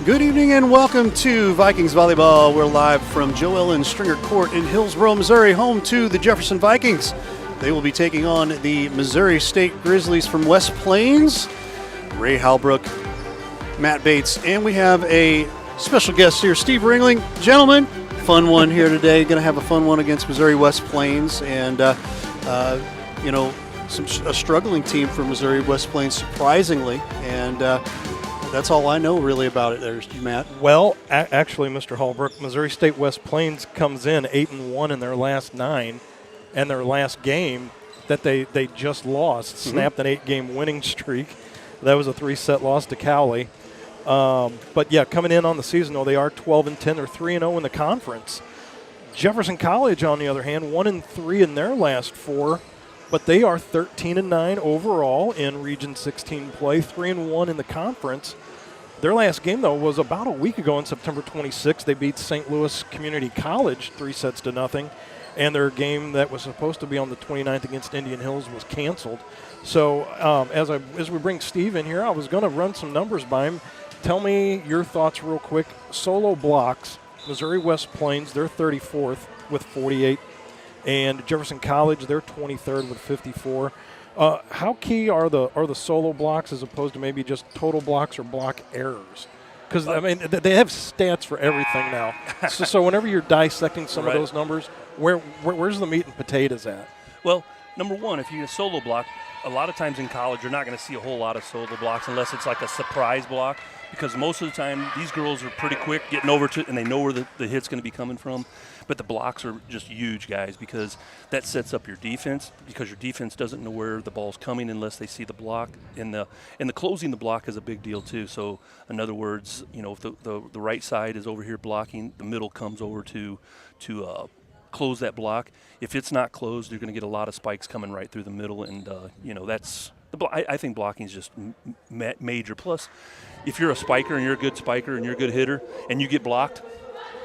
Good evening and welcome to Vikings Volleyball. We're live from Joe Ellen Stringer Court in Hillsboro, Missouri, home to the Jefferson Vikings. They will be taking on the Missouri State Grizzlies from West Plains. Ray Halbrook, Matt Bates, and we have a special guest here, Steve Ringling. Gentlemen, fun one here today. Going to have a fun one against Missouri West Plains, and a struggling team for Missouri West Plains, surprisingly, and that's all I know really about it. There's Matt. Well, actually, Mr. Halbrook, Missouri State West Plains comes in 8-1 in their last 9, and their last game that they just lost, snapped an 8-game winning streak. That was a 3-set loss to Cowley. But yeah, coming in on the season, though, they are 12-10. They're 3-0 in the conference. Jefferson College, on the other hand, 1-3 in their last 4. But they are 13-9 overall in Region 16 play, 3-1 in the conference. Their last game, though, was about a week ago on September 26th. They beat St. Louis Community College 3-0, and their game that was supposed to be on the 29th against Indian Hills was canceled. So as we bring Steve in here, I was going to run some numbers by him. Tell me your thoughts real quick. Solo blocks, Missouri West Plains, they're 34th with 48. And Jefferson College, they're 23rd with 54. How key are the solo blocks as opposed to maybe just total blocks or block errors? Because, I mean, they have stats for everything now. So whenever you're dissecting some of those numbers, where's the meat and potatoes at? Well, number one, if you get a solo block, a lot of times in college you're not going to see a whole lot of solo blocks unless it's like a surprise block, because most of the time these girls are pretty quick getting over to it and they know where the hit's going to be coming from. But the blocks are just huge, guys, because that sets up your defense, because your defense doesn't know where the ball's coming unless they see the block. And the closing the block is a big deal too. So in other words, you know, if the right side is over here blocking, the middle comes over to close that block. If it's not closed, you're going to get a lot of spikes coming right through the middle, and you know, that's I think blocking is just major. Plus, if you're a spiker and you're a good spiker and you're a good hitter and you get blocked,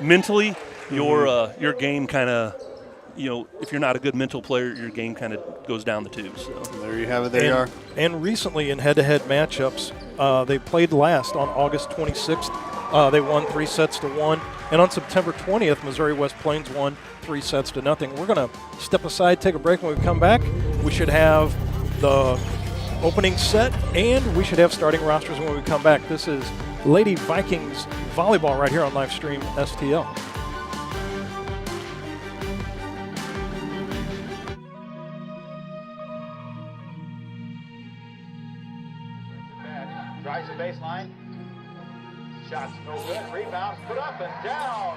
mentally, your game kind of, you know, if you're not a good mental player, your game kind of goes down the tubes. So. There you have it. There you are. And recently in head-to-head matchups, they played last on August 26th. They won 3-1. And on September 20th, Missouri West Plains won 3-0. We're going to step aside, take a break. When we come back, we should have the opening set, and we should have starting rosters when we come back. This is Lady Vikings Volleyball right here on Livestream STL. Drives the baseline. Shots no good. Rebounds put up and down.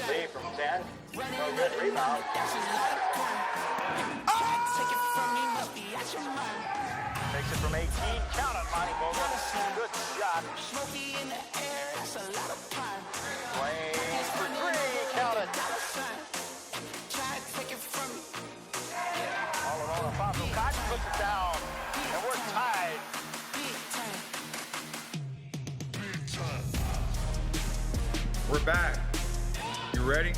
Lee from 10. No good. Rebound. Takes it from 18. Count it, Monty Vogel. Good shot. Plays for 3. Count it. All around Afonso Cotton puts it down. And we're tied. We're back. You ready?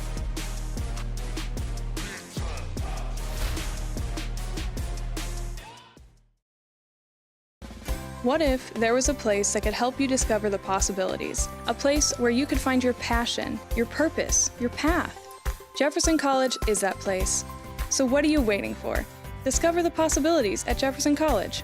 What if there was a place that could help you discover the possibilities? A place where you could find your passion, your purpose, your path. Jefferson College is that place. So what are you waiting for? Discover the possibilities at Jefferson College.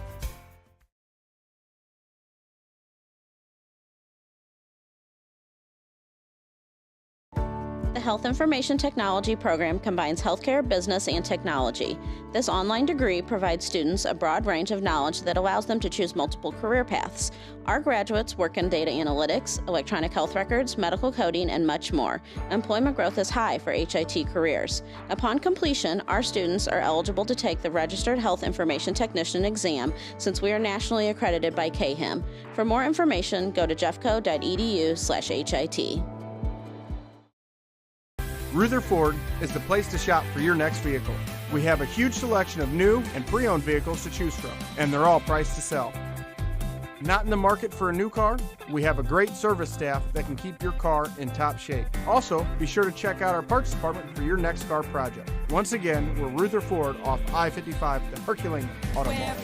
The Health Information Technology program combines healthcare, business, and technology. This online degree provides students a broad range of knowledge that allows them to choose multiple career paths. Our graduates work in data analytics, electronic health records, medical coding, and much more. Employment growth is high for HIT careers. Upon completion, our students are eligible to take the Registered Health Information Technician exam since we are nationally accredited by CAHIM. For more information, go to jeffco.edu/HIT. Rutherford is the place to shop for your next vehicle. We have a huge selection of new and pre-owned vehicles to choose from, and they're all priced to sell. Not in the market for a new car? We have a great service staff that can keep your car in top shape. Also, be sure to check out our parts department for your next car project. Once again, we're Rutherford off I-55 to Herculaneum Auto Mall.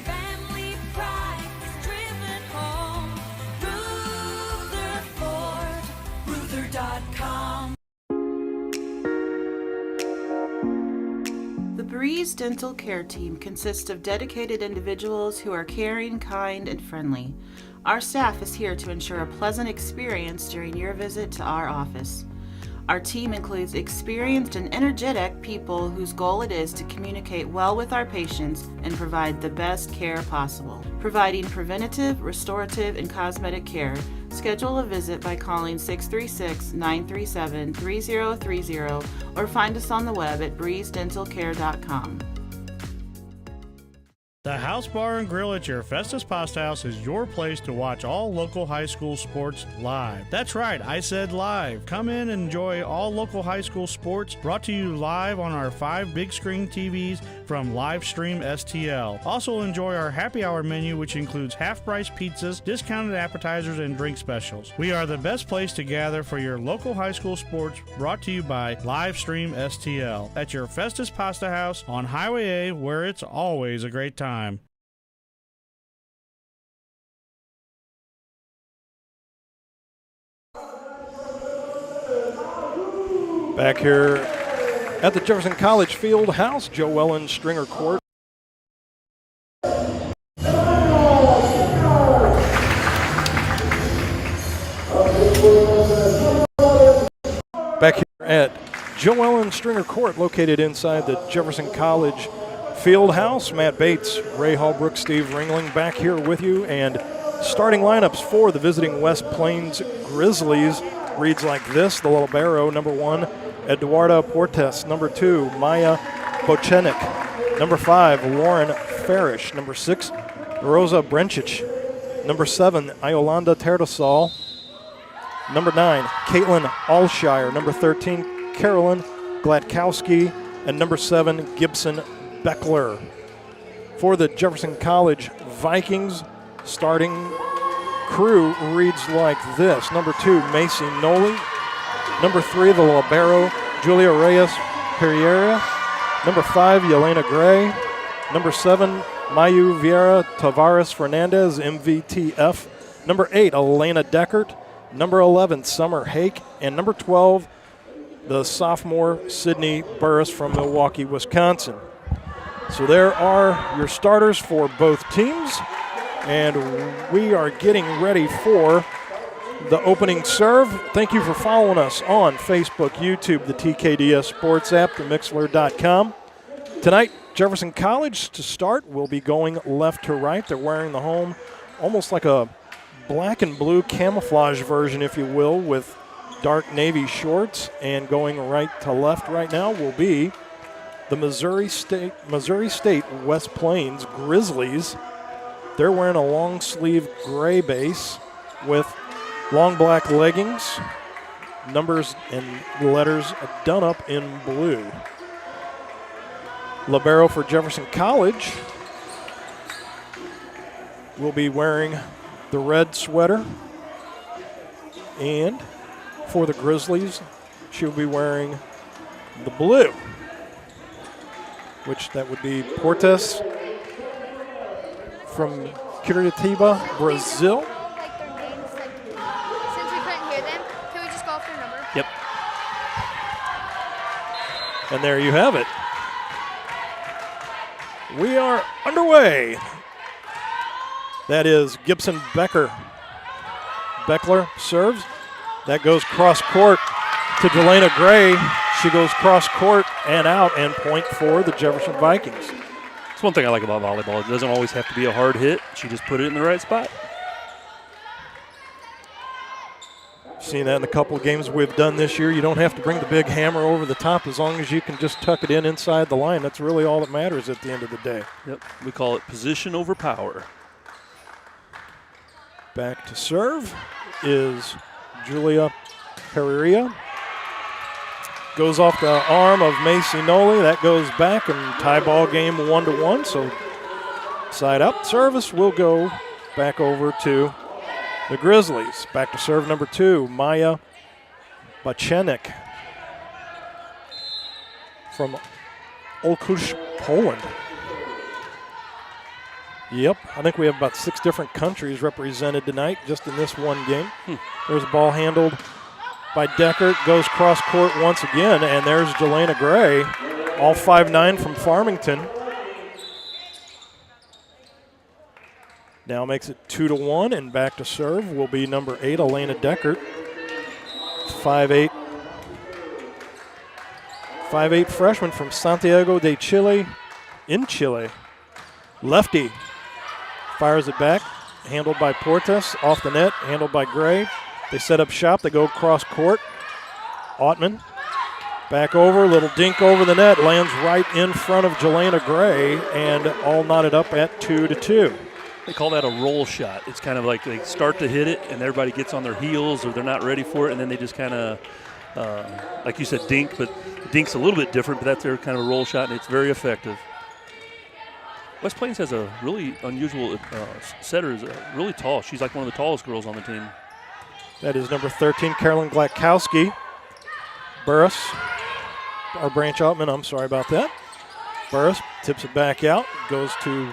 Breeze Dental Care Team consists of dedicated individuals who are caring, kind, and friendly. Our staff is here to ensure a pleasant experience during your visit to our office. Our team includes experienced and energetic people whose goal it is to communicate well with our patients and provide the best care possible. Providing preventative, restorative, and cosmetic care. Schedule a visit by calling 636-937-3030 or find us on the web at breezedentalcare.com. The House Bar and Grill at your Festus Pasta House is your place to watch all local high school sports live. That's right, I said live. Come in and enjoy all local high school sports brought to you live on our 5 big screen TVs from Livestream STL. Also enjoy our happy hour menu, which includes half-price pizzas, discounted appetizers, and drink specials. We are the best place to gather for your local high school sports brought to you by Livestream STL at your Festus Pasta House on Highway A, where it's always a great time. Back here at the Jefferson College Field House, Joe Ellen Stringer Court. Back here at Joe Ellen Stringer Court, located inside the Jefferson College Field House. Matt Bates, Ray Hallbrook, Steve Ringling back here with you. And starting lineups for the visiting West Plains Grizzlies reads like this. The libero, number 1, Eduarda Portes. Number 2, Maya Bochenik. Number 5, Lauren Farish. Number 6, Rosa Brencic. Number 7, Iolanda Tertasol. Number 9, Caitlin Alshire. Number 13, Carolyn Gladkowski. And number 7, Gibson Beckler. For the Jefferson College Vikings, starting crew reads like this. Number 2, Macy Noli. Number 3, the libero, Julia Reyes Pereira. Number 5, Yelena Gray. Number 7, Mayu Vieira Tavares Fernandez, MVTF. Number 8, Elena Deckert. Number 11, Summer Hake. And number 12, the sophomore Sydney Burris from Milwaukee, Wisconsin. So there are your starters for both teams. And we are getting ready for the opening serve. Thank you for following us on Facebook, YouTube, the TKDS Sports app, the Mixler.com. Tonight, Jefferson College to start will be going left to right. They're wearing the home almost like a black and blue camouflage version, if you will, with dark navy shorts. And going right to left right now will be the Missouri State West Plains Grizzlies. They're wearing a long sleeve gray base with long black leggings, numbers and letters done up in blue. Libero for Jefferson College will be wearing the red sweater, and for the Grizzlies, she'll be wearing the blue, which that would be Portes from Curitiba, Brazil. Since we couldn't hear them, can we just go off their number? Yep. And there you have it. We are underway. That is Gibson Beckler serves. That goes cross court to Jelena Gray. She goes cross court and out, and point for the Jefferson Vikings. It's one thing I like about volleyball. It doesn't always have to be a hard hit. She just put it in the right spot. Seen that in a couple of games we've done this year. You don't have to bring the big hammer over the top as long as you can just tuck it in inside the line. That's really all that matters at the end of the day. Yep, we call it position over power. Back to serve is Julia Pereira. Goes off the arm of Macy Noli. That goes back, and tie ball game 1-1. So side up service will go back over to the Grizzlies. Back to serve number 2, Maya Bochenik from Olkusz, Poland. Yep, I think we have about 6 different countries represented tonight just in this one game. There's a ball handled by Deckert, goes cross court once again, and there's Jelena Gray all 5'9" from Farmington. Now makes it 2-1, and back to serve will be number 8, Elena Deckert. 5'8" freshman from Santiago de Chile in Chile. Lefty fires it back, handled by Portas, off the net, handled by Gray. They set up shop, they go cross court. Ottman back over, little dink over the net, lands right in front of Jelena Gray, and all knotted up at 2-2. They call that a roll shot. It's kind of like they start to hit it, and everybody gets on their heels, or they're not ready for it, and then they just kind of, like you said, dink, but dink's a little bit different, but that's their kind of a roll shot, and it's very effective. West Plains has a really unusual setter, is really tall. She's like one of the tallest girls on the team. That is number 13, Carolyn Glatkowski. Burris, our Branch Ottman, I'm sorry about that. Burris tips it back out, goes to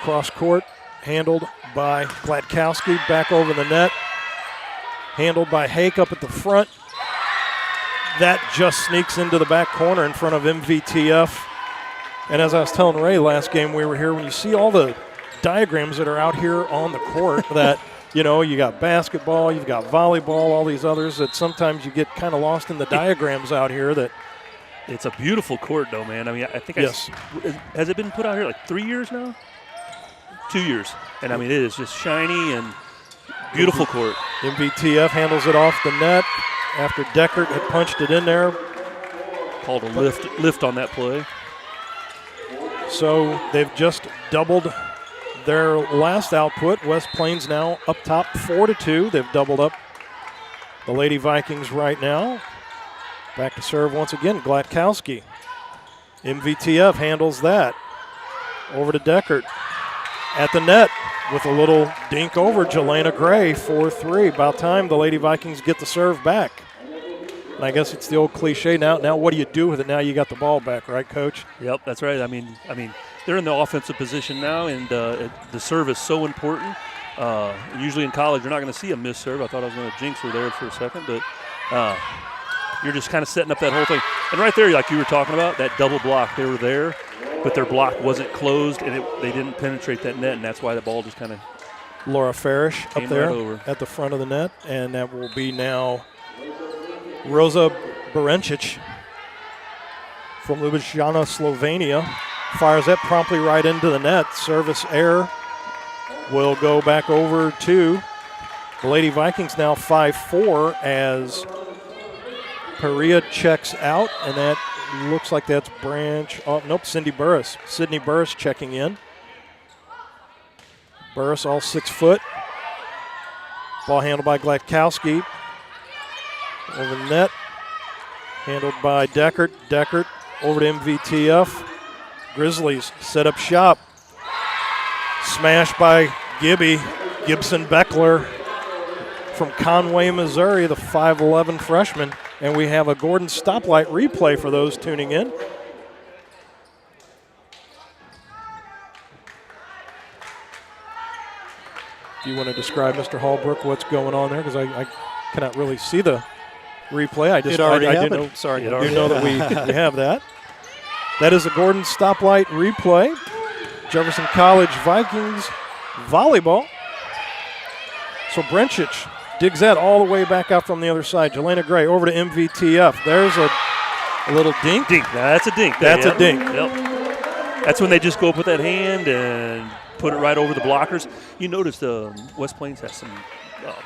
cross court, handled by Glatkowski, back over the net, handled by Hake up at the front. That just sneaks into the back corner in front of MVTF. And as I was telling Ray last game we were here, when you see all the diagrams that are out here on the court that, you know, you got basketball, you've got volleyball, all these others, that sometimes you get kind of lost in the diagrams out here. That it's a beautiful court, though, man. I mean, I think yes. Has it been put out here like 3 years now? 2 years. And, I mean, it is just shiny and beautiful court. MVTF handles it off the net after Deckert had punched it in there. Called a lift on that play. So they've just doubled their last output. West Plains now up top 4-2. They've doubled up the Lady Vikings right now. Back to serve once again, Glatkowski. MVTF handles that. Over to Deckert. At the net with a little dink over Jelena Gray, 4-3. About time the Lady Vikings get the serve back. And I guess it's the old cliche now what do you do with it now you got the ball back, right, Coach? Yep, that's right. I mean, they're in the offensive position now, and the serve is so important. Usually in college you're not going to see a missed serve. I thought I was going to jinx her there for a second, but you're just kind of setting up that whole thing. And right there, like you were talking about, that double block, they were there, but their block wasn't closed, and they didn't penetrate that net, and that's why the ball just kind of Laura Farish up there right at the front of the net, and that will be now Rosa Berencic from Ljubljana, Slovenia. Fires that promptly right into the net. Service error will go back over to the Lady Vikings, now 5-4 as Perea checks out, and that looks like that's Sydney Burris. Sydney Burris checking in. Burris all 6 foot. Ball handled by Glatkowski. Over the net. Handled by Deckert. Deckert over to MVTF. Grizzlies set up shop. Smashed by Gibson Beckler from Conway, Missouri, the 5'11 freshman. And we have a Gordon stoplight replay for those tuning in. Do you want to describe, Mr. Hallbrook, what's going on there? Because I cannot really see the replay. I It already happened. Know, Sorry. You know that we have that. That is a Gordon stoplight replay. Jefferson College Vikings volleyball. So Brencic digs that all the way back out from the other side. Jelena Gray over to MVTF. There's a little dink. Dink. Now that's a dink. That's a dink. Yep. That's when they just go up with that hand and put it right over the blockers. You notice West Plains has some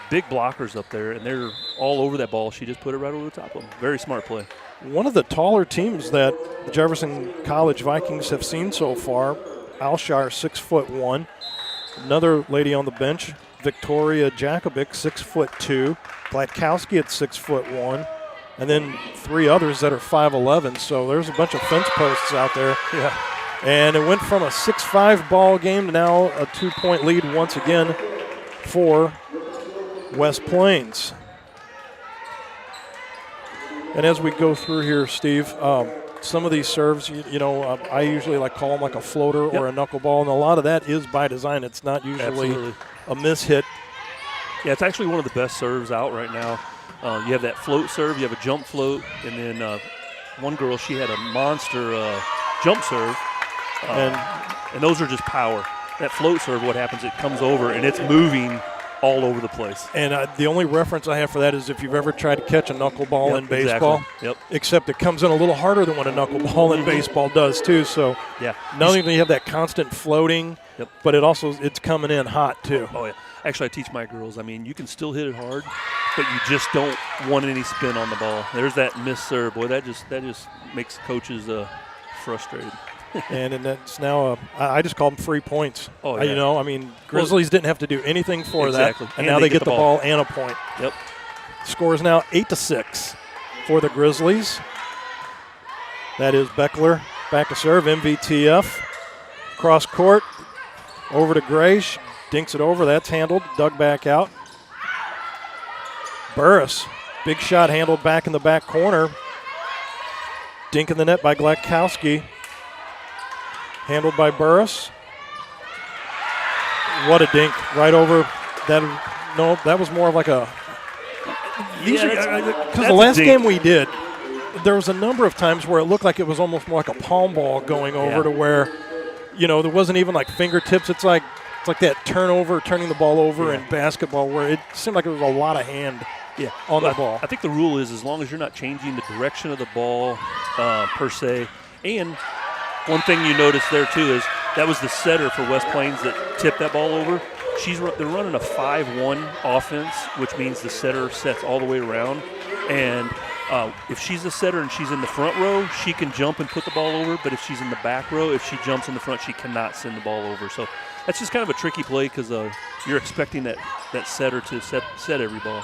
big blockers up there, and they're all over that ball. She just put it right over the top of them. Very smart play. One of the taller teams that the Jefferson College Vikings have seen so far, Alshire, 6'1". Another lady on the bench, Victoria Jakovic, 6'2". Glatkowski at 6'1". And then 3 others that are 5'11". So there's a bunch of fence posts out there. Yeah. And it went from a 6-5 ball game to now a 2-point lead once again for West Plains. And as we go through here, Steve, some of these serves, I usually call them like a floater or a knuckleball, and a lot of that is by design. It's not usually a mishit. Yeah, it's actually one of the best serves out right now. You have that float serve, you have a jump float, and then one girl, she had a monster jump serve, and those are just power. That float serve, what happens, it comes over, and it's moving all over the place. And the only reference I have for that is if you've ever tried to catch a knuckleball in baseball. Exactly. Yep. Except it comes in a little harder than what a knuckleball in baseball does too. So yeah, not only do you have that constant floating, but it's coming in hot too. Oh yeah. Actually, I teach my girls. I mean, you can still hit it hard, but you just don't want any spin on the ball. There's that missed serve, boy. That just makes coaches frustrated. And that's now I just call them free points. Oh, yeah. You know, I mean, Grizzlies didn't have to do anything for that, and now they get the ball and a point. Yep. Score is now 8-6 for the Grizzlies. That is Beckler back to serve, MVTF. Cross court, over to Grace, dinks it over. That's handled, dug back out. Burris, big shot handled back in the back corner. Dink in the net by Glatkowski. Handled by Burris. What a dink right over that. No, that was more of like a. Because the last game we did, there was a number of times where it looked like it was almost more like a palm ball going over to where, there wasn't even like fingertips. It's like that turning the ball over in basketball where it seemed like it was a lot of hand on the ball. I think the rule is as long as you're not changing the direction of the ball per se, and one thing you notice there, too, is that was the setter for West Plains that tipped that ball over. They're running a 5-1 offense, which means the setter sets all the way around. And if she's a setter and she's in the front row, she can jump and put the ball over. But if she's in the back row, if she jumps in the front, she cannot send the ball over. So that's just kind of a tricky play because you're expecting that setter to set every ball.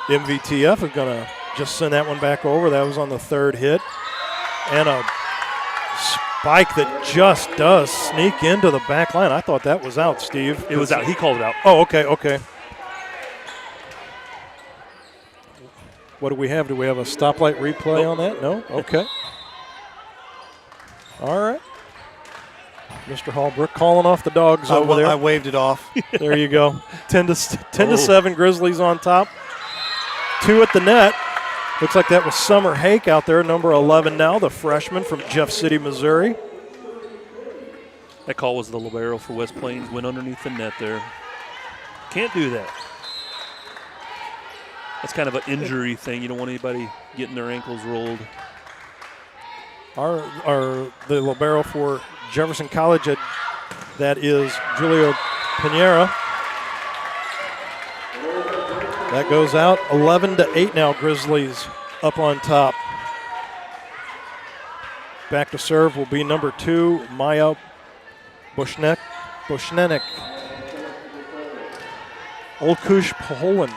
MVTF is going to just send that one back over. That was on the third hit. And a spike that just does sneak into the back line. I thought that was out, Steve. It was out. He called it out. Oh, okay. What do we have? Do we have a stoplight replay on that? No? Okay. All right. Mr. Hallbrook calling off the dogs over there. I waved it off. There you go. 10-7 Grizzlies on top. 2 at the net. Looks like that was Summer Hake out there, number 11 now, the freshman from Jeff City, Missouri. That call was the libero for West Plains, went underneath the net there. Can't do that. That's kind of an injury thing. You don't want anybody getting their ankles rolled. The libero for Jefferson College, that is Julio Pinera. That goes out 11-8 now. Grizzlies up on top. Back to serve will be number 2, Maya Bushnenik. Olkush Poland,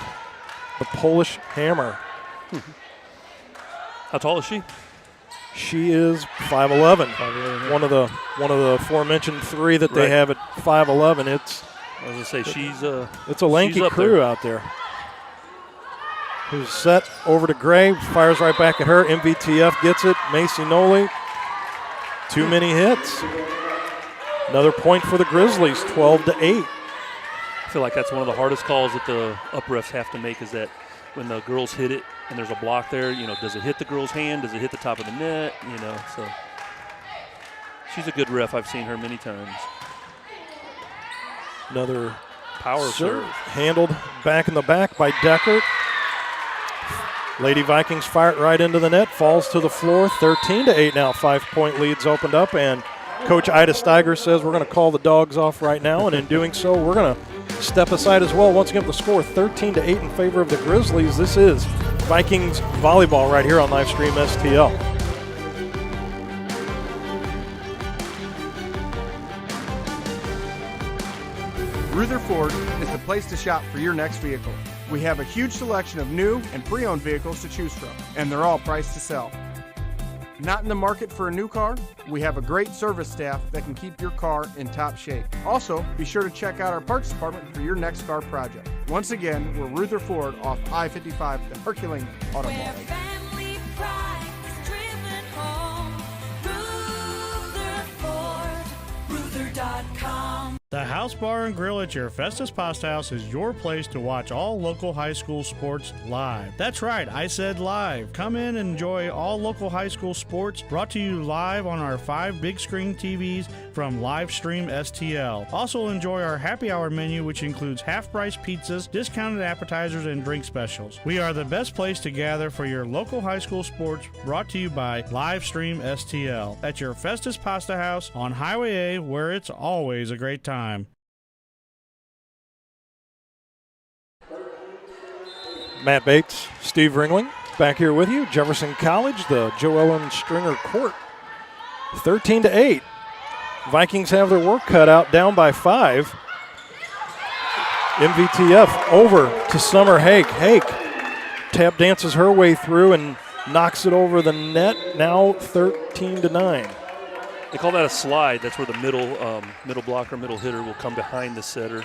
the Polish hammer. How tall is she? She is 5'11". One of the aforementioned 3 that they have at 5'11". I was gonna say it's a lanky crew out there. Who's set over to Gray, fires right back at her. MVTF gets it. Macy Noli, too many hits. Another point for the Grizzlies, 12-8. I feel like that's one of the hardest calls that the up refs have to make is that when the girls hit it and there's a block there, does it hit the girl's hand? Does it hit the top of the net? So she's a good ref. I've seen her many times. Another power serve. Handled back in the back by Deckert. Lady Vikings fire it right into the net, falls to the floor, 13-8 now. 5-point leads opened up, and Coach Ida Steiger says we're going to call the dogs off right now, and in doing so, we're going to step aside as well. Once again, the score 13-8 in favor of the Grizzlies. This is Vikings volleyball right here on Livestream STL. Rutherford is the place to shop for your next vehicle. We have a huge selection of new and pre-owned vehicles to choose from, and they're all priced to sell. Not in the market for a new car? We have a great service staff that can keep your car in top shape. Also, be sure to check out our parts department for your next car project. Once again, we're Rutherford off I-55, the Herculean Auto Mall. Rutherford, Ruther.com. The House Bar and Grill at your Festus Pasta House is your place to watch all local high school sports live. That's right, I said live. Come in and enjoy all local high school sports brought to you live on our 5 big screen TVs from Livestream STL. Also enjoy our happy hour menu, which includes half-price pizzas, discounted appetizers, and drink specials. We are the best place to gather for your local high school sports, brought to you by Livestream STL at your Festus Pasta House on Highway A, where it's always a great time. Matt Bates, Steve Ringling, back here with you. Jefferson College, the Joe Ellen Stringer Court, 13-8. Vikings have their work cut out, down by 5. MVTF over to Summer Hake. Hake tap dances her way through and knocks it over the net. Now 13-9. They call that a slide. That's where the middle blocker, middle hitter will come behind the setter,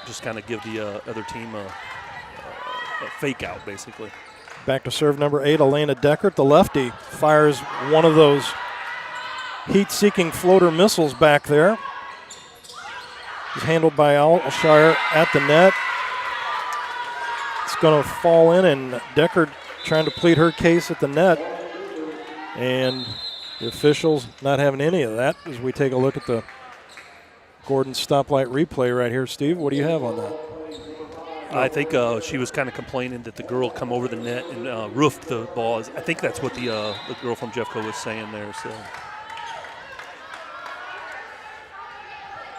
just kind of give the other team a fake out, basically. Back to serve number 8, Elena Deckert, the lefty, fires one of those heat-seeking floater missiles back there. It's handled by Alshire at the net. It's going to fall in, and Deckert trying to plead her case at the net. And the officials not having any of that as we take a look at the Gordon stoplight replay right here. Steve, what do you have on that? I think she was kind of complaining that the girl come over the net and roofed the ball. I think that's what the girl from Jeffco was saying there. So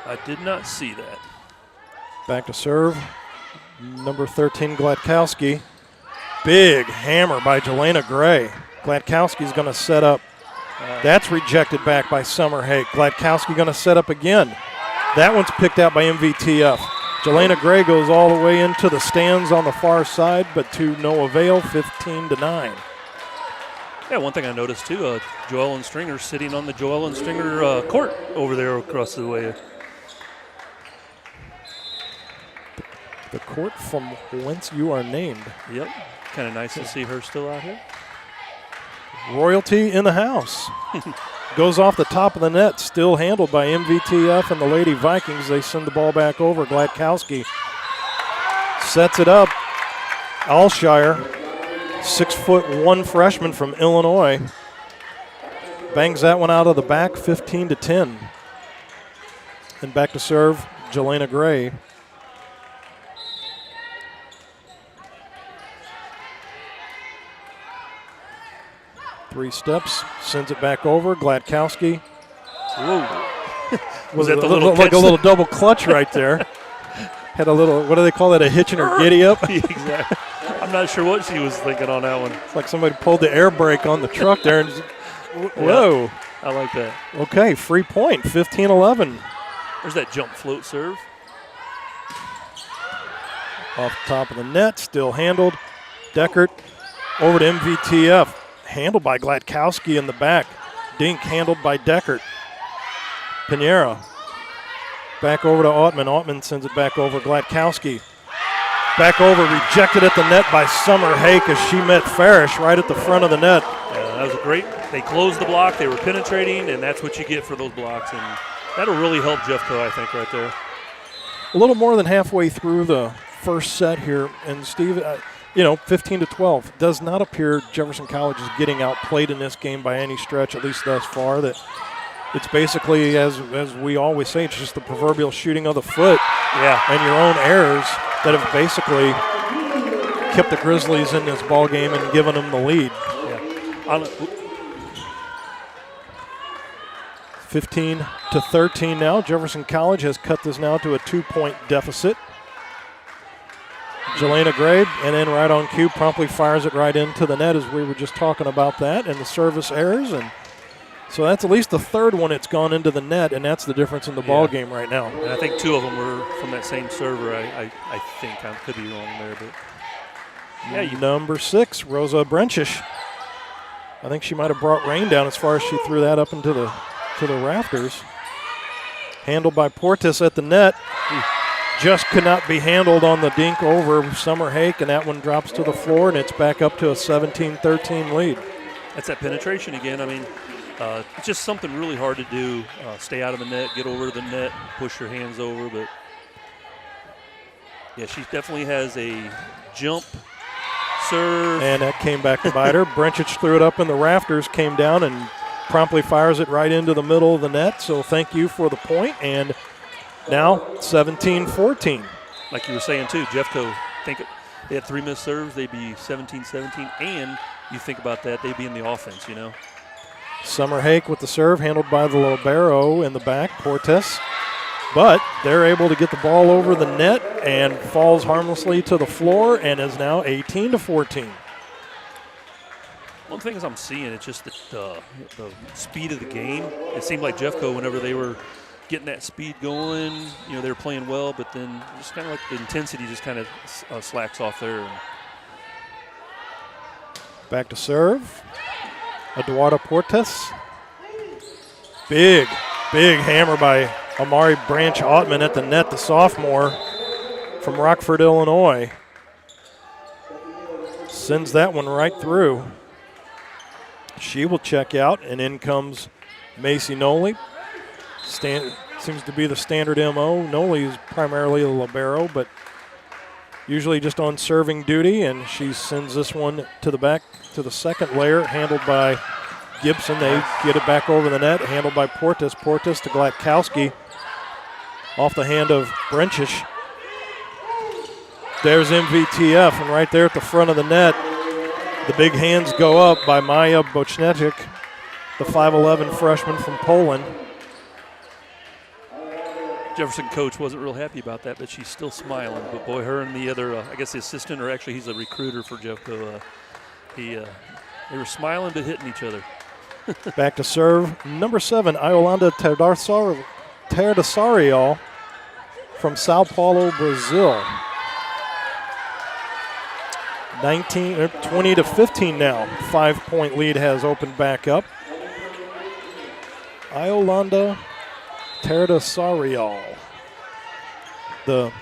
I did not see that. Back to serve, number 13, Gladkowski. Big hammer by Jelena Gray. Gladkowski's going to set up. That's rejected back by Summer Hake. Gladkowski going to set up again. That one's picked out by MVTF. Jelena Gray goes all the way into the stands on the far side, but to no avail, 15-9. Yeah, one thing I noticed too, Joel and Stringer sitting on the Joel and Stringer court over there across the way. The court from whence you are named. Yep, kind of nice to see her still out here. Royalty in the house. Goes off the top of the net, still handled by MVTF and the Lady Vikings. They send the ball back over. Gladkowski sets it up. Alshire, 6'1" freshman from Illinois, bangs that one out of the back, 15-10. And back to serve, Jelena Gray. Three steps, sends it back over. Gladkowski. Was that the little like a little double clutch right there? Had a little, what do they call that, a hitch in her giddy up? Exactly. I'm not sure what she was thinking on that one. It's like somebody pulled the air brake on the truck there and just, whoa. Yeah, I like that. Okay, free point, 15-11. There's that jump float serve. Off the top of the net, still handled. Deckert over to MVTF. Handled by Gladkowski in the back. Dink handled by Deckert. Pinheiro back over to Ottman. Ottman sends it back over. Gladkowski back over, rejected at the net by Summer Hake as she met Farish right at the front of the net. Yeah, that was a great. They closed the block. They were penetrating, and that's what you get for those blocks. And that'll really help Jeffco, I think, right there. A little more than halfway through the first set here, and Steve. 15-12. Does not appear Jefferson College is getting outplayed in this game by any stretch, at least thus far. That it's basically, as we always say, it's just the proverbial shooting of the foot, and your own errors that have basically kept the Grizzlies in this ball game and given them the lead. Yeah. 15-13 now. Jefferson College has cut this now to a 2-point deficit. Jelena Gray, and then right on cue, promptly fires it right into the net as we were just talking about that, and the service errors. And so that's at least the third one it's gone into the net, and that's the difference in the ball game right now. And I think 2 of them were from that same server. I think I could be wrong there, but yeah. Number 6, Rosa Brenchish. I think she might have brought rain down as far as she threw that up into the rafters. Handled by Portis at the net. Just could not be handled on the dink over Summer Hake, and that one drops to the floor, and it's back up to a 17-13 lead. That's that penetration again. I mean, It's just something really hard to do. Stay out of the net, get over the net, push your hands over. But, yeah, she definitely has a jump, serve. And that came back to bite her. Brenchich threw it up in the rafters, came down, and promptly fires it right into the middle of the net. So thank you for the point. And now 17-14. Like you were saying, too, Jeffco, think they had 3 missed serves, they'd be 17-17. And you think about that, they'd be in the offense, you know. Summer Hake with the serve, handled by the libero in the back, Portes. But they're able to get the ball over the net and falls harmlessly to the floor and is now 18-14. One thing is I'm seeing, it's just the speed of the game. It seemed like Jeffco, whenever they were getting that speed going, you know, they were playing well, but then just kind of like the intensity just kind of slacks off there. Back to serve. Eduardo Portes. Big hammer by Amari Branch-Ottman at the net, the sophomore from Rockford, Illinois. Sends that one right through. She will check out, and in comes Macy Noli. Seems to be the standard MO. Noli is primarily a libero, but usually just on serving duty, and she sends this one to the back to the second layer, handled by Gibson. They get it back over the net, handled by Portes. Portes to Glatkowski off the hand of Brenchich. There's MVTF, and right there at the front of the net, the big hands go up by Maja Bochnecic, the 5'11 freshman from Poland. Jefferson coach wasn't real happy about that, but she's still smiling. But boy, her and the other, I guess the assistant, or actually he's a recruiter for Jeffco, they were smiling but hitting each other. Back to serve, number 7, Iolanda Terdasario from Sao Paulo, Brazil. 20-15 now. 5-point lead has opened back up. Iolanda Terdasario. The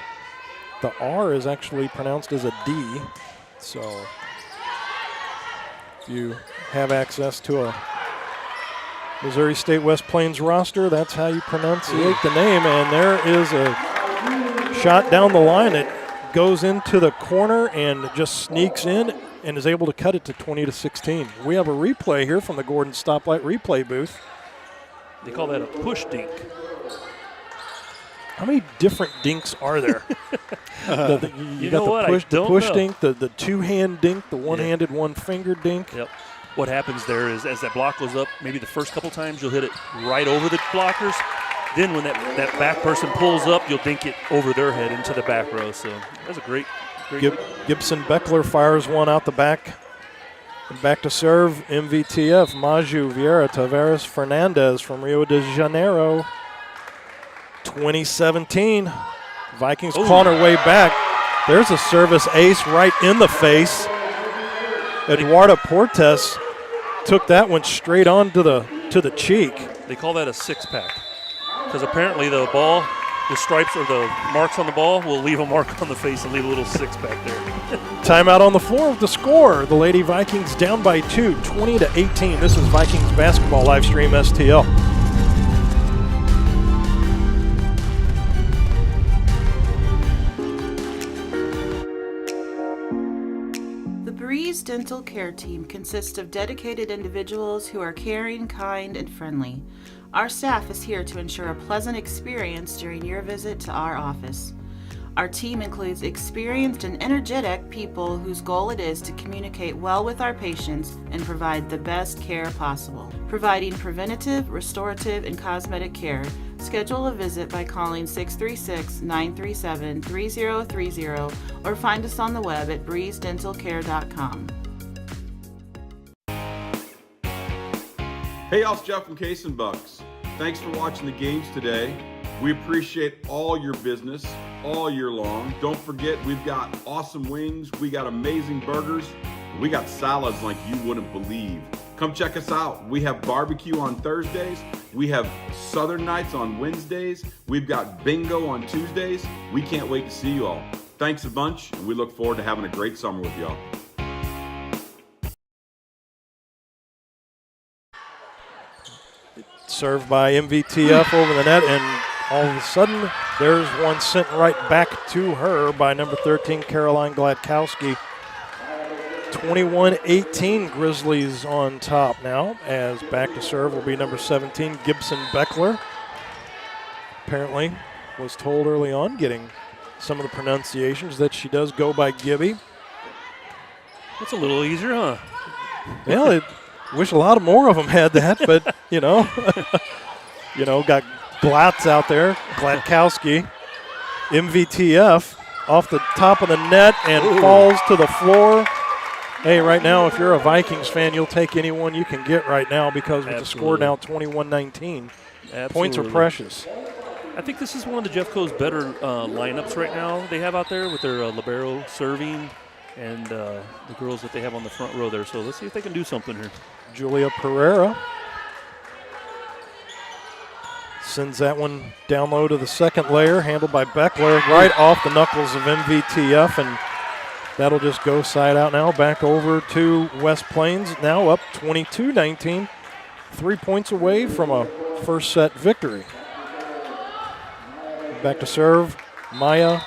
R is actually pronounced as a D, so if you have access to a Missouri State West Plains roster, that's how you pronunciate the name. And there is a shot down the line that goes into the corner and just sneaks in and is able to cut it to 20-16. We have a replay here from the Gordon Stoplight replay booth. They call that a push dink. How many different dinks are there? You got the push dink, the two-hand dink, the one-handed, one-finger dink. Yep. What happens there is as that block goes up, maybe the first couple times you'll hit it right over the blockers. Then when that back person pulls up, you'll dink it over their head into the back row. So that's a great Gibson Beckler fires one out the back. And back to serve, MVTF, Maju Vieira Tavares Fernandez from Rio de Janeiro. 2017. Vikings clawing their way back. There's a service ace right in the face. Eduardo Portes took that one straight on to the cheek. They call that a six-pack because apparently the ball, the stripes or the marks on the ball will leave a mark on the face and leave a little six-pack there. Timeout on the floor with the score. The Lady Vikings down by 2, 20-18. This is Vikings basketball live stream STL. Breeze Dental Care Team consists of dedicated individuals who are caring, kind, and friendly. Our staff is here to ensure a pleasant experience during your visit to our office. Our team includes experienced and energetic people whose goal it is to communicate well with our patients and provide the best care possible. Providing preventative, restorative, and cosmetic care. Schedule a visit by calling 636-937-3030 or find us on the web at breezedentalcare.com. Hey, y'all, it's Jeff from Case and Bucks. Thanks for watching the games today. We appreciate all your business all year long. Don't forget, we've got awesome wings, we got amazing burgers, and we got salads like you wouldn't believe. Come check us out. We have barbecue on Thursdays. We have Southern Nights on Wednesdays. We've got bingo on Tuesdays. We can't wait to see you all. Thanks a bunch, and we look forward to having a great summer with y'all. Served by MVTF over the net, and all of a sudden, there's one sent right back to her by number 13, Caroline Gladkowski. 21-18, Grizzlies on top now, as back to serve will be number 17, Gibson Beckler. Apparently was told early on, getting some of the pronunciations, that she does go by Gibby. That's a little easier, huh? Well, I wish a lot more of them had that, but, you know, got Glatz out there, Gladkowski. MVTF off the top of the net and falls to the floor. Hey, right now, if you're a Vikings fan, you'll take anyone you can get right now, because with the score now 21-19, points are precious. I think this is one of the Jeffco's better lineups right now they have out there with their libero serving and the girls that they have on the front row there. So let's see if they can do something here. Julia Pereira sends that one down low to the second layer, handled by Beckler, right off the knuckles of MVTF, and that'll just go side out now. Back over to West Plains, now up 22-19, 3 points away from a first set victory. Back to serve, Maya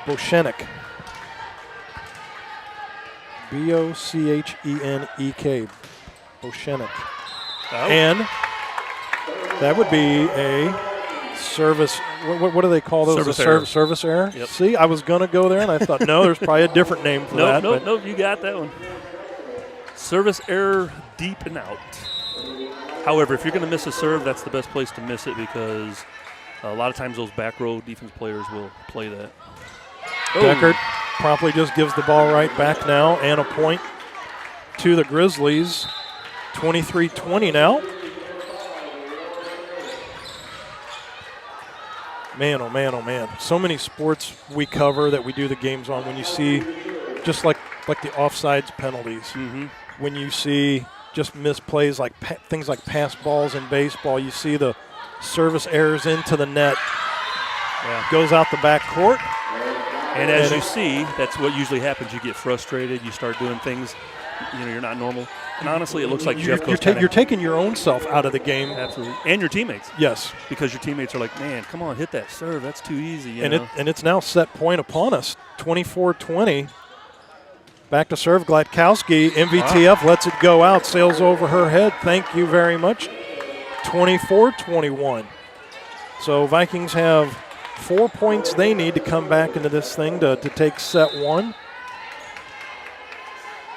Bochenek. Bochenek. Bochenek. Oh. And that would be a service. What do they call those? Service error. Service error? Yep. See, I was going to go there, and I thought, no, there's probably a different name for that. Nope, you got that one. Service error, deep and out. However, if you're going to miss a serve, that's the best place to miss it, because a lot of times those back row defense players will play that. Deckert promptly just gives the ball right back now, and a point to the Grizzlies. 23-20 now. Man, oh man, oh man. So many sports we cover that we do the games on. When you see just like the offsides penalties, when you see just misplays like things like pass balls in baseball, you see the service errors into the net, goes out the back court. And as you see, that's what usually happens. You get frustrated. You start doing things, you're not normal. And honestly, it looks like you're taking your own self out of the game. Absolutely. And your teammates. Yes. Because your teammates are like, man, come on, hit that serve. That's too easy. And it's now set point upon us, 24-20. Back to serve, Gladkowski. MVTF lets it go out, sails over her head. Thank you very much. 24-21. So Vikings have 4 points they need to come back into this thing to take set one.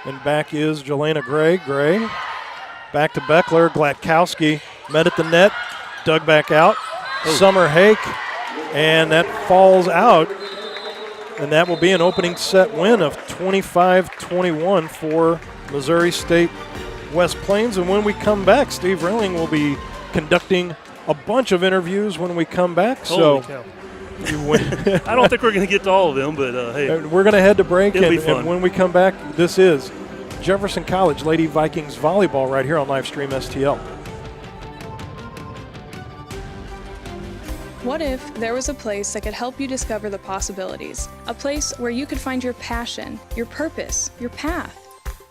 And back is Jelena Gray. Gray back to Beckler. Gladkowski met at the net, dug back out. Summer Hake, and that falls out. And that will be an opening set win of 25-21 for Missouri State West Plains. And when we come back, Steve Rilling will be conducting a bunch of interviews when we come back. Holy cow. I don't think we're going to get to all of them, but hey. We're going to head to break, and when we come back, this is Jefferson College Lady Vikings Volleyball right here on Livestream STL. What if there was a place that could help you discover the possibilities? A place where you could find your passion, your purpose, your path.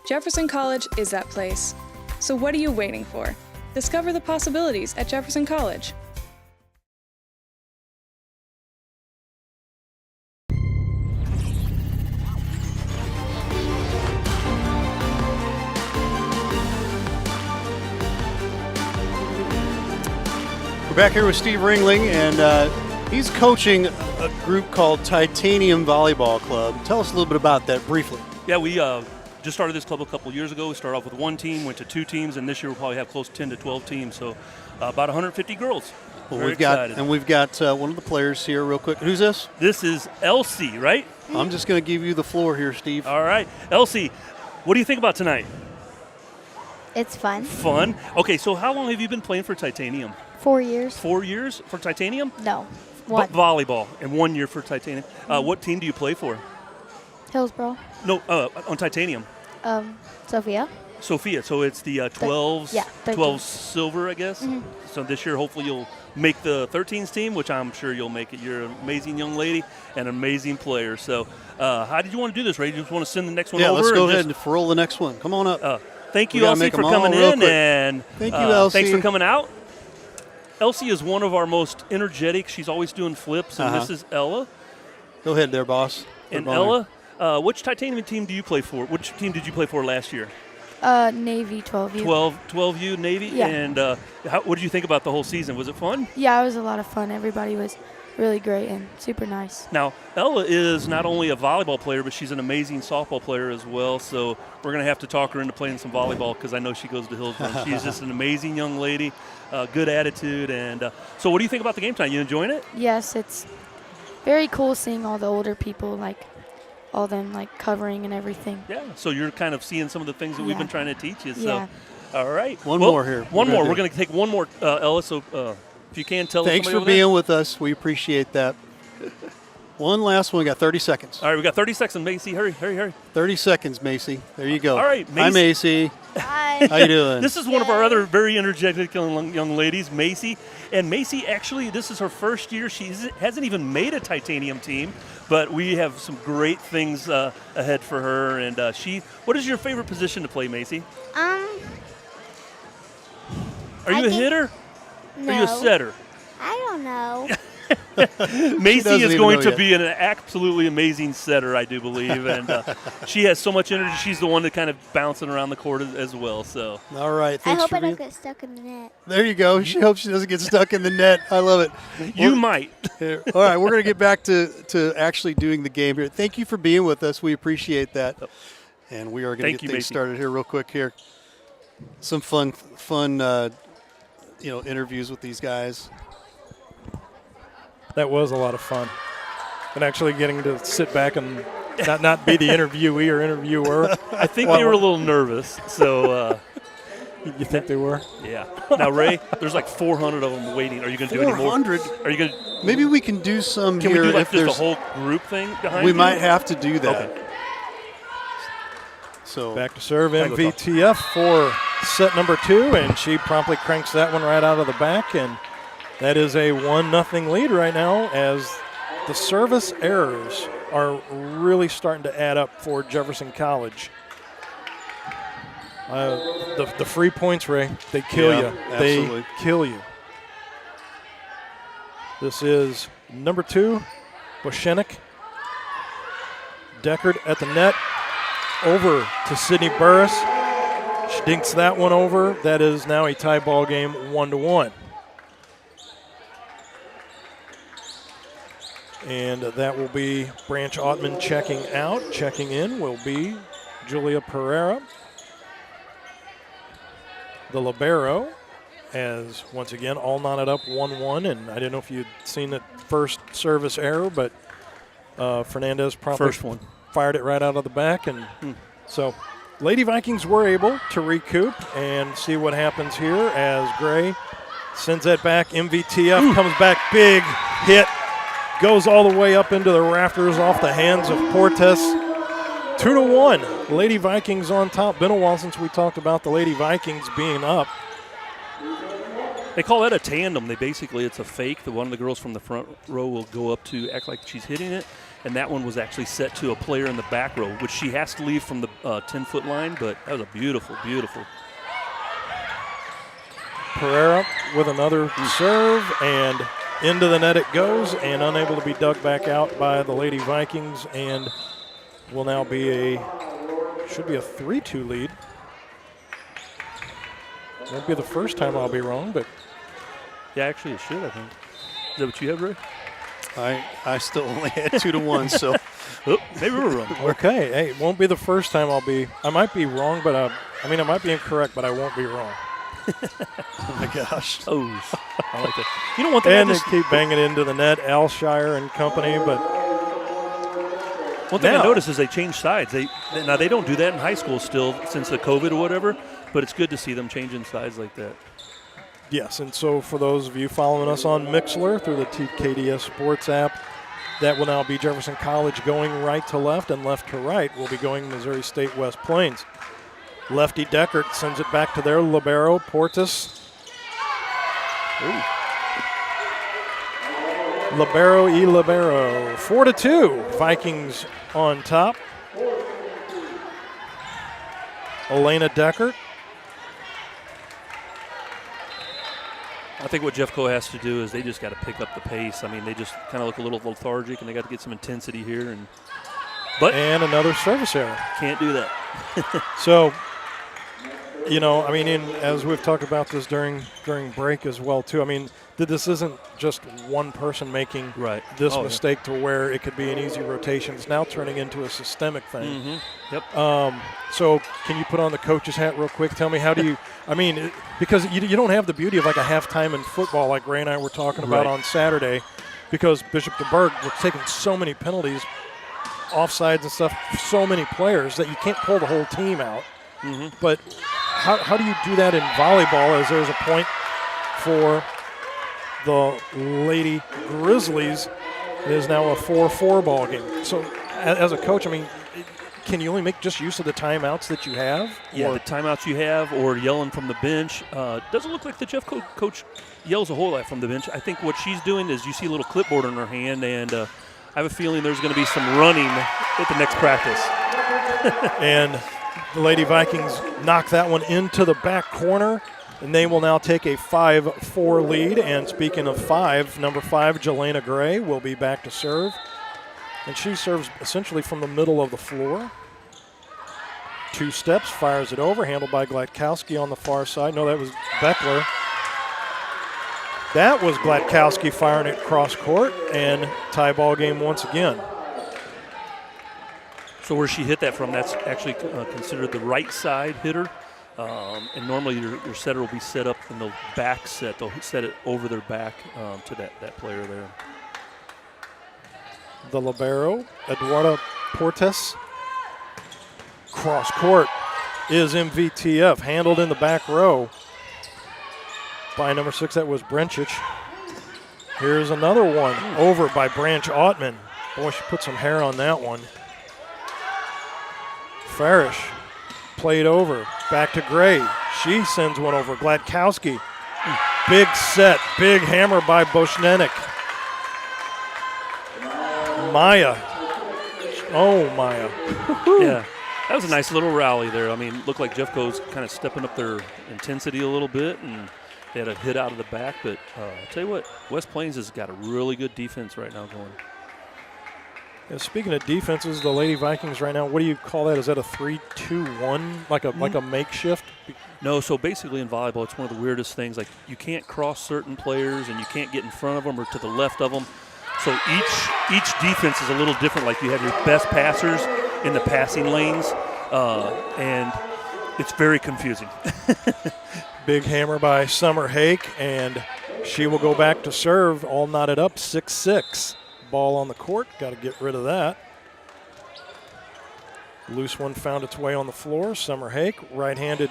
Jefferson College is that place. So what are you waiting for? Discover the possibilities at Jefferson College. Back here with Steve Ringling, and he's coaching a group called Titanium Volleyball Club. Tell us a little bit about that briefly. Yeah, we just started this club a couple years ago. We started off with one team, went to 2 teams, and this year we'll probably have close to 10 to 12 teams, so about 150 girls. Well, we've got one of the players here real quick. Who's this? This is Elsie, right? I'm just going to give you the floor here, Steve. All right. Elsie, what do you think about tonight? It's fun. Fun? Okay, so how long have you been playing for Titanium? 4 years. 4 years for Titanium? No, 1. Volleyball, and 1 year for Titanium. What team do you play for? Hillsboro. No, on Titanium. Sophia. Sophia, so it's the 12s, 12 silver, I guess. So this year, hopefully, you'll make the 13s team, which I'm sure you'll make it. You're an amazing young lady and an amazing player. So how did you want to do this, Ray? You just want to send the next one over? Yeah, let's go ahead and roll the next one. Come on up. Thank you, Elsie, for coming in. And thank you, Elsie. Thanks for coming out. Elsie is one of our most energetic. She's always doing flips, and this is Ella. Go ahead there, boss. And Ella, which titanium team do you play for? Which team did you play for last year? Navy 12U. 12U Navy? Yeah. And what did you think about the whole season? Was it fun? Yeah, it was a lot of fun. Everybody was really great and super nice. Now, Ella is not only a volleyball player, but she's an amazing softball player as well. So we're going to have to talk her into playing some volleyball because I know she goes to Hillsborough. She's just an amazing young lady, good attitude. And so what do you think about the game tonight? You enjoying it? Yes, it's very cool seeing all the older people, like all them like covering and everything. Yeah, so you're kind of seeing some of the things that we've been trying to teach you. So, Yeah. All right. One more here. One more. We're going to take one more, Ella. So if you can tell Thanks for being with us. We appreciate that. One last one. We got 30 seconds. All right, we got 30 seconds. Macy, hurry. 30 seconds, Macy. There you go. All right, Macy. Hi, Macy. Hi. How you doing? This is one of our other very energetic young ladies, Macy. And Macy, actually, this is her first year. She hasn't even made a titanium team, but we have some great things ahead for her. And what is your favorite position to play, Macy? Are you a hitter? No. Are you a setter? I don't know. Macy is going to be an absolutely amazing setter, I do believe, and she has so much energy. She's the one that kind of bouncing around the court as well. So, all right, I hope I don't get stuck in the net. There you go. She hopes she doesn't get stuck in the net. I love it. You might. All right, we're going to get back to actually doing the game here. Thank you for being with us. We appreciate that, and we are going to get things started here real quick. Here, some fun, interviews with these guys. That was a lot of fun. And actually getting to sit back and not be the interviewee or interviewer. I think they were a little nervous. So you think they were? Yeah. Now, Ray, there's like 400 of them waiting. Are you going to do any more? 400? Are you going to? Maybe we can do some Can here. we do like if just there's a whole group thing behind We you? might have to do that. Okay. So back to serve MVTF for set number 2, and she promptly cranks that one right out of the back, and that is a 1-0 lead right now as the service errors are really starting to add up for Jefferson College. The free points, Ray, they kill you. Absolutely. They kill you. This is number 2, Boshenik. Deckard at the net. Over to Sydney Burris. She dinks that one over. That is now a tie ball game, 1-1. And that will be Branch Ottman checking out. Checking in will be Julia Pereira. The libero, as once again all knotted up 1-1. And I didn't know if you'd seen that first service error, but Fernandez promptly fired it right out of the back. And so Lady Vikings were able to recoup and see what happens here as Gray sends that back. MVTF comes back, big hit. Goes all the way up into the rafters off the hands of Portes. 2-1. Lady Vikings on top. Been a while since we talked about the Lady Vikings being up. They call that a tandem. It's a fake. One of the girls from the front row will go up to act like she's hitting it, and that one was actually set to a player in the back row, which she has to leave from the 10-foot line, but that was a beautiful, beautiful. Pereira with another serve, and into the net it goes, and unable to be dug back out by the Lady Vikings, and will now be should be a 3-2 lead. Won't be the first time I'll be wrong, but. Yeah, actually it should, I think. Is that what you have, Ray? I still only had 2-1, so maybe we're wrong. Okay, hey, it won't be the first time I might be wrong, but I might be incorrect, but I won't be wrong. Oh my gosh. Oh, I like that. You know, one thing and they keep banging into the net, Alshire and company, but one thing I noticed is they change sides. They don't do that in high school still since the COVID or whatever, but it's good to see them changing sides like that. Yes, and so for those of you following us on Mixlr through the TKDS Sports app, that will now be Jefferson College going right to left, and left to right will be going Missouri State West Plains. Lefty Deckard sends it back to their libero, Portes. Libero e libero. 4-2. Vikings on top. Elena Deckard. I think what Jeffco has to do is they just got to pick up the pace. I mean, they just kind of look a little lethargic, and they got to get some intensity here. And another service error. Can't do that. So, I mean, as we've talked about this during break as well, too. I mean, this isn't just one person making this mistake to where it could be an easy rotation. It's now turning into a systemic thing. Mm-hmm. Yep. So can you put on the coach's hat real quick? Tell me, how do you – I mean, because you don't have the beauty of like a halftime in football like Ray and I were talking about on Saturday, because Bishop DeBerg was taking so many penalties, offsides and stuff, so many players that you can't pull the whole team out. Mm-hmm. But how do you do that in volleyball, as there's a point for the Lady Grizzlies? It is now a 4-4 ball game. So as a coach, I mean, can you only make just use of the timeouts that you have? Yeah, the timeouts you have, or yelling from the bench. Doesn't look like the Jeffco coach yells a whole lot from the bench. I think what she's doing is you see a little clipboard in her hand, and I have a feeling there's going to be some running at the next practice. And the Lady Vikings knock that one into the back corner, and they will now take a 5-4 lead. And speaking of 5, number 5, Jelena Gray, will be back to serve. And she serves essentially from the middle of the floor. 2 steps, fires it over, handled by Glatkowski on the far side. No, that was Beckler. That was Glatkowski firing it cross court, and tie ball game once again. So where she hit that from, that's actually considered the right side hitter. And normally your setter will be set up in the back set. They'll set it over their back to that player there. The libero, Eduarda Portes. Cross court is MVTF, handled in the back row by number 6, that was Brencic. Here's another one, over by Branch Ottman. Boy, she put some hair on that one. Farish played over, back to Gray. She sends one over, Glatkowski. Big set, big hammer by Boschnenik. Maya. Oh, Maya. Yeah, that was a nice little rally there. I mean, looked like Jeffco's kind of stepping up their intensity a little bit, and they had a hit out of the back. But I'll tell you what, West Plains has got a really good defense right now going. Yeah, speaking of defenses, the Lady Vikings right now, what do you call that? Is that a 3-2-1, like a makeshift? No, so basically in volleyball, it's one of the weirdest things. Like, you can't cross certain players, and you can't get in front of them or to the left of them. So each defense is a little different. Like, you have your best passers in the passing lanes, and it's very confusing. Big hammer by Summer Hake, and she will go back to serve, all knotted up, 6-6. Ball on the court, got to get rid of that. Loose one found its way on the floor. Summer Hake, right-handed.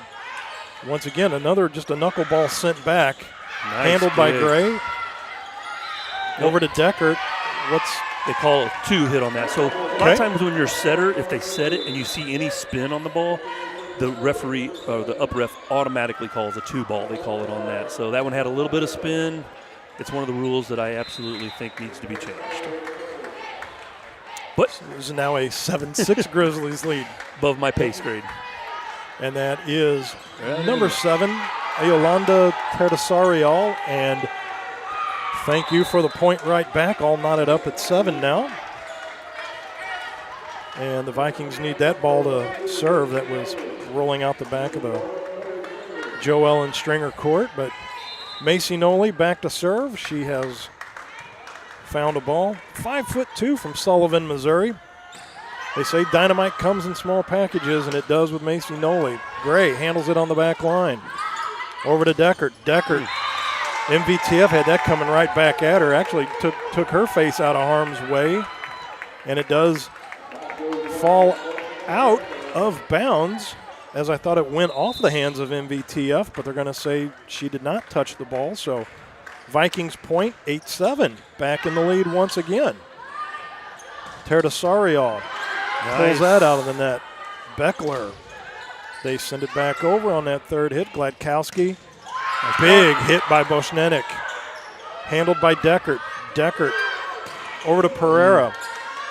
Once again, just a knuckleball sent back. Nice, handled by Gray. Over to Deckert. They call a 2 hit on that. So a lot of times when you're a setter, if they set it and you see any spin on the ball, the referee or the up ref automatically calls a 2 ball. They call it on that. So that one had a little bit of spin. It's one of the rules that I absolutely think needs to be changed. But so there's now a 7-6 Grizzlies lead. Above my pace grade. And that is number 7, Yolanda Tertasarial. And thank you for the point right back, all knotted up at 7 now. And the Vikings need that ball to serve. That was rolling out the back of the Joe Ellen Stringer court, but Macy Noley back to serve. She has found a ball. 5'2" from Sullivan, Missouri. They say dynamite comes in small packages, and it does with Macy Noley. Gray handles it on the back line. Over to Deckert. Deckert, MVTF had that coming right back at her. Actually took her face out of harm's way, and it does fall out of bounds, as I thought it went off the hands of MVTF, but they're going to say she did not touch the ball. So Vikings point, 8-7, back in the lead once again. Tertasarial pulls that out of the net. Beckler, they send it back over on that third hit. Glatkowski, big hit by Boschnenik. Handled by Deckert. Deckert over to Pereira.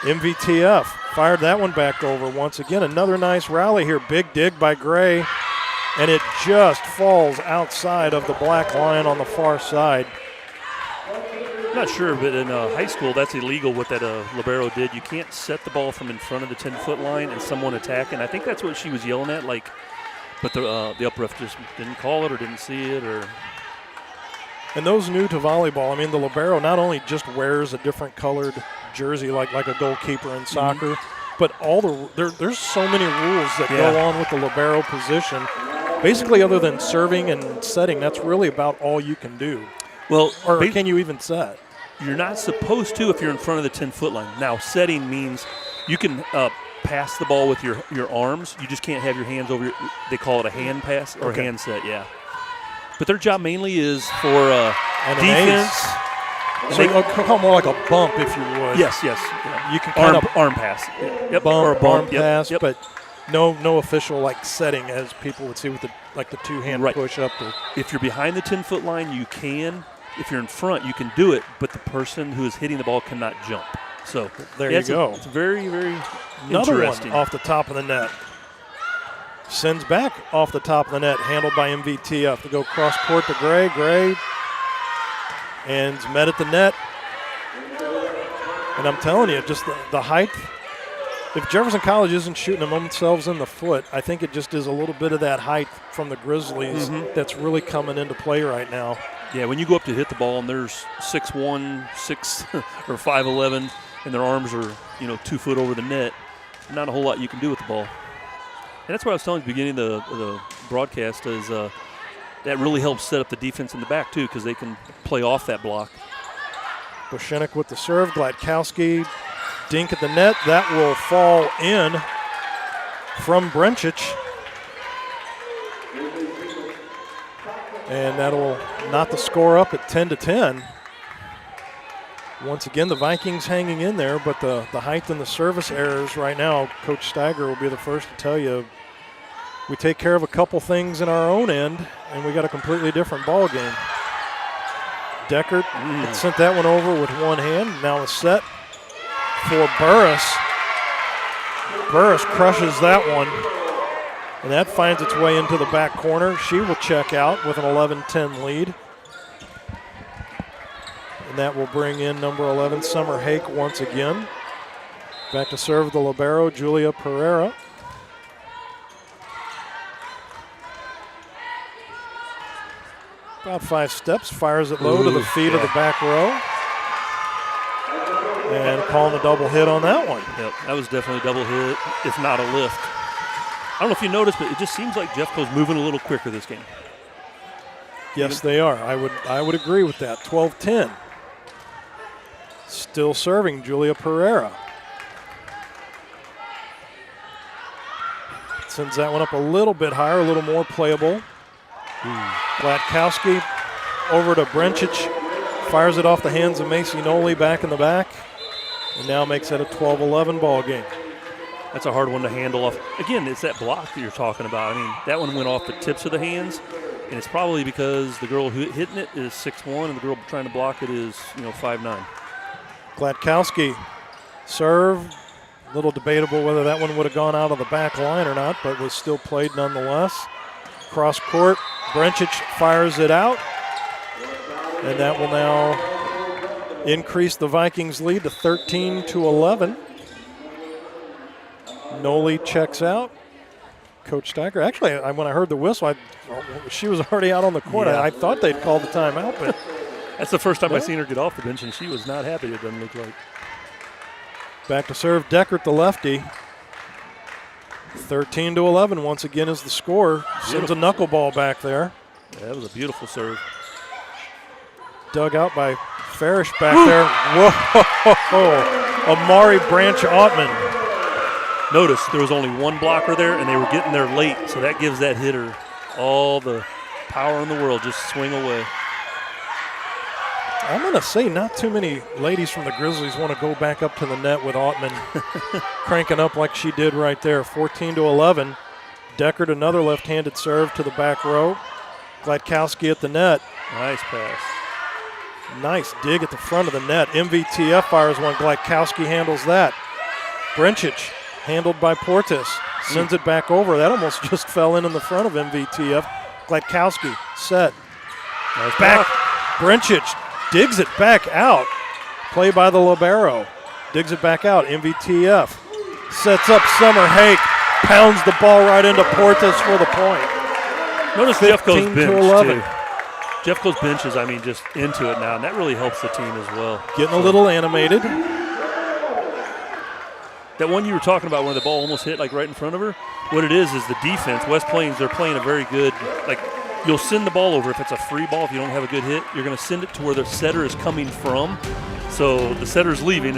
MVTF fired that one back over once again. Another nice rally here. Big dig by Gray. and it just falls outside of the black line on the far side. I'm not sure, but in high school, that's illegal what that libero did. You can't set the ball from in front of the 10-foot line and someone attack, and I think that's what she was yelling at, like, but the up ref just didn't call it or didn't see it. And those new to volleyball, I mean, the libero not only just wears a different colored jersey like a goalkeeper in soccer, but there's so many rules that go on with the libero position. Basically, other than serving and setting, that's really about all you can do. Well, or can you even set? You're not supposed to if you're in front of the 10-foot line. Now, setting means you can pass the ball with your arms. You just can't have your hands over they call it a hand pass or hand set, yeah. But their job mainly is for defense. So you call more like a bump, if you would. Yes. Yeah. You can arm pass. Yep. Bump, or a arm pass, yep. but no official like setting as people would see with the two-hand push up. If you're behind the 10-foot line, you can. If you're in front, you can do it, but the person who is hitting the ball cannot jump. So there you go. It's very, very Another interesting. One off the top of the net. Sends back off the top of the net, handled by MVTF. To go cross court to Gray. Gray and met at the net. And I'm telling you, just the height. If Jefferson College isn't shooting themselves in the foot, I think it just is a little bit of that height from the Grizzlies that's really coming into play right now. Yeah, when you go up to hit the ball and there's 6'1", 6 or 5'11", and their arms are 2 foot over the net, not a whole lot you can do with the ball. And that's what I was telling you at the beginning of the broadcast is that really helps set up the defense in the back too, because they can play off that block. Boshenik with the serve, Gladkowski, dink at the net. That will fall in from Brencic. And that'll knot the score up at 10-10. Once again, the Vikings hanging in there, but the height and the service errors right now, Coach Steiger will be the first to tell you, we take care of a couple things in our own end, and we got a completely different ball game. Deckert sent that one over with one hand. Now a set for Burris. Burris crushes that one, and that finds its way into the back corner. She will check out with an 11-10 lead. And that will bring in number 11, Summer Hake, once again. Back to serve the libero, Julia Pereira. About 5 steps, fires it low to the feet of the back row. And calling a double hit on that one. Yep, that was definitely a double hit, if not a lift. I don't know if you noticed, but it just seems like Jeffco's moving a little quicker this game. Yes, they are. I would agree with that. 12-10. Still serving Julia Pereira. Sends that one up a little bit higher, a little more playable. Gladkowski over to Brencic. Fires it off the hands of Macy Noli back in the back. And now makes it a 12-11 ball game. That's a hard one to handle off. Again, it's that block that you're talking about. I mean, that one went off the tips of the hands, and it's probably because the girl hitting it is 6'1", and the girl trying to block it is 5'9". Gladkowski serve. A little debatable whether that one would have gone out of the back line or not, but was still played nonetheless. Cross court, Brencic fires it out, and that will now increase the Vikings lead to 13-11. Noli checks out. Coach Steiger, actually, when I heard the whistle, she was already out on the court. Yeah. I thought they'd called the timeout, but that's the first time I've seen her get off the bench, and she was not happy, it doesn't look like. Back to serve Deckert, the lefty. 13-11 once again is the score. Sends a knuckleball back there. Yeah, that was a beautiful serve. Dug out by Farish back there. Whoa! Amari Branch-Ottman. Notice there was only one blocker there, and they were getting there late, so that gives that hitter all the power in the world. Just swing away. I'm going to say not too many ladies from the Grizzlies want to go back up to the net with Ottman cranking up like she did right there. 14-11. Deckert, another left-handed serve to the back row. Gladkowski at the net. Nice pass. Nice dig at the front of the net. MVTF fires one. Gladkowski handles that. Brencic handled by Portis. Sends it back over. That almost just fell in the front of MVTF. Gladkowski set. Nice Back. block. Brencic digs it back out. Play by the libero. Digs it back out. MVTF sets up Summer Hake. Pounds the ball right into Portes for the point. Notice Jeffco's 15 bench, to 11. too. Jeffco's bench is, just into it now, and that really helps the team as well. Getting a little animated. That one you were talking about where the ball almost hit, like right in front of her, what it is the defense. West Plains, they're playing a very good, you'll send the ball over. If it's a free ball, if you don't have a good hit, you're going to send it to where the setter is coming from. So the setter's leaving.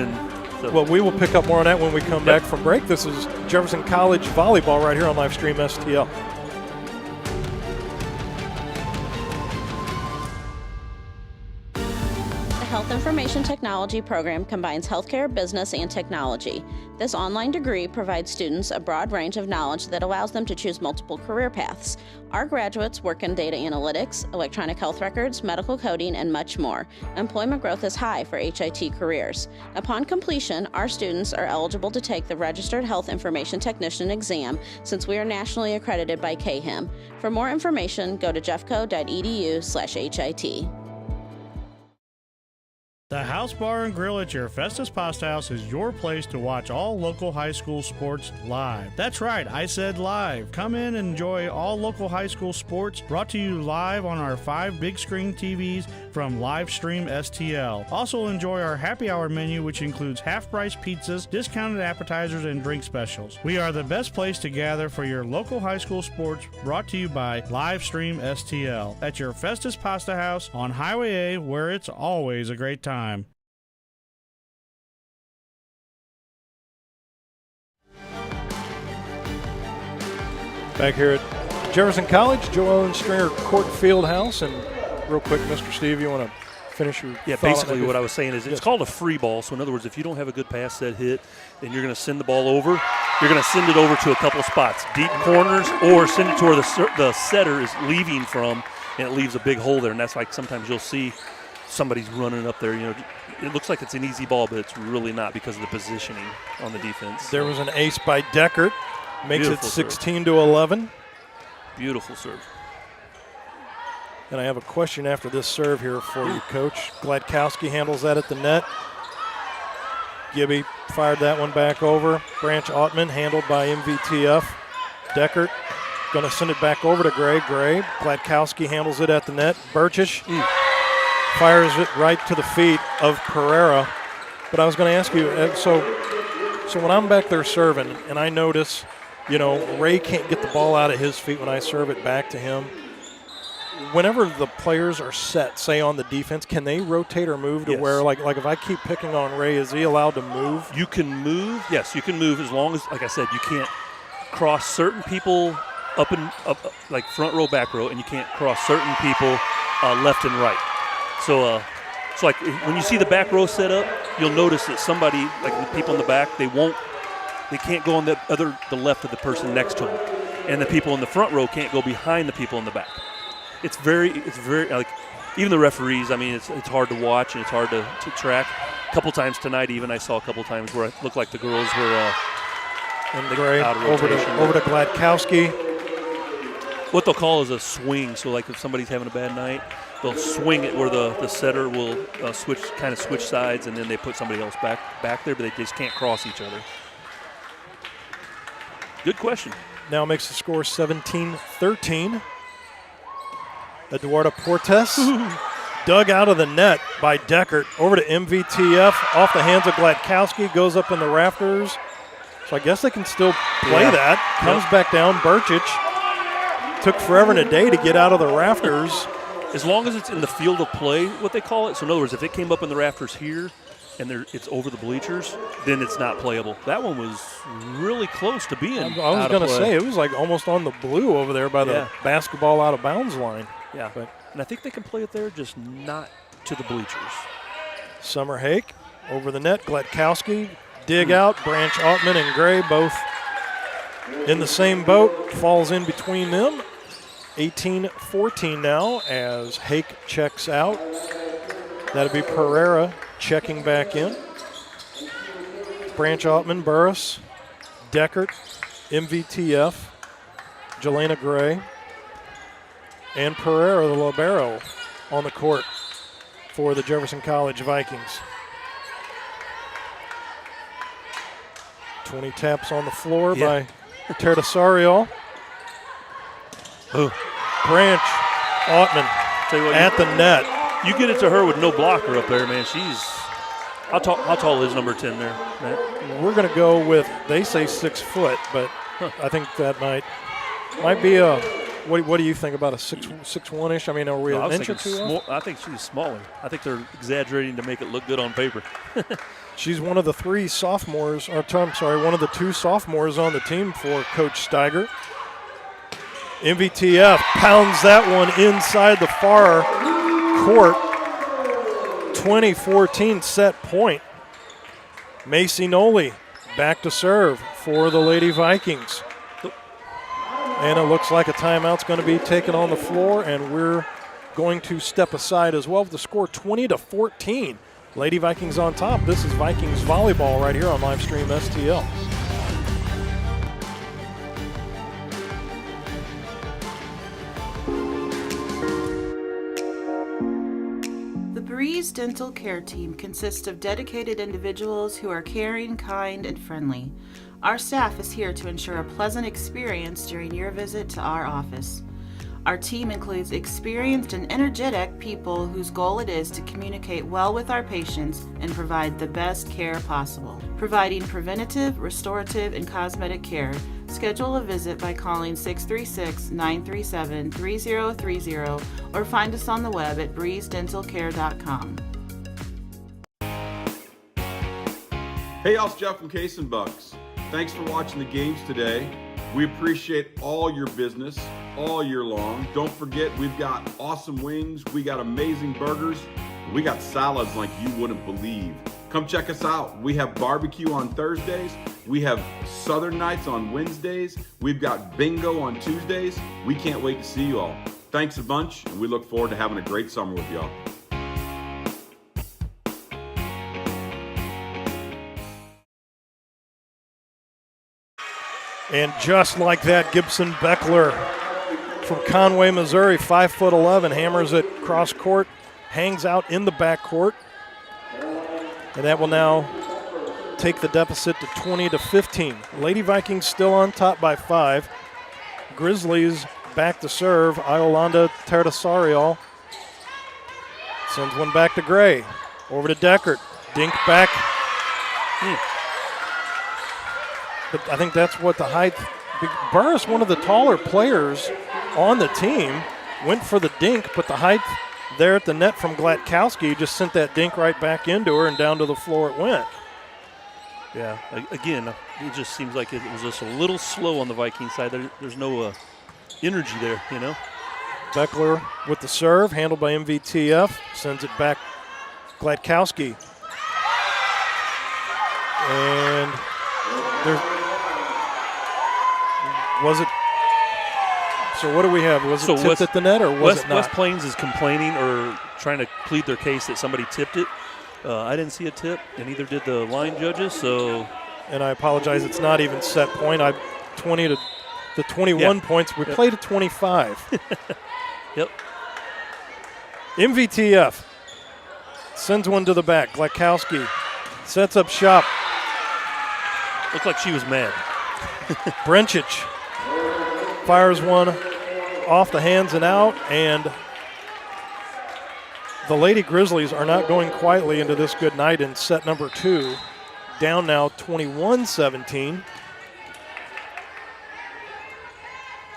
Well, we will pick up more on that when we come back from break. This is Jefferson College volleyball right here on Livestream STL. The Health Information Technology program combines healthcare, business, and technology. This online degree provides students a broad range of knowledge that allows them to choose multiple career paths. Our graduates work in data analytics, electronic health records, medical coding, and much more. Employment growth is high for HIT careers. Upon completion, our students are eligible to take the Registered Health Information Technician exam since we are nationally accredited by KHIM. For more information, go to jeffco.edu/HIT. The House Bar and Grill at your Festus Pasta House is your place to watch all local high school sports live. That's right, I said live. Come in and enjoy all local high school sports brought to you live on our 5 big screen TVs from Livestream STL. Also enjoy our happy hour menu, which includes half-price pizzas, discounted appetizers, and drink specials. We are the best place to gather for your local high school sports brought to you by Livestream STL at your Festus Pasta House on Highway A, where it's always a great time. Back here at Jefferson College, Joel and Stringer Court Field House. And real quick, Mr. Steve, you want to finish your thought on basically that? what I was saying is it's called a free ball. So in other words, if you don't have a good pass set hit, then you're going to send the ball over. You're going to send it over to a couple of spots, deep corners, or send it to where the setter is leaving from, and it leaves a big hole there. And that's like sometimes you'll see somebody's running up there. It looks like it's an easy ball, but it's really not because of the positioning on the defense. There was an ace by Deckert. Makes Beautiful it 16 to 11. Beautiful serve. And I have a question after this serve here for you, Coach. Gladkowski handles that at the net. Gibby fired that one back over. Branch Ottman handled by MVTF. Deckert going to send it back over to Gray. Gladkowski handles it at the net. Burchich fires it right to the feet of Pereira. But I was going to ask you, so when I'm back there serving and I notice, Ray can't get the ball out of his feet when I serve it back to him. Whenever the players are set, say on the defense, can they rotate or move to where, like if I keep picking on Ray, is he allowed to move? You can move. Yes, you can move as long as, like I said, you can't cross certain people up like front row, back row, and you can't cross certain people left and right. So like when you see the back row set up, you'll notice that somebody, like the people in the back, they can't go on the left of the person next to them, and the people in the front row can't go behind the people in the back. It's very like even the referees. It's hard to watch and it's hard to track. A couple times tonight, even I saw a couple times where it looked like the girls were out of rotation. Over to Gladkowski. What they'll call is a swing. So like if somebody's having a bad night, they'll swing it where the setter will switch sides, and then they put somebody else back there, but they just can't cross each other. Good question. Now makes the score 17-13. Eduardo Portes dug out of the net by Deckert. Over to MVTF. Off the hands of Gladkowski. Goes up in the rafters. So I guess they can still play that. Comes back down. Burchich. Took forever and a day to get out of the rafters. As long as it's in the field of play, what they call it. So in other words, if it came up in the rafters here and it's over the bleachers, then it's not playable. That one was really close to being I was going to say, it was like almost on the blue over there by the basketball out of bounds line. Yeah, and I think they can play it there, just not to the bleachers. Summer Hake over the net. Gladkowski dig out. Branch Ottman and Gray both in the same boat. Falls in between them. 18-14 now as Hake checks out. That'll be Pereira checking back in. Branch Ottman, Burris, Deckert, MVTF, Jelena Gray, and Pereira, the libero, on the court for the Jefferson College Vikings. 20 taps on the floor by Terdasario. Branch Ottman at the net. You get it to her with no blocker up there, man. She's how tall is number 10 there, Matt? We're going to go with, they say 6 foot, but I think that might be a. What do you think about a 6'1"-ish? I mean, are we an inch or two off? I think she's smaller. I think they're exaggerating to make it look good on paper. She's one of the 3 sophomores, or I'm sorry, one of the 2 sophomores on the team for Coach Steiger. MVTF pounds that one inside the far court. 2014 set point. Macy Noli back to serve for the Lady Vikings. And it looks like a timeout's going to be taken on the floor, and we're going to step aside as well with the score 20-14. Lady Vikings on top. This is Vikings volleyball right here on Livestream STL. The Breeze Dental Care Team consists of dedicated individuals who are caring, kind, and friendly. Our staff is here to ensure a pleasant experience during your visit to our office. Our team includes experienced and energetic people whose goal it is to communicate well with our patients and provide the best care possible. Providing preventative, restorative, and cosmetic care. Schedule a visit by calling 636-937-3030 or find us on the web at breezedentalcare.com. Hey, y'all, it's Jeff from Case and Bucks. Thanks for watching the games today. We appreciate all your business all year long. Don't forget, we've got awesome wings, we got amazing burgers, we got salads like you wouldn't believe. Come check us out. We have barbecue on Thursdays, we have Southern Nights on Wednesdays, we've got bingo on Tuesdays. We can't wait to see you all. Thanks a bunch, and we look forward to having a great summer with y'all. And just like that, Gibson Beckler from Conway, Missouri, 5'11", hammers it cross court, hangs out in the back court. And that will now take the deficit to 20-15. Lady Vikings still on top by 5. Grizzlies back to serve. Iolanda Terdasario sends one back to Gray. Over to Deckert. Dink back. But I think that's what the height. Burris, one of the taller players on the team, went for the dink, but the height there at the net from Glatkowski just sent that dink right back into her, and down to the floor it went. Yeah, again, it just seems like it was just a little slow on the Viking side. There's no energy there, you know. Beckler with the serve, handled by MVTF, sends it back Glatkowski. And there was it. So what do we have? Was it tipped at the net, or was it not? West Plains is complaining or trying to plead their case that somebody tipped it. I didn't see a tip, and neither did the line judges. So, and I apologize, it's not even set point. 20 to the 21 points. We played at 25. Yep. MVTF sends one to the back. Glatkowski sets up shop. Looked like she was mad. Brencic fires one off the hands and out, and the Lady Grizzlies are not going quietly into this good night in set number 2. Down now 21-17.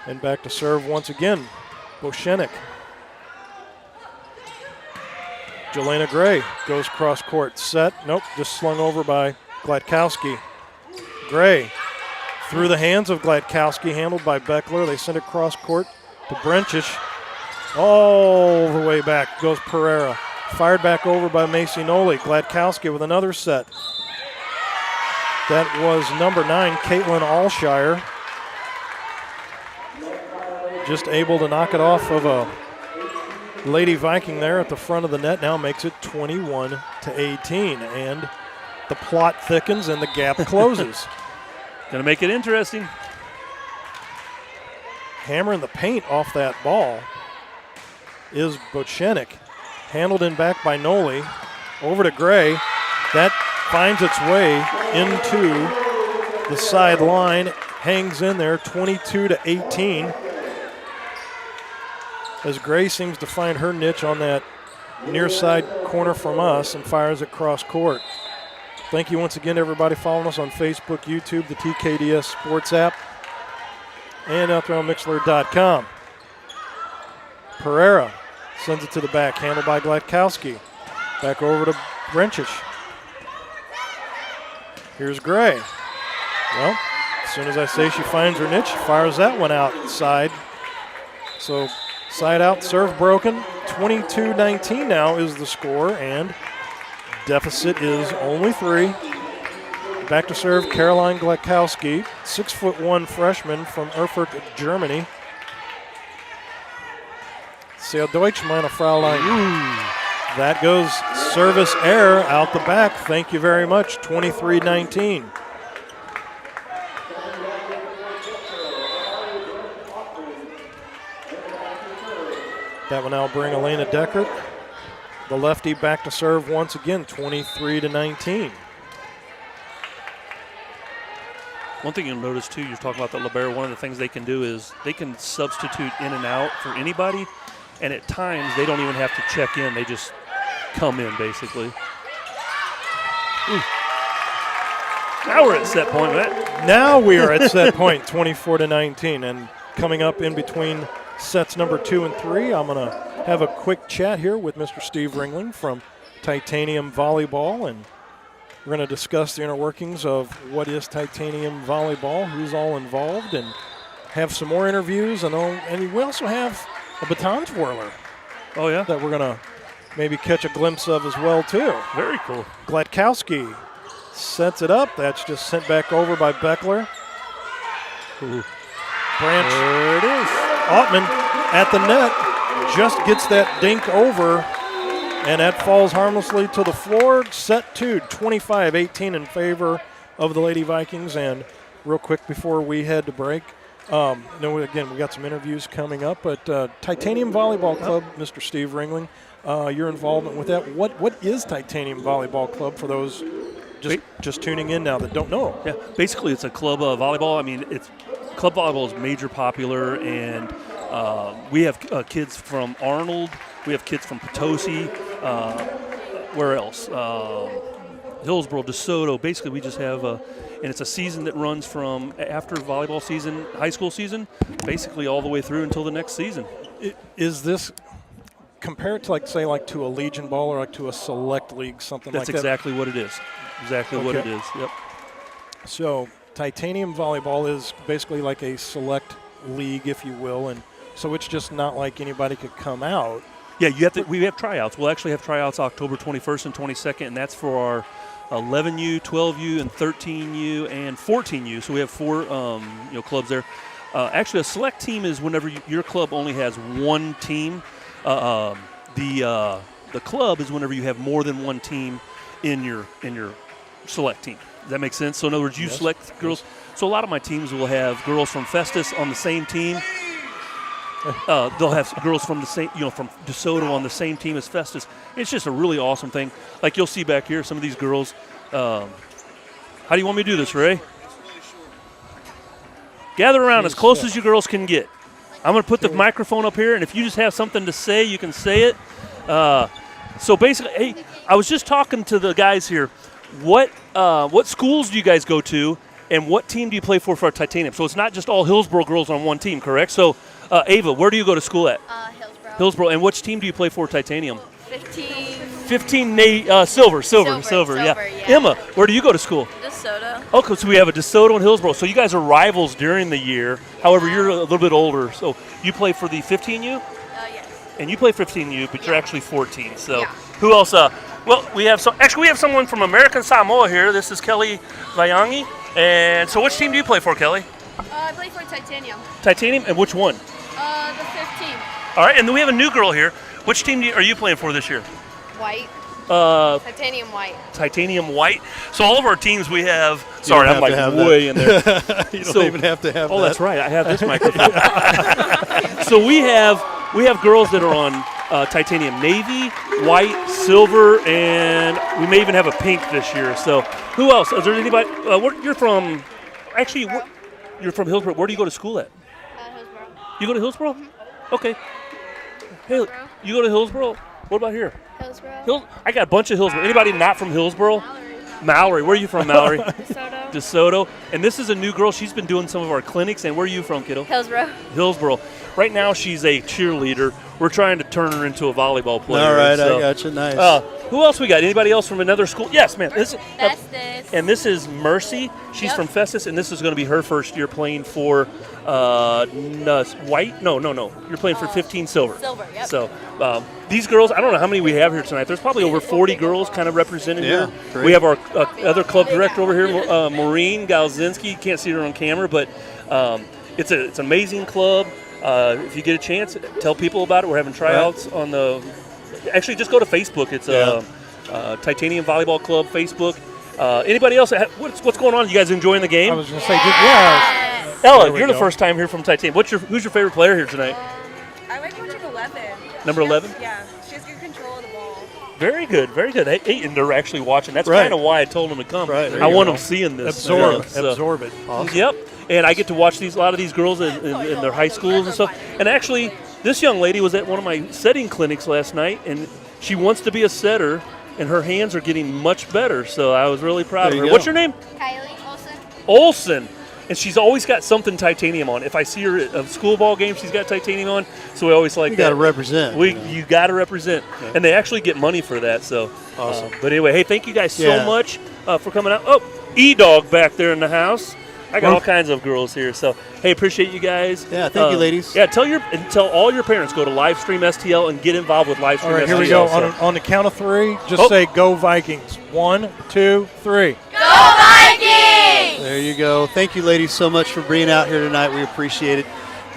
And back to serve once again, Boshenik. Jelena Gray goes cross court. Set, nope, just slung over by Glatkowski. Gray through the hands of Glatkowski, handled by Beckler. They send it cross court to Brencic. All the way back goes Pereira. Fired back over by Macy Noli. Glatkowski with another set. That was number 9, Caitlin Alshire. Just able to knock it off of a Lady Viking there at the front of the net. Now makes it 21-18. And the plot thickens and the gap closes. Going to make it interesting. hammering the paint off that ball is Bochenik. Handled in back by Noli. Over to Gray. That finds its way into the sideline. Hangs in there, 22-18. As Gray seems to find her niche on that near side corner from us and fires it cross court. Thank you once again to everybody following us on Facebook, YouTube, the TKDS Sports app, and out there on Mixler.com. Pereira sends it to the back, handled by Gladkowski. Back over to Brencic. Here's Gray. Well, as soon as I say she finds her niche, fires that one outside. So side out, serve broken. 22-19 now is the score, and deficit is only 3. Back to serve, Caroline Gladkowski, 6'1" freshman from Erfurt, Germany. Sehr Deutsch, meine Fraulein. That goes service error out the back. Thank you very much, 23-19. That will now bring Elena Deckert, the lefty, back to serve once again, 23-19. One thing you'll notice, too, you're talking about the libero, one of the things they can do is they can substitute in and out for anybody, and at times they don't even have to check in. They just come in, basically. Ooh. Now we're at set point, Matt. Now we are at set point, 24-19, and coming up in between sets number 2 and 3, I'm going to have a quick chat here with Mr. Steve Ringling from Titanium Volleyball, and we're going to discuss the inner workings of what is Titanium Volleyball, who's all involved, and have some more interviews. And we also have a baton twirler. Oh, yeah? That we're going to maybe catch a glimpse of as well, too. Very cool. Gladkowski sets it up. That's just sent back over by Beckler. Ooh. Branch. There it is. Ottman at the net just gets that dink over, and that falls harmlessly to the floor. Set 2, 25-18 in favor of the Lady Vikings. And real quick before we head to break, again, we got some interviews coming up, but Titanium Volleyball Club, Mr. Steve Ringling, your involvement with that. What is Titanium Volleyball Club for those just tuning in now that don't know? Yeah, basically it's a club volleyball. I mean, club volleyball is major popular, and we have kids from Arnold. We have kids from Potosi. Where else? Hillsborough, DeSoto. Basically, we just have and it's a season that runs from after volleyball season, high school season, basically all the way through until the next season. Is this compared to, to a Legion Ball or to a select league, something like that? That's exactly what it is. Exactly what it is. Yep. So Titanium Volleyball is basically like a select league, if you will, and so it's just not like anybody could come out. Yeah, we have tryouts. We'll actually have tryouts October 21st and 22nd, and that's for our 11U, 12U, and 13U, and 14U. So we have 4 clubs there. Actually, a select team is whenever your club only has one team. The club is whenever you have more than one team in your select team. Does that make sense? So in other words, you select girls. So a lot of my teams will have girls from Festus on the same team. They'll have girls from the same, from DeSoto on the same team as Festus. It's just a really awesome thing. Like you'll see back here, some of these girls. How do you want me to do this, Ray? Gather around as close as you girls can get. I'm going to put the microphone up here, and if you just have something to say, you can say it. So basically, hey, I was just talking to the guys here. What schools do you guys go to, and what team do you play for our Titanium? So it's not just all Hillsborough girls on one team, correct? So, Ava, where do you go to school at? Hillsborough. Hillsborough. And which team do you play for Titanium? 15. Silver, yeah. Yeah. Emma, where do you go to school? DeSoto. Okay, so we have a DeSoto and Hillsborough. So you guys are rivals during the year. However, you're a little bit older. So you play for the 15U? Yes. And you play 15U, but you're actually 14. So who else? Well, we have someone from American Samoa here. This is Kelly Vayangi. And so which team do you play for, Kelly? I play for Titanium. Titanium, and which one? The 15. All right, and then we have a new girl here. Which team are you playing for this year? White. Titanium white. Titanium white. So all of our teams we have. Sorry, I'm like way in there. You don't even have to have that. Oh, that's right. I have this microphone. So we have girls that are on titanium navy, white, silver, and we may even have a pink this year. So who else? Is there anybody? You're from? Actually, you're from Hillsborough. Where do you go to school at? Hillsborough. You go to Hillsborough? Okay. Hey, you go to Hillsborough? What about here? Hillsborough. I got a bunch of Hillsborough. Anybody not from Hillsborough? Mallory. Where are you from, Mallory? DeSoto. DeSoto. And this is a new girl. She's been doing some of our clinics. And where are you from, kiddo? Hillsborough. Hillsborough. Right now, she's a cheerleader. We're trying to turn her into a volleyball player. All right, I got you. Nice. Who else we got? Anybody else from another school? Yes, ma'am. Festus. And this is Mercy. She's from Festus, and this is going to be her first year playing for white. No. You're playing for 15 silver. Silver, yep. So these girls, I don't know how many we have here tonight. There's probably over 40 girls kind of represented here. Great. We have our other club director over here, Maureen Galzinski. You can't see her on camera, but it's an amazing club. If you get a chance, tell people about it. We're having tryouts on the. Actually, just go to Facebook. It's Titanium Volleyball Club Facebook. Anybody else? What's going on? You guys enjoying the game? I was going to say, yeah. Ella, you're the first time here from Titanium. Who's your favorite player here tonight? I like watching 11. Number 11? Yeah, she has good control of the ball. Very good, very good. Hey, and they're actually watching. That's kind of why I told them to come. Right, I want them seeing this. Absorb it. Awesome. Yep. And I get to watch a lot of these girls in their high schools and stuff. And actually, this young lady was at one of my setting clinics last night, and she wants to be a setter, and her hands are getting much better. So I was really proud of her. What's your name? Kylie Olson. Olson. And she's always got something titanium on. If I see her at a school ball game, she's got titanium on. So we always like you got to represent. You got to represent. Yeah. And they actually get money for that. So awesome. But anyway, hey, thank you guys so much for coming out. Oh, E-Dog back there in the house. I got all kinds of girls here. So, hey, appreciate you guys. Yeah, thank you, ladies. Yeah, tell all your parents, go to Livestream STL and get involved with Livestream STL. All right, here we go. On the count of three, just say, go Vikings. 1, 2, 3. Go Vikings! There you go. Thank you, ladies, so much for being out here tonight. We appreciate it.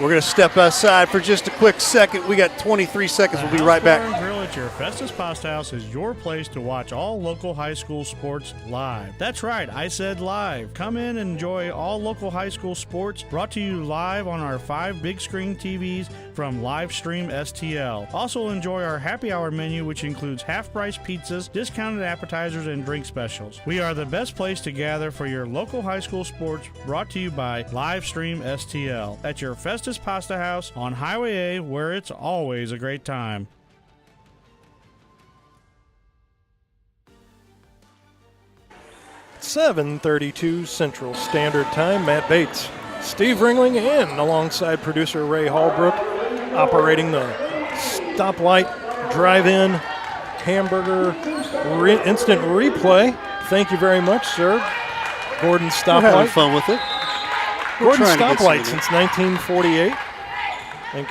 We're going to step outside for just a quick second. We got 23 seconds. We'll be right back. Bar and Grill at your Festus Pasta House is your place to watch all local high school sports live. That's right, I said live. Come in and enjoy all local high school sports brought to you live on our 5 big screen TVs from Livestream STL. Also enjoy our happy hour menu, which includes half-price pizzas, discounted appetizers, and drink specials. We are the best place to gather for your local high school sports brought to you by Livestream STL at your Festus Pasta House on Highway A, where it's always a great time. .7:32 Central Standard Time. Matt Bates, Steve Ringling, and alongside producer Ray Hallbrook, operating the stoplight drive-in hamburger instant replay. Thank you very much, sir. Gordon Stoplight. We're having fun with it. Gordon Stoplight since 1948. I think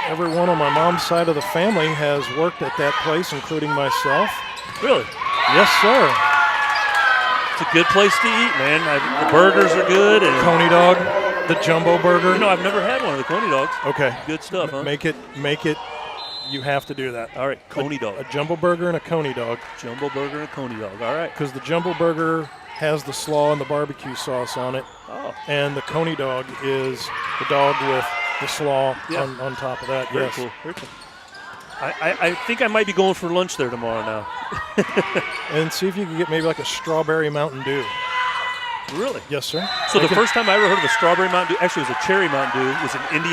everyone on my mom's side of the family has worked at that place, including myself. Really? Yes, sir. It's a good place to eat, man. The burgers are good. And Coney dog, the jumbo burger. You know, I've never had one of the Coney dogs. Okay. Good stuff, huh? Make it. You have to do that. All right, Coney dog. A jumbo burger and a Coney dog. Jumbo burger and a Coney dog. All right. Because the jumbo burger has the slaw and the barbecue sauce on it. Oh. And the Coney dog is the dog with the slaw on top of that. Very cool. Very cool. I think I might be going for lunch there tomorrow now. And see if you can get maybe like a strawberry Mountain Dew. Really? Yes, sir. So the first time I ever heard of a strawberry Mountain Dew, actually it was a cherry Mountain Dew, was in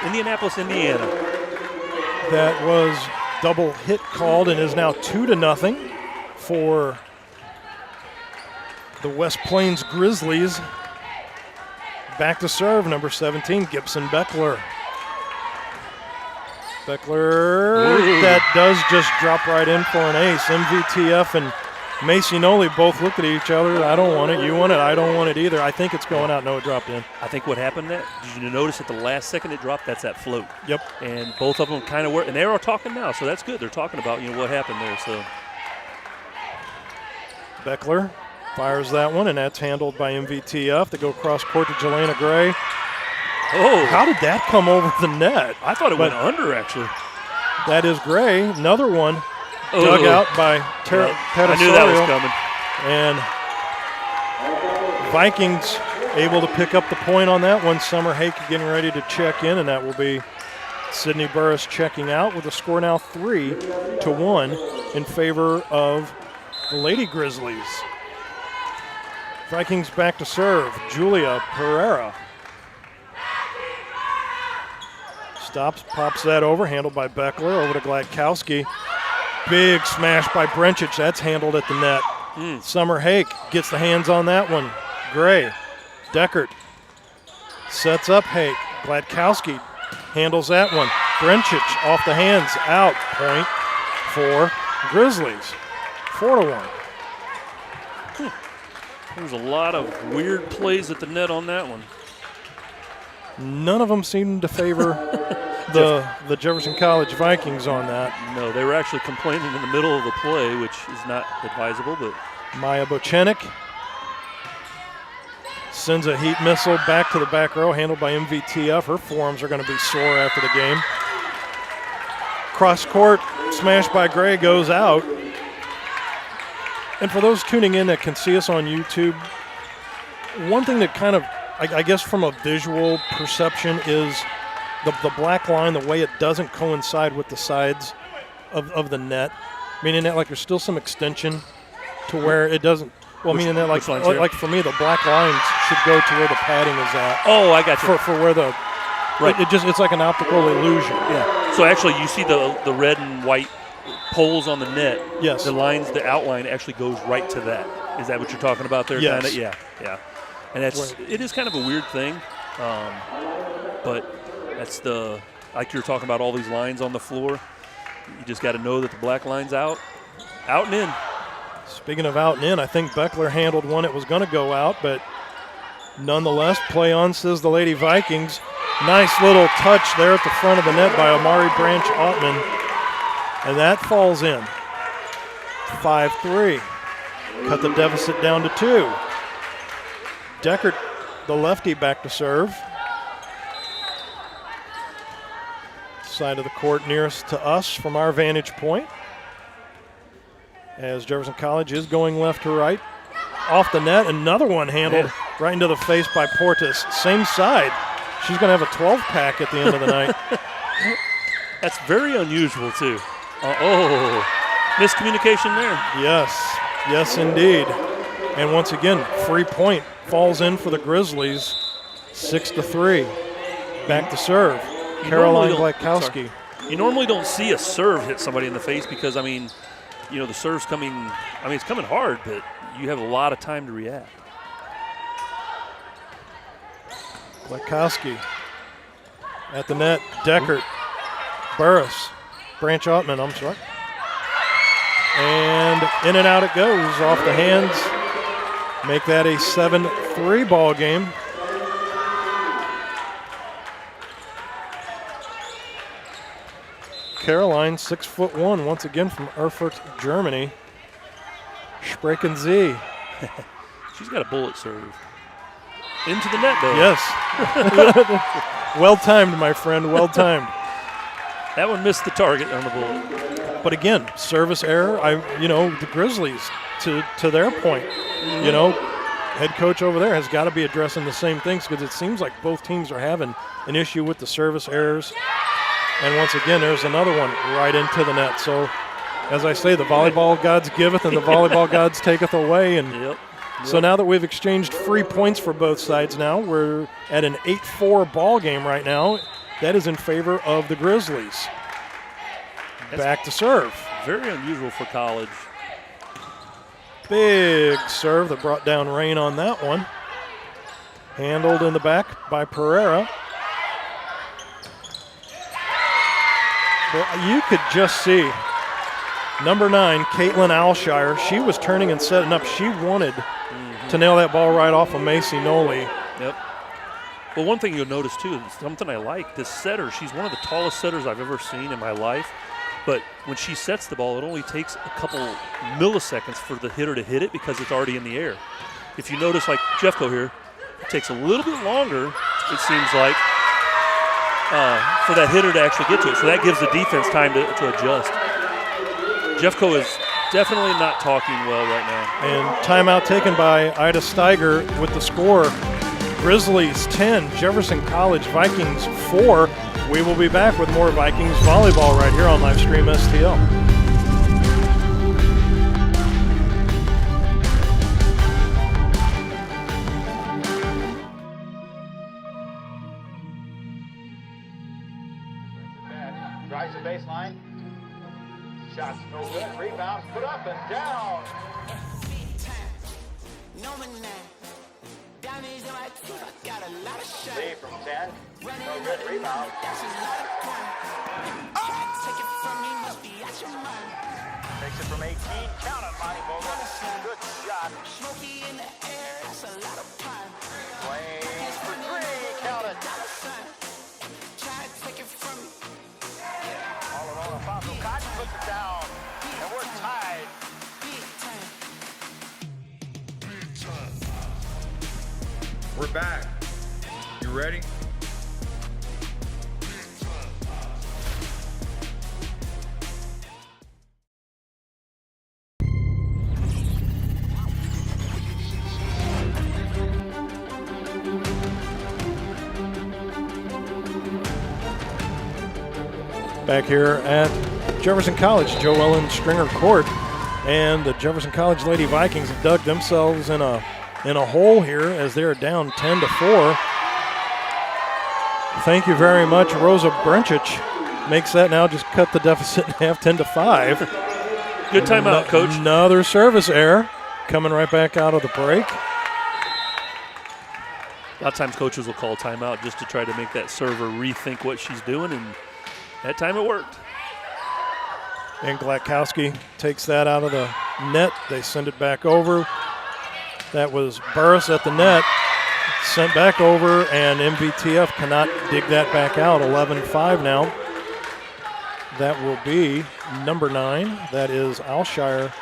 Indianapolis, Indiana. That was double hit called and is now 2-0 for the West Plains Grizzlies. Back to serve, number 17, Gibson Beckler. That does just drop right in for an ace. MVTF and Macy Noli both looked at each other. I don't want it. You want it. I don't want it either. I think it's going out. No, it dropped in. I think what happened did you notice at the last second it dropped? That's that float. Yep. And both of them kind of were, and they are talking now, so that's good. They're talking about what happened there. So Beckler fires that one, and that's handled by MVTF. They go cross court to Jelena Gray. Oh, how did that come over the net? I thought it went under, actually. That is Gray. Another one dug out by I knew that was coming. And Vikings able to pick up the point on that one. Summer Hake getting ready to check in, and that will be Sydney Burris checking out with a score now 3-1 in favor of the Lady Grizzlies. Vikings back to serve. Julia Pereira. Stops, pops that over, handled by Beckler, over to Gladkowski. Big smash by Brencic, that's handled at the net. Summer Hake gets the hands on that one. Gray, Deckert sets up Hake. Gladkowski handles that one. Brencic off the hands, out, point for Grizzlies. 4-1. There's a lot of weird plays at the net on that one. None of them seem to favor the Jefferson College Vikings on that. No, they were actually complaining in the middle of the play, which is not advisable. But Maya Bochenik sends a heat missile back to the back row, handled by MVTF. Her forearms are going to be sore after the game. Cross court, smashed by Gray, goes out. And for those tuning in that can see us on YouTube, one thing that kind of, I guess from a visual perception, is the black line, the way it doesn't coincide with the sides of the net. Meaning that like there's still some extension to where it doesn't, well, meaning that like for me, the black lines should go to where the padding is at. Oh, I got you. For where the, right. It's like an optical illusion. Yeah. So actually you see the red and white poles on the net. Yes. The lines, the outline actually goes right to that. Is that what you're talking about there? Yes. Kinda? Yeah. And it is kind of a weird thing, but that's like you're talking about all these lines on the floor. You just got to know that the black line's out and in. Speaking of out and in, I think Beckler handled one. It was going to go out, but nonetheless, play on, says the Lady Vikings. Nice little touch there at the front of the net by Amari Branch Ottman, and that falls in. 5-3. Cut the deficit down to 2. Deckert, the lefty, back to serve. Side of the court nearest to us from our vantage point. As Jefferson College is going left to right. Off the net, another one handled right into the face by Portis. Same side. She's going to have a 12-pack at the end of the night. That's very unusual, too. Miscommunication there. Yes, indeed. And once again, free point falls in for the Grizzlies, 6-3. Back to serve. Caroline Gladkowski. You normally don't see a serve hit somebody in the face because, the serve's coming, it's coming hard, but you have a lot of time to react. Gladkowski at the net. Deckert, Burris, Branch Ottman, I'm sorry. And in and out it goes off the hands. Make that a 7-3 ball game. Caroline, 6'1", once again from Erfurt, Germany. Sprechen Sie. She's got a bullet serve. Into the net, though. Yes. Well timed, my friend, well timed. That one missed the target on the bullet. But again, service error. The Grizzlies, to their point, head coach over there has got to be addressing the same things because it seems like both teams are having an issue with the service errors. And once again, there's another one right into the net. So, as I say, the volleyball gods giveth and the volleyball gods taketh away. And so now that we've exchanged free points for both sides now, we're at an 8-4 ball game right now. That is in favor of the Grizzlies. Back to serve. Very unusual for college. Big serve that brought down rain on that one. Handled in the back by Pereira. Well, you could just see number 9, Caitlin Alshire. She was turning and setting up. She wanted to nail that ball right off of Macy Noli. Yep. Well, one thing you'll notice, too, is something I like. This setter, she's one of the tallest setters I've ever seen in my life. But when she sets the ball, it only takes a couple milliseconds for the hitter to hit it because it's already in the air. If you notice, like Jeffco here, it takes a little bit longer, it seems like, for that hitter to actually get to it. So that gives the defense time to adjust. Jeffco is definitely not talking well right now. And timeout taken by Ida Steiger with the score. Grizzlies 10, Jefferson College Vikings 4. We will be back with more Vikings volleyball right here on Livestream STL. Drives the baseline. Shots no good. Rebounds put up and down. Lee from 10. No good. Rebound. Takes it from 18. Count it, Monty Vogel. Good shot. Plays for 3. Count it. All alone, Alfonso Cotton puts it down, and we're tied. We're back. You ready? Back here at Jefferson College, Joe Ellen Stringer Court, and the Jefferson College Lady Vikings have dug themselves in a hole here as they are down 10-4. Thank you very much, Rosa Brencic. Makes that now just cut the deficit in half, 10-5. Good timeout, Coach. Another service error coming right back out of the break. A lot of times coaches will call timeout just to try to make that server rethink what she's doing, and that time it worked. And Glatkowski takes that out of the net. They send it back over. That was Burris at the net. Sent back over, and MVTF cannot dig that back out. 11-5 now. That will be number 9. That is Alshire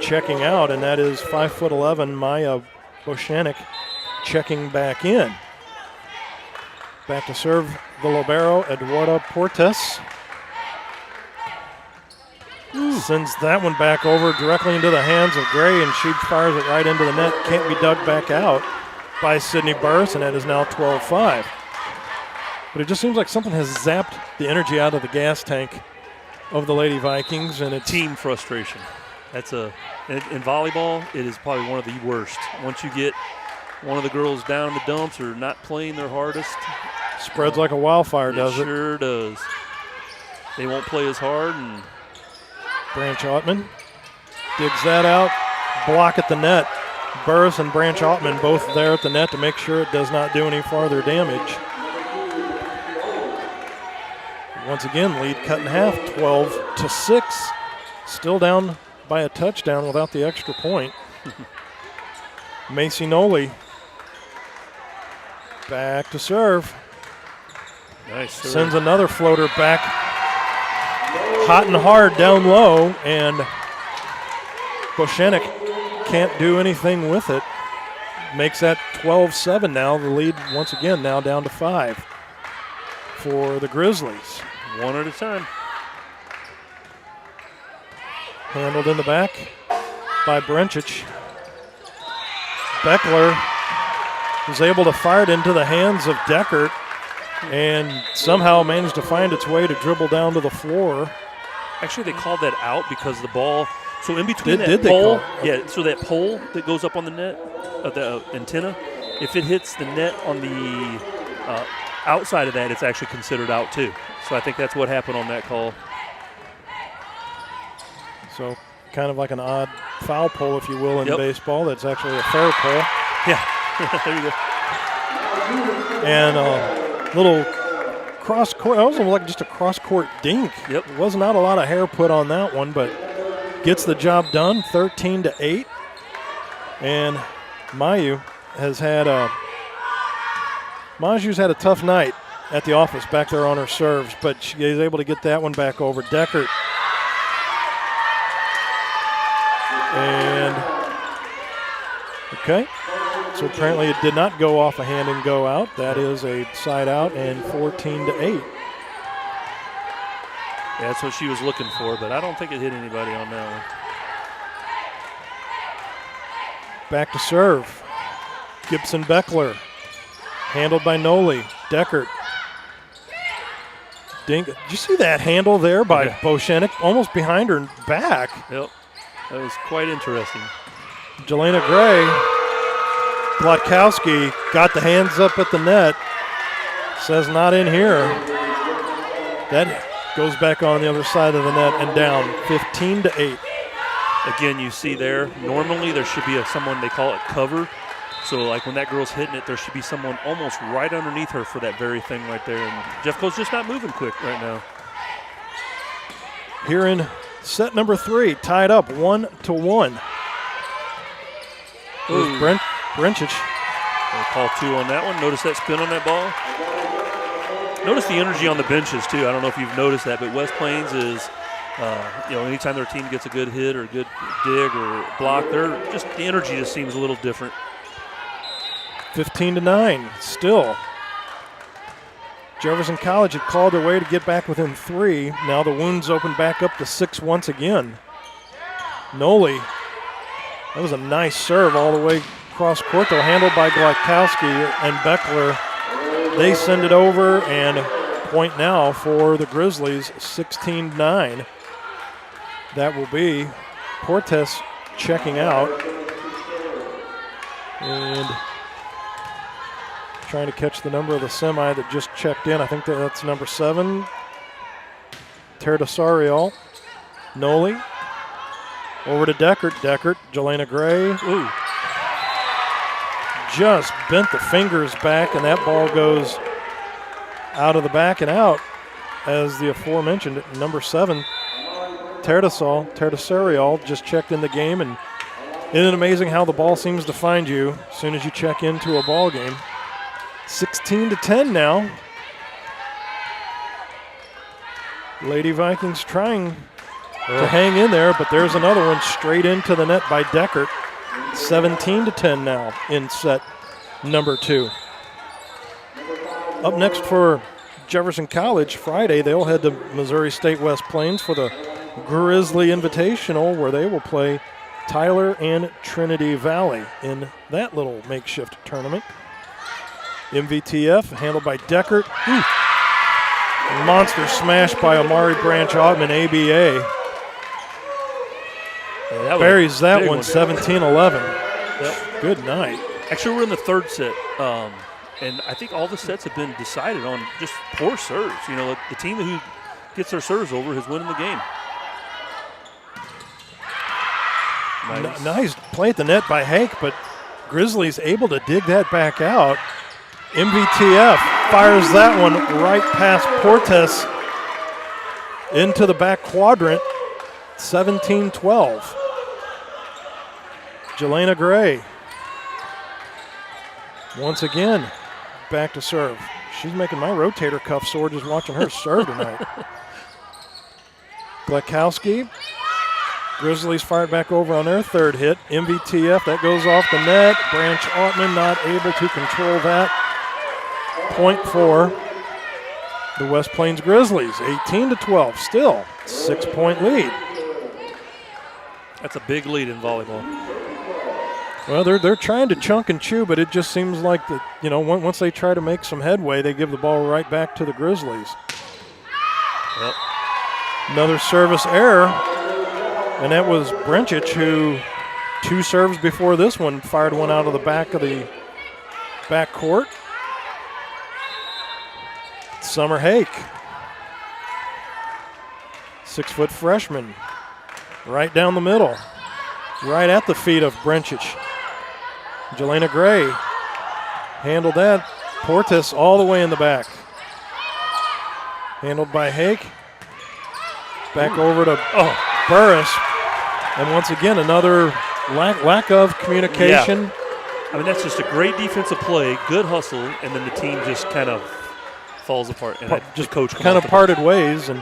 checking out, and that is 5'11" Maya Boshanik checking back in. Back to serve the libero, Eduarda Portes. Sends that one back over directly into the hands of Gray, and she fires it right into the net. Can't be dug back out by Sydney Burris, and that is now 12-5. But it just seems like something has zapped the energy out of the gas tank of the Lady Vikings, and it's team frustration. That's in volleyball, it is probably one of the worst. Once you get one of the girls down in the dumps or not playing their hardest, spreads like a wildfire, does it? Sure does. They won't play as hard. And Branch Ottman digs that out. Block at the net. Burris and Branch Ottman both there at the net to make sure it does not do any farther damage. Once again, lead cut in half, 12-6. Still down by a touchdown without the extra point. Macy Noli back to serve. Nice. Sends another floater back hot and hard down low, and Boshanik can't do anything with it. Makes that 12-7 now. The lead once again now down to 5 for the Grizzlies. One at a time. Handled in the back by Brencic. Beckler was able to fire it into the hands of Deckert and somehow managed to find its way to dribble down to the floor. Actually, they called that out because the ball, so in between that pole, so that pole that goes up on the net, the antenna, if it hits the net on the outside of that, it's actually considered out too. So I think that's what happened on that call. So kind of like an odd foul pole, if you will, in baseball. That's actually a fair pole. Yeah, there you go. And a little cross court. That was like just a cross court dink. Yep. There was not a lot of hair put on that one, but gets the job done. 13-8. And Maju's had a tough night at the office back there on her serves, but she is able to get that one back over. Deckert. And okay. So apparently it did not go off a hand and go out. That is a side out, and 14-8. Yeah, that's what she was looking for, but I don't think it hit anybody on that one. Back to serve. Gibson Beckler. Handled by Noli. Deckert. Did you see that handle there by Boshenik? Almost behind her back. Yep. That was quite interesting. Jelena Gray. Glatkowski got the hands up at the net. Says not in here. That goes back on the other side of the net and down 15-8. Again, you see there, normally there should be someone, they call it cover. So like when that girl's hitting it, there should be someone almost right underneath her for that very thing right there. And Jeffco's just not moving quick right now. Here in set number 3, tied up 1-1. Brencic. They'll call 2 on that one. Notice that spin on that ball. Notice the energy on the benches too. I don't know if you've noticed that, but West Plains is, anytime their team gets a good hit or a good dig or block, the energy just seems a little different. 15-9, still. Jefferson College had called their way to get back within 3. Now the wounds open back up to 6 once again. Noli, that was a nice serve all the way across court, though, handled by Glatkowski and Beckler. They send it over, and point now for the Grizzlies, 16-9. That will be Portes checking out. And trying to catch the number of the semi that just checked in. I think that's number 7. Terdasarial. Noli. Over to Deckert. Deckert, Jelena Gray. Ooh. Just bent the fingers back, and that ball goes out of the back and out as the aforementioned number 7, Terdasarial, just checked in the game. And isn't it amazing how the ball seems to find you as soon as you check into a ball game? 16-10 now. Lady Vikings trying to hang in there, but there's another one straight into the net by Deckert. 17-10 now in set number 2. Up next for Jefferson College, Friday, they'll head to Missouri State West Plains for the Grizzly Invitational, where they will play Tyler and Trinity Valley in that little makeshift tournament. MVTF handled by Deckert. Monster smash by Amari Branch-Ottman, ABA. Yeah, buries that one, 17-11. Yep. Good night. Actually, we're in the 3rd set, and I think all the sets have been decided on just poor serves. The team who gets their serves over is winning the game. Nice play at the net by Hank, but Grizzlies able to dig that back out. MVTF fires that one right past Portes into the back quadrant. 17-12. Jelena Gray. Once again, back to serve. She's making my rotator cuff sore just watching her serve tonight. Glatkowski. Grizzlies fired back over on their 3rd hit. MVTF, that goes off the net. Branch-Ottman not able to control that. Point for the West Plains Grizzlies. 18-12, still 6-point lead. That's a big lead in volleyball. Well, they're trying to chunk and chew, but it just seems like that, once they try to make some headway, they give the ball right back to the Grizzlies. Yep. Another service error, and that was Brencic, who 2 serves before this one fired one out of the back of the back court. Summer Hake, 6-foot freshman, right down the middle, right at the feet of Brencic. Jelena Gray handled that. Portes all the way in the back. Handled by Hake. Back over to Burris. And once again, another lack of communication. Yeah. I mean, that's just a great defensive play, good hustle, and then the team just kind of falls apart. And Just coach kind of parted ways, and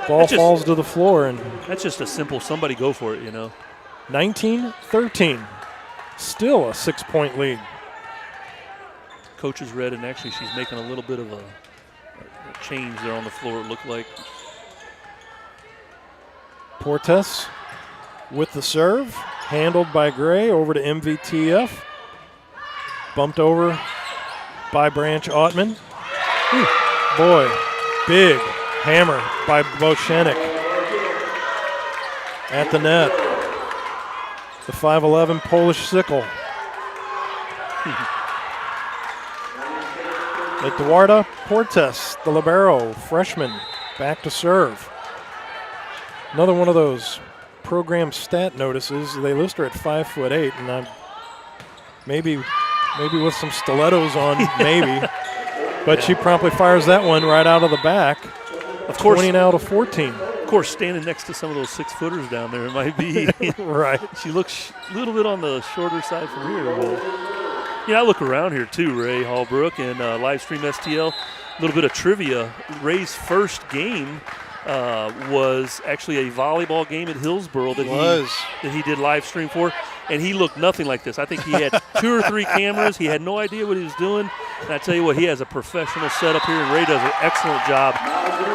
ball falls to the floor. And that's just a simple somebody go for it, 19-13. Still a 6-point lead. Coach is red, and actually she's making a little bit of a change there on the floor, it looked like. Portes with the serve, handled by Gray, over to MVTF. Bumped over by Branch Ottman. Boy, big hammer by Boshenik at the net. The 5'11" Polish sickle. Eduarda Portes, the libero, freshman, back to serve. Another one of those program stat notices. They list her at 5'8", and maybe with some stilettos on, maybe. But she promptly fires that one right out of the back. Of course, 20 now to 14. Of course, standing next to some of those 6-footers down there, it might be. Right. She looks a little bit on the shorter side from here. But, I look around here too, Ray Hallbrook and Livestream STL. A little bit of trivia. Ray's first game was actually a volleyball game at Hillsboro that he did live stream for, and he looked nothing like this. I think he had 2 or 3 cameras. He had no idea what he was doing. And I tell you what, he has a professional setup here, and Ray does an excellent job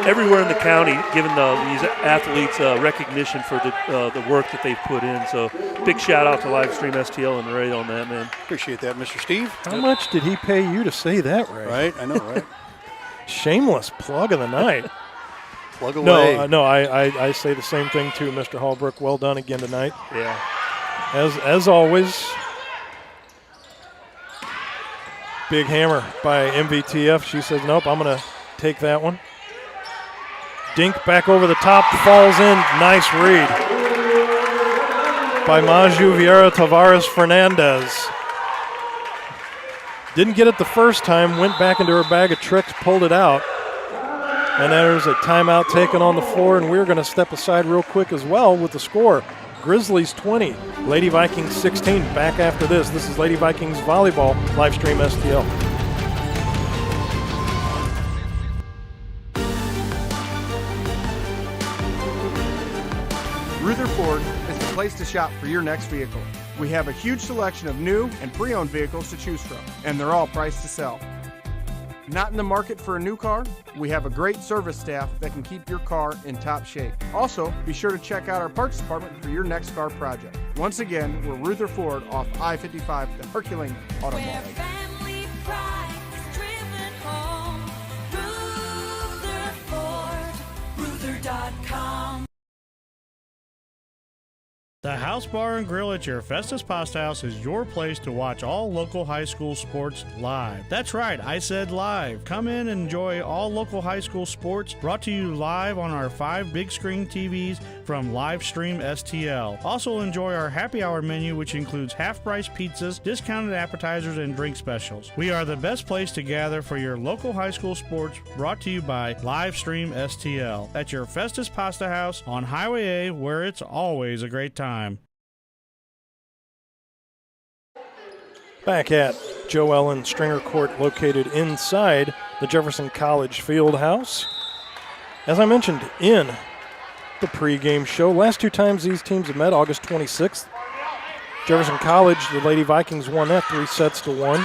everywhere in the county, giving these athletes recognition for the work that they've put in. So big shout out to Livestream STL and Ray on that, man. Appreciate that, Mr. Steve. How much did he pay you to say that, Ray? Right, I know, right? Shameless plug of the night. Plug away. No, I say the same thing too, Mr. Hallbrook. Well done again tonight. Yeah. As always. Big hammer by MVTF. She says, nope, I'm going to take that one. Dink back over the top, falls in. Nice read by Maju Vieira Tavares Fernandez. Didn't get it the first time, went back into her bag of tricks, pulled it out. And there's a timeout taken on the floor, and we're going to step aside real quick as well with the score. Grizzlies 20, Lady Vikings 16. Back after this. This is Lady Vikings Volleyball, Livestream STL. Rutherford is the place to shop for your next vehicle. We have a huge selection of new and pre-owned vehicles to choose from, and they're all priced to sell. Not in the market for a new car? We have a great service staff that can keep your car in top shape. Also, be sure to check out our parts department for your next car project. Once again, we're Rutherford off I-55, the Herculean Auto Mall. Ruther.com. The House Bar and Grill at your Festus Pasta House is your place to watch all local high school sports live. That's right, I said live. Come in and enjoy all local high school sports brought to you live on our 5 big screen TVs from Livestream STL. Also enjoy our happy hour menu, which includes half-price pizzas, discounted appetizers, and drink specials. We are the best place to gather for your local high school sports, brought to you by Livestream STL at your Festus Pasta House on Highway A, where it's always a great time. Back at Joe Ellen Stringer Court, located inside the Jefferson College Field House. As I mentioned in the pregame show, last 2 times these teams have met, August 26th. Jefferson College, the Lady Vikings won that 3-1.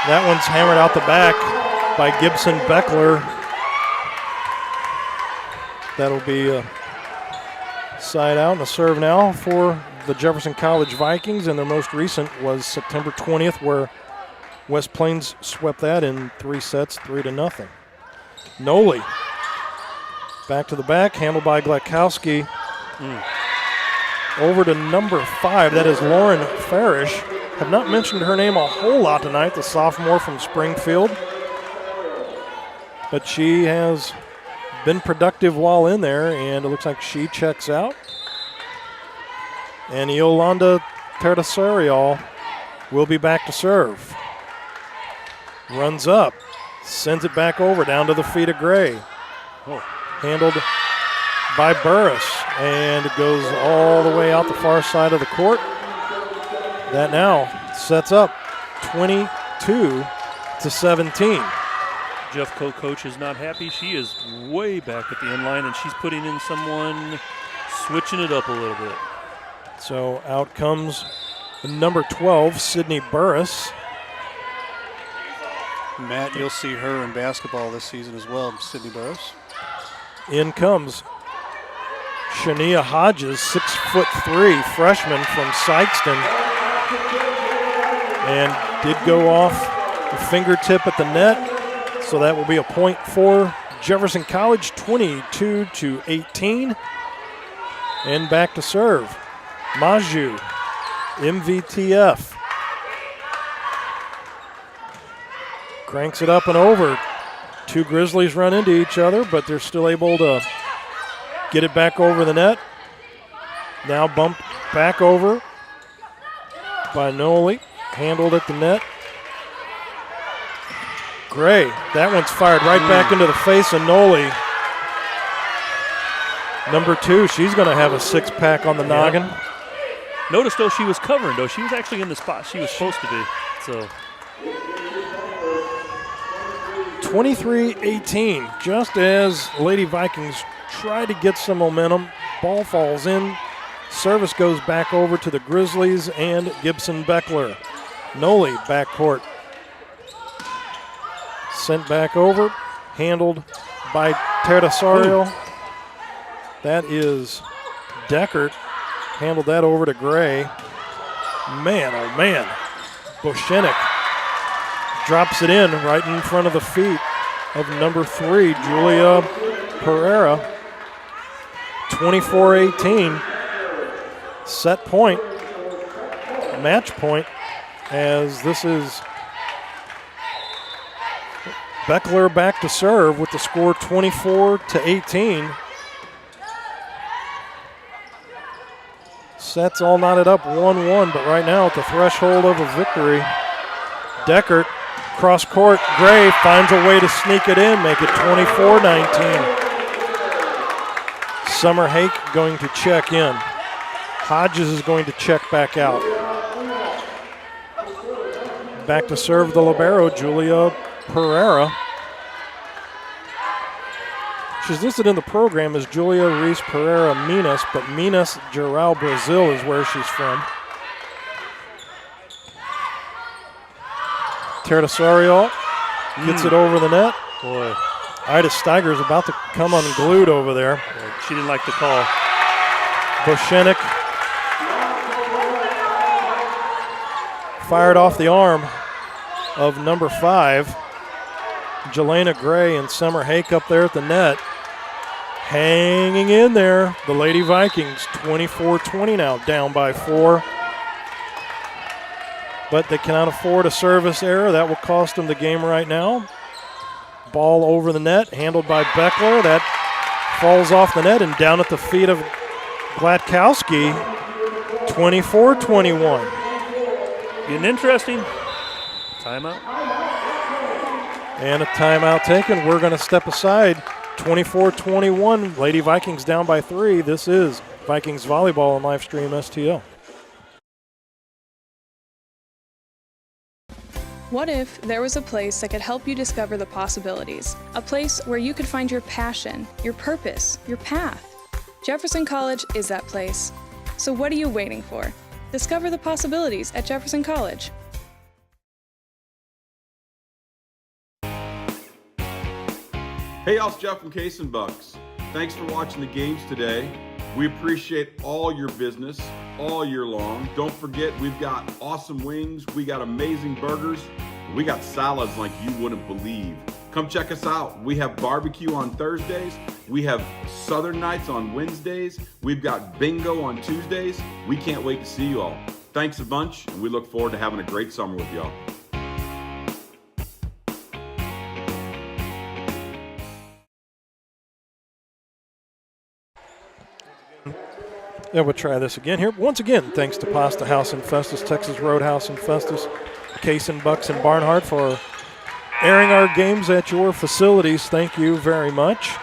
That one's hammered out the back by Gibson Beckler. That'll be a side out and a serve now for the Jefferson College Vikings, and their most recent was September 20th, where West Plains swept that in 3 sets, 3-0. Noli back to the back, handled by Glakowski. Over to number 5, that is Lauren Farish. Have not mentioned her name a whole lot tonight, the sophomore from Springfield, but she has been productive while in there, and it looks like she checks out. And Yolanda Tertasarial will be back to serve. Runs up, sends it back over down to the feet of Gray. Handled by Burris, and it goes all the way out the far side of the court. That now sets up 22-17. Jeff coach is not happy. She is way back at the end line, and she's putting in someone, switching it up a little bit. So out comes the number 12, Sydney Burris. Matt, you'll see her in basketball this season as well, Sydney Burris. In comes Shania Hodges, 6'3", freshman from Sykeston, and did go off the fingertip at the net, so that will be a point for Jefferson College, 22-18. And back to serve. Maju, MVTF. Cranks it up and over. Two Grizzlies run into each other, but they're still able to get it back over the net. Now bumped back over by Noli. Handled at the net. Gray, that one's fired right back into the face of Noli. Number 2, she's going to have a six-pack on the noggin. Notice, though, she was covering, though. She was actually in the spot she was supposed to be. So 23-18, just as Lady Vikings try to get some momentum. Ball falls in. Service goes back over to the Grizzlies and Gibson Beckler. Noli backcourt. Sent back over. Handled by Terdasario. That is Deckert. Handled that over to Gray. Man, oh man. Boshenik drops it in right in front of the feet of number 3, Julia Pereira. 24-18. Set point. Match point, as this is Beckler back to serve with the score 24-18. Sets all knotted up 1-1, but right now at the threshold of a victory. Deckert, cross court, Gray finds a way to sneak it in, make it 24-19. Summer Hake going to check in. Hodges is going to check back out. Back to serve the libero, Julia Pereira. She's listed in the program as Julia Reese Pereira Minas, but Minas Geral, Brazil is where she's from. Terdasario gets it over the net. Boy. Ida Steiger's about to come unglued over there. She didn't like the call. Boshenik fired off the arm of number 5. Jelena Gray and Summer Hake up there at the net. Hanging in there, the Lady Vikings, 24-20 now, down by 4. But they cannot afford a service error. That will cost them the game right now. Ball over the net, handled by Beckler. That falls off the net and down at the feet of Glatkowski, 24-21. Getting interesting. Timeout. And a timeout taken. We're going to step aside. 24-21, Lady Vikings down by 3. This is Vikings Volleyball on Livestream STL. What if there was a place that could help you discover the possibilities? A place where you could find your passion, your purpose, your path. Jefferson College is that place. So what are you waiting for? Discover the possibilities at Jefferson College. Hey, y'all, it's Jeff from Case and Bucks. Thanks for watching the games today. We appreciate all your business all year long. Don't forget, we've got awesome wings, we got amazing burgers, we got salads like you wouldn't believe. Come check us out. We have barbecue on Thursdays, we have Southern Nights on Wednesdays, we've got bingo on Tuesdays. We can't wait to see you all. Thanks a bunch, and we look forward to having a great summer with y'all. Yeah, we'll try this again here. Once again, thanks to Pasta House in Festus, Texas Roadhouse in Festus, Case and Bucks in Barnhart for airing our games at your facilities. Thank you very much.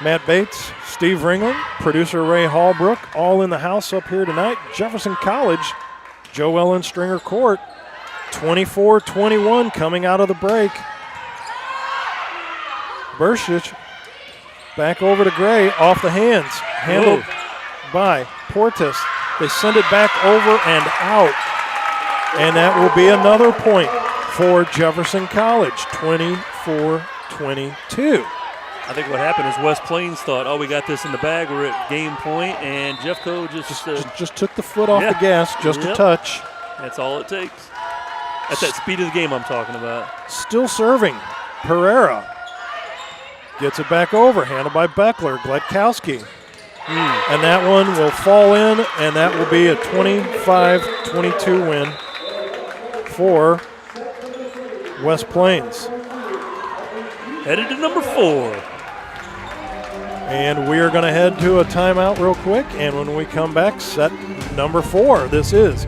Matt Bates, Steve Ringling, producer Ray Hallbrook, all in the house up here tonight. Jefferson College, Joe Ellen Stringer Court, 24-21 coming out of the break. Burshich back over to Gray, off the hands, handled by Portis. They send it back over and out, and that will be another point for Jefferson College, 24-22. I think what happened is West Plains thought, oh, we got this in the bag. We're at game point, and Jeffco just took the foot off the gas, just a touch. That's all it takes. That's that speed of the game I'm talking about. Still serving. Pereira gets it back over, handled by Beckler. Gledkowski. And that one will fall in, and that will be a 25-22 win for West Plains. Headed to number 4. And we are going to head to a timeout real quick, and when we come back, set number 4. This is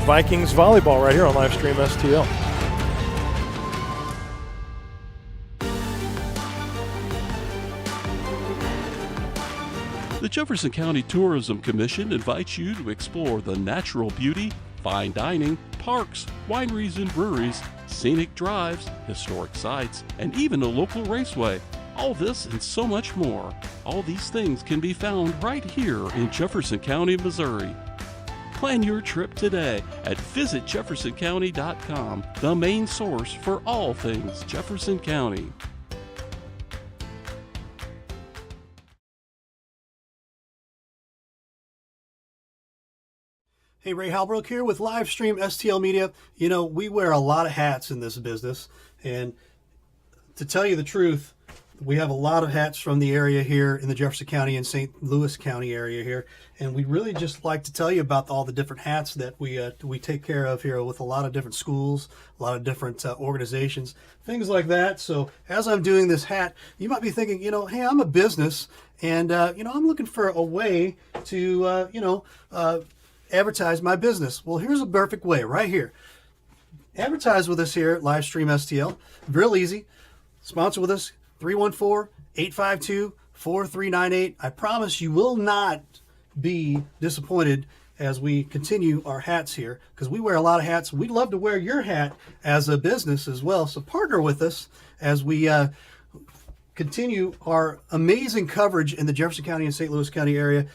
Vikings Volleyball right here on Livestream STL. The Jefferson County Tourism Commission invites you to explore the natural beauty, fine dining, parks, wineries and breweries, scenic drives, historic sites, and even a local raceway. All this and so much more. All these things can be found right here in Jefferson County, Missouri. Plan your trip today at visitjeffersoncounty.com, the main source for all things Jefferson County. Hey, Ray Halbrook here with Livestream STL Media. You know, we wear a lot of hats in this business, and to tell you the truth, we have a lot of hats from the area here in the Jefferson County and St. Louis County area here, and we really just like to tell you about all the different hats that we take care of here with a lot of different schools, a lot of different organizations, things like that. So as I'm doing this hat, you might be thinking, you know, hey, I'm a business, and you know, I'm looking for a way to advertise my business. Well, here's a perfect way right here. Advertise with us here at Livestream STL. Real easy. Sponsor with us, 314-852-4398. I promise you will not be disappointed as we continue our hats here, because we wear a lot of hats. We'd love to wear your hat as a business as well. So partner with us as we continue our amazing coverage in the Jefferson County and St. Louis County area.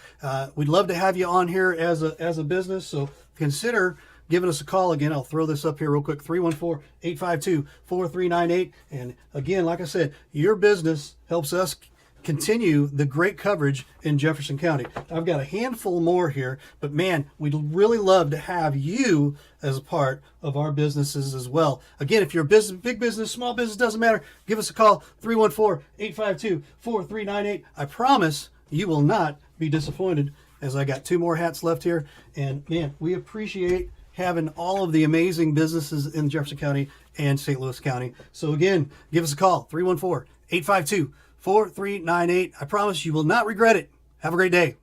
We'd love to have you on here as a business, so consider giving us a call. Again, I'll throw this up here real quick, 314-852-4398. And again, like I said, your business helps us continue the great coverage in Jefferson County. I've got a handful more here, but man, we'd really love to have you as a part of our businesses as well. Again, if you're a business, big business, small business, doesn't matter, give us a call, 314-852-4398. I promise you will not be disappointed, as I got 2 more hats left here. And man, we appreciate having all of the amazing businesses in Jefferson County and St. Louis County. So again, give us a call, 314-852-4398. I promise you will not regret it. Have a great day.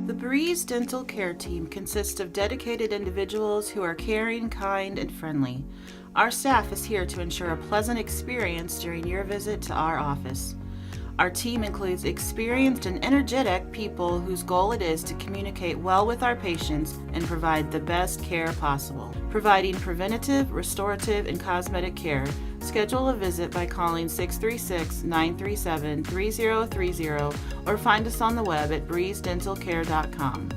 The Breeze Dental Care Team consists of dedicated individuals who are caring, kind, and friendly. Our staff is here to ensure a pleasant experience during your visit to our office. Our team includes experienced and energetic people whose goal it is to communicate well with our patients and provide the best care possible. Providing preventative, restorative, and cosmetic care. Schedule a visit by calling 636-937-3030 or find us on the web at breezedentalcare.com.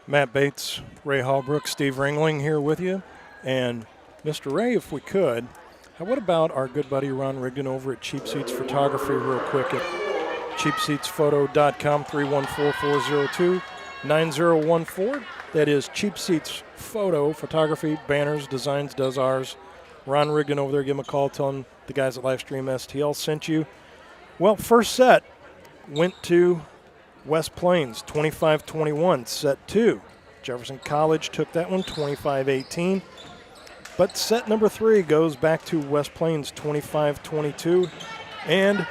Matt Bates, Ray Hallbrook, Steve Ringling here with you. And Mr. Ray, if we could, what about our good buddy Ron Rigdon over at Cheap Seats Photography real quick at cheapseatsphoto.com, 314-402-9014. That is Cheap Seats Photo, photography, banners, designs, does ours. Ron Rigdon over there, give him a call, tell him the guys at Livestream STL sent you. Well, first set went to West Plains, 25-21. Set 2, Jefferson College took that one, 25-18. But set number 3 goes back to West Plains, 25-22. And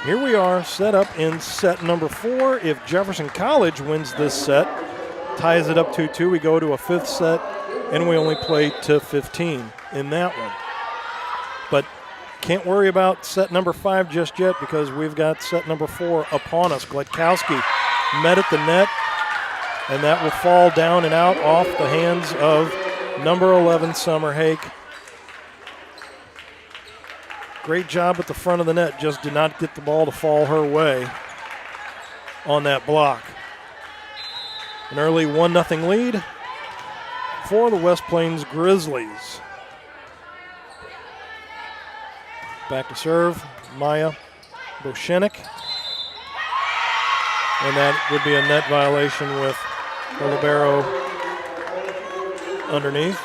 here we are set up in set number 4. If Jefferson College wins this set, ties it up 2-2, we go to a 5th set, and we only play to 15 in that one. But can't worry about set number 5 just yet, because we've got set number 4 upon us. Gledkowski met at the net, and that will fall down and out off the hands of number 11, Summer Hake. Great job at the front of the net, just did not get the ball to fall her way on that block. An early 1-0 lead for the West Plains Grizzlies. Back to serve, Maya Boshenik. And that would be a net violation with the libero underneath.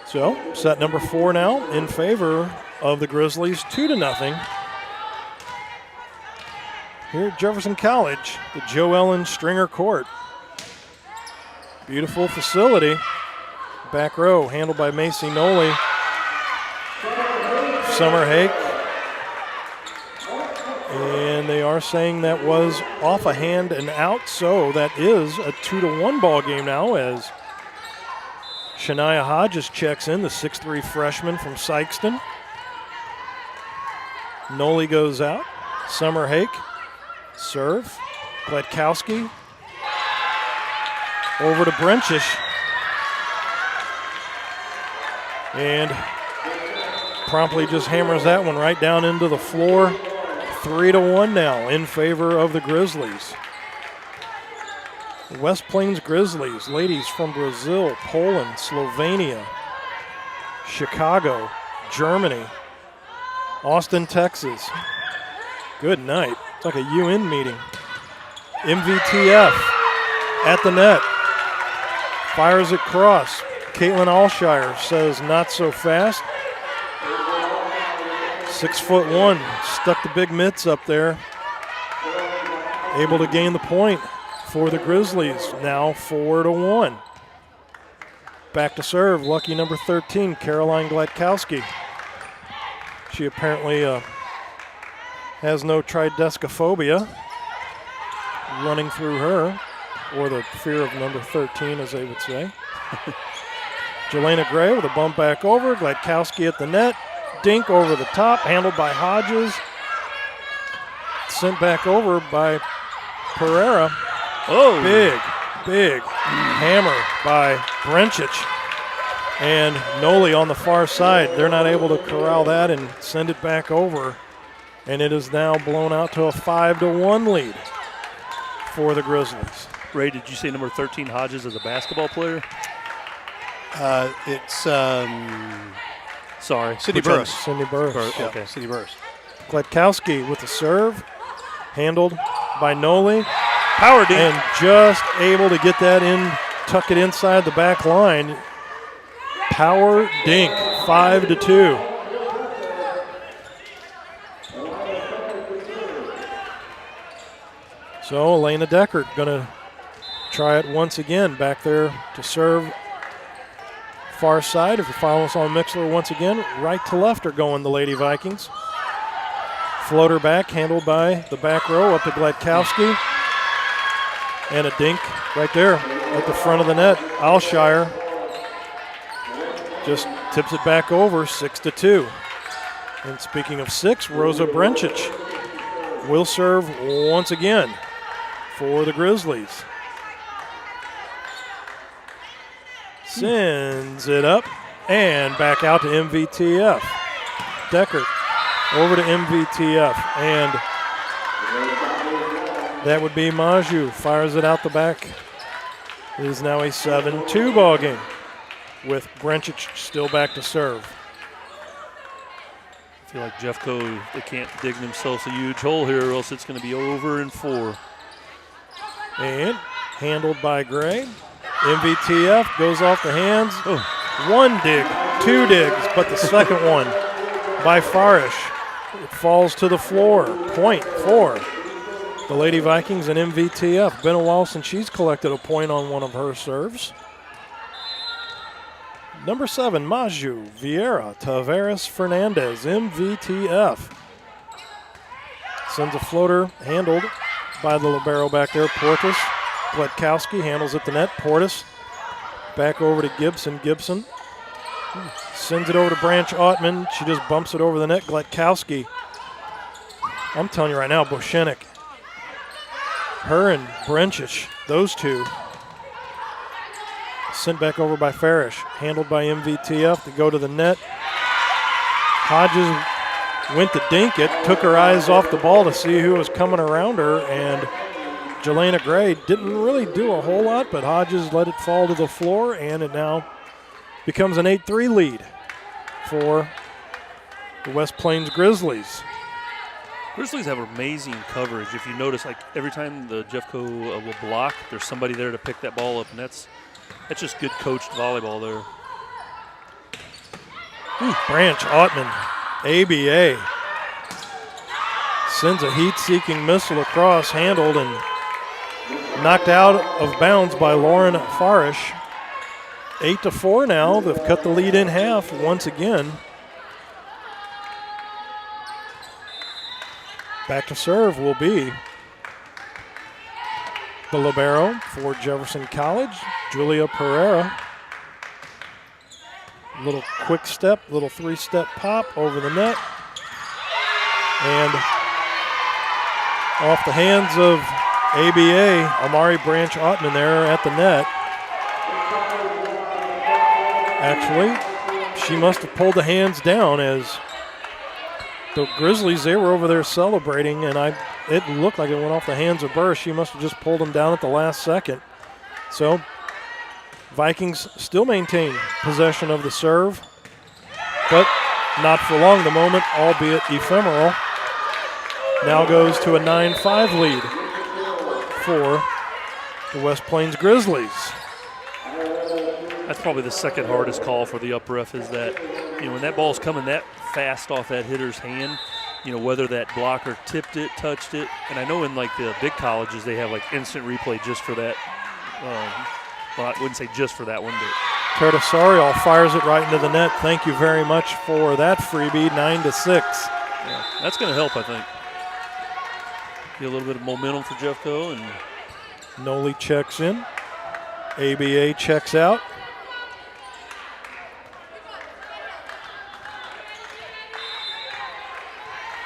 So, set number 4 now in favor of the Grizzlies, 2-0. Here at Jefferson College, the Joe Ellen Stringer Court. Beautiful facility. Back row, handled by Macy Noli. Summer Hake. And they are saying that was off a hand and out, so that is a 2-1 ball game now as Shania Hodges checks in, the 6'3 freshman from Sykeston. Noli goes out. Summer Hake. Serve. Gladkowski. Over to Brenchish. And promptly just hammers that one right down into the floor. 3-1 now in favor of the Grizzlies. West Plains Grizzlies, ladies from Brazil, Poland, Slovenia, Chicago, Germany, Austin, Texas. Good night. It's like a UN meeting. MVTF at the net. Fires it cross. Caitlin Alshire says not so fast. 6'1", stuck the big mitts up there. Able to gain the point for the Grizzlies, now 4-1. Back to serve, lucky number 13, Caroline Gladkowski. She apparently has no tridescophobia running through her, or the fear of number 13, as they would say. Jelena Gray with a bump back over, Gladkowski at the net. Dink over the top, handled by Hodges. Sent back over by Pereira. Oh, big hammer by Brenchich. And Noli on the far side. They're not able to corral that and send it back over. And it is now blown out to a 5-1 lead for the Grizzlies. Ray, did you say number 13 Hodges is a basketball player? It's sorry, Sydney Burris. Sydney Burris. Yeah, okay. Sydney Burris. Gladkowski with the serve, handled by Noli. Power dink. And just able to get that in, tuck it inside the back line. Power dink, 5-2. So Elena Deckert gonna try it once again. Back there to serve. Far side, if you follow us on Mixler once again, right to left are going the Lady Vikings. Floater back, handled by the back row up to Gladkowski. And a dink right there at the front of the net. Alshire just tips it back over, 6-2. And speaking of 6, Rosa Brenchich will serve once again for the Grizzlies. Sends it up and back out to MVTF. Deckert over to MVTF, and that would be Maju. Fires it out the back. It is now a 7-2 ball game with Brenchich still back to serve. I feel like Jeffco, they can't dig themselves a huge hole here or else it's going to be over in 4. And handled by Gray. MVTF goes off the hands. Oh. 1 dig, 2 digs, but the second one by Farish. It falls to the floor. Point for the Lady Vikings and MVTF. Been a while since she's collected a point on one of her serves. Number 7, Maju, Vieira, Tavares, Fernandez, MVTF. Sends a floater, handled by the libero back there, Portis. Gladkowski handles at the net. Portis back over to Gibson. Gibson sends it over to Branch Ottman. She just bumps it over the net. Gladkowski. I'm telling you right now, Boshenik. Her and Brenchich, those two. Sent back over by Farish. Handled by MVTF to go to the net. Hodges went to dink it. Took her eyes off the ball to see who was coming around her and Jelena Gray didn't really do a whole lot, but Hodges let it fall to the floor, and it now becomes an 8-3 lead for the West Plains Grizzlies. Grizzlies have amazing coverage. If you notice, like every time the Jeffco will block, there's somebody there to pick that ball up, and that's just good coached volleyball there. Branch Ottman, ABA, sends a heat-seeking missile across, handled and knocked out of bounds by Lauren Farish. 8-4 now. They've cut the lead in half once again. Back to serve will be the libero for Jefferson College, Julia Pereira. Little quick step, little 3-step pop over the net. And off the hands of ABA, Amari Branch Ottman there at the net. Actually, she must have pulled the hands down as the Grizzlies, they were over there celebrating, and it looked like it went off the hands of Burr. She must have just pulled them down at the last second. So Vikings still maintain possession of the serve, but not for long. The moment, albeit ephemeral, now goes to a 9-5 lead for the West Plains Grizzlies. That's probably the second hardest call for the up ref, is that, when that ball's coming that fast off that hitter's hand, whether that blocker tipped it, touched it. And I know in like the big colleges they have like instant replay just for that. Well, I wouldn't say just for that one, but Tertasarial fires it right into the net. Thank you very much for that freebie, 9-6. Yeah, that's going to help, I think. Get a little bit of momentum for Jeffco. And Noli checks in. ABA checks out.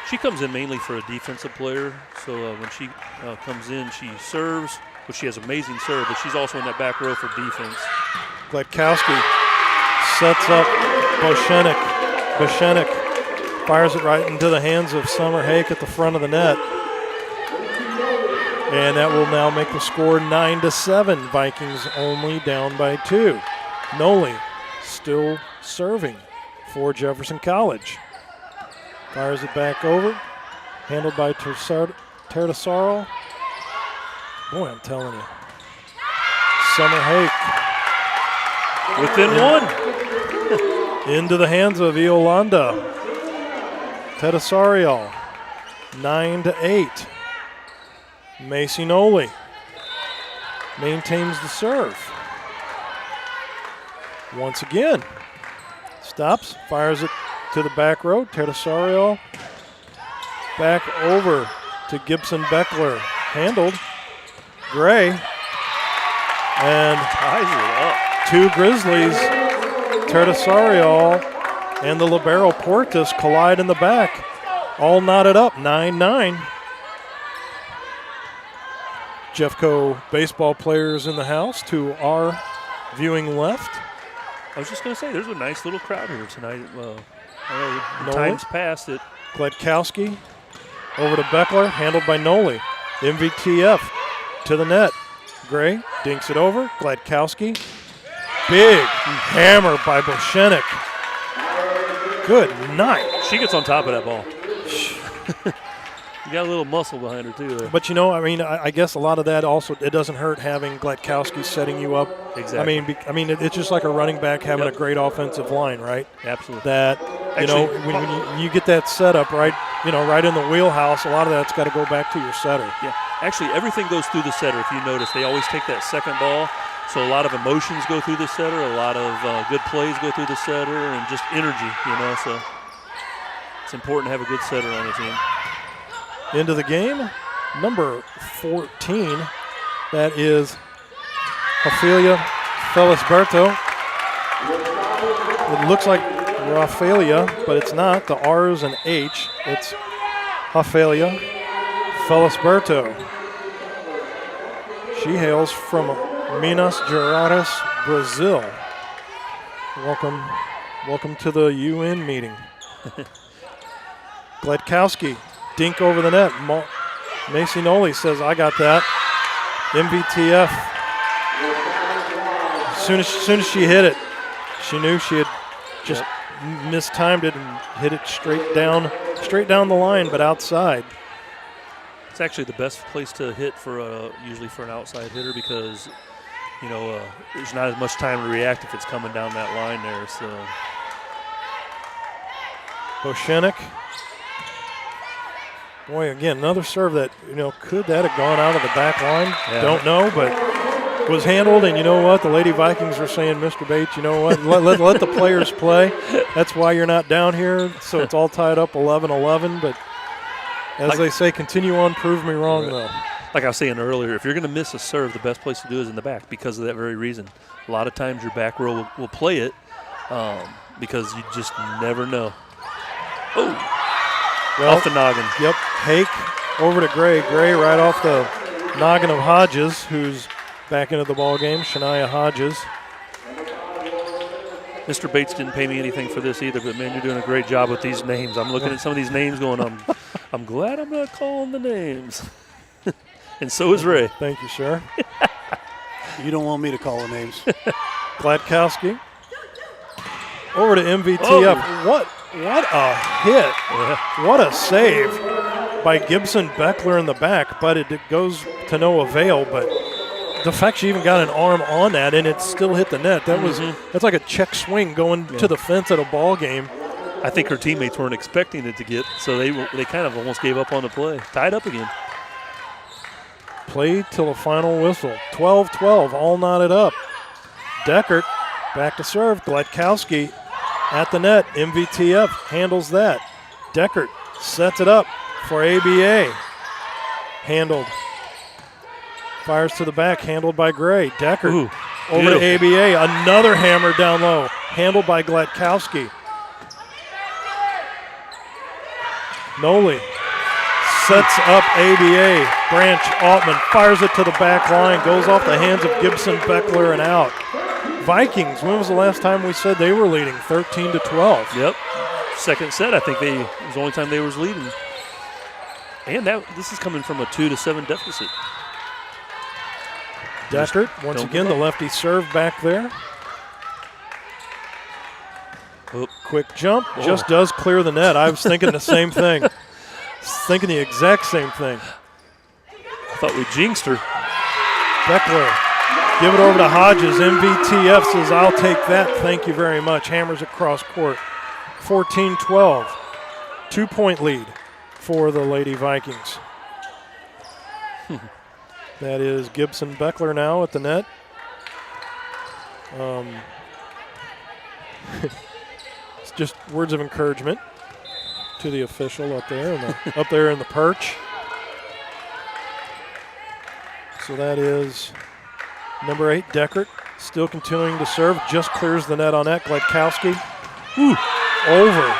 she comes in mainly for a defensive player. So when she comes in, she serves. But she has amazing serve, but she's also in that back row for defense. Gletkowski sets up Boshenik. Boshenik fires it right into the hands of Summer Hake at the front of the net. And that will now make the score 9-7. Vikings only down by 2. Noli still serving for Jefferson College. Fires it back over. Handled by Tertasaro. Boy, I'm telling you. Summer Hake. Within one. Into the hands of Yolanda. Tertasarial. 9-8. Macy Noli maintains the serve. Once again. Stops, fires it to the back row. Tertasarial back over to Gibson Beckler. Handled. Gray. And ties it up. 2 Grizzlies, Tertasarial and the libero Portis collide in the back. All knotted up, 9-9. Jeffco baseball players in the house to our viewing left. I was just going to say, there's a nice little crowd here tonight. Noli. Time's past it. Gletkowski over to Beckler, handled by Noli. MVTF to the net. Gray dinks it over. Gletkowski. Big hammer by Boshenik. Good night. She gets on top of that ball. You got a little muscle behind her, too. There. But, I guess a lot of that also, it doesn't hurt having Gletkowski setting you up. Exactly. It's just like a running back having a great offensive line, right? Absolutely. That, when you get that setup, right, right in the wheelhouse, a lot of that's got to go back to your setter. Yeah. Actually, everything goes through the setter. If you notice, they always take that second ball. So a lot of emotions go through the setter. A lot of good plays go through the setter, and just energy, So it's important to have a good setter on the team. Into the game, number 14. That is Ophelia Felisberto. It looks like Rafaelia, but it's not. The R's and H. It's Ophelia Felisberto. She hails from Minas Gerais, Brazil. Welcome to the UN meeting. Gletkowski, dink over the net. Macy Noli says, I got that. MVTF, as soon as she hit it, she knew she had just mistimed it and hit it straight down the line, but outside. It's actually the best place to hit for usually for an outside hitter because, there's not as much time to react if it's coming down that line there. So, Boshenik. Boy, again, another serve that, could that have gone out of the back line? Yeah. Don't know, but was handled. And you know what? The Lady Vikings are saying, Mr. Bates, you know what? let the players play. That's why you're not down here. So it's all tied up 11-11. But as they say, continue on, prove me wrong, though. Like I was saying earlier, if you're going to miss a serve, the best place to do it is in the back because of that very reason. A lot of times your back row will play it because you just never know. Oh. Well, off the noggin. Yep. Hake over to Gray. Gray right off the noggin of Hodges, who's back into the ball game. Shania Hodges. Mr. Bates didn't pay me anything for this either, but man, you're doing a great job with these names. I'm looking at some of these names going, I'm glad I'm not calling the names. And so is Ray. Thank you, sir. You don't want me to call the names. Gladkowski. Over to MVTF. Oh. What a hit. Yeah. What a save by Gibson Beckler in the back, but it goes to no avail. But the fact she even got an arm on that and it still hit the net, that's like a check swing going to the fence at a ball game. I think her teammates weren't expecting it to get, so they kind of almost gave up on the play. Tied up again. Play till the final whistle. 12-12, all knotted up. Deckert back to serve. Gladkowski at the net. MVTF handles that. Deckert sets it up for ABA. Handled. Fires to the back, handled by Gray. Deckert over to ABA. Another hammer down low, handled by Gladkowski. Noli sets up ABA. Branch Altman fires it to the back line, goes off the hands of Gibson Beckler and out. Vikings, when was the last time we said they were leading? 13-12. Yep. Second set, I think it was the only time they was leading. And this is coming from a 2-7 deficit. Deckert, once again, the lefty serve back there. Quick jump, just does clear the net. I was thinking the same thing. Thinking the exact same thing. I thought we jinxed her. Beckler, give it over to Hodges. MVTF says, I'll take that. Thank you very much. Hammers across court. 14-12. 2-point lead for the Lady Vikings. That is Gibson Beckler now at the net. It's just words of encouragement to the official up there in the perch. So that is number 8, Deckert, still continuing to serve. Just clears the net on that. Gladkowski. Over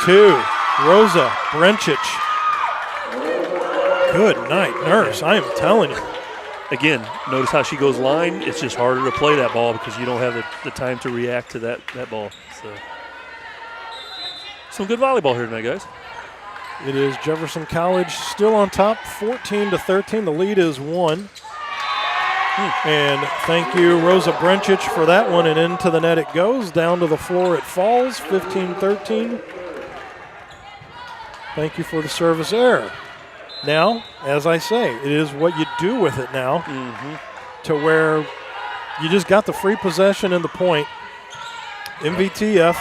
to Rosa Brencic. Good night, nurse. I am telling you. Again, notice how she goes line. It's just harder to play that ball because you don't have the time to react to that ball. So, some good volleyball here tonight, guys. It is Jefferson College still on top, 14-13. The lead is 1. And thank you, Rosa Brencic, for that one. And into the net it goes. Down to the floor it falls, 15-13. Thank you for the service error. Now, as I say, it is what you do with it now to where you just got the free possession and the point. MVTF,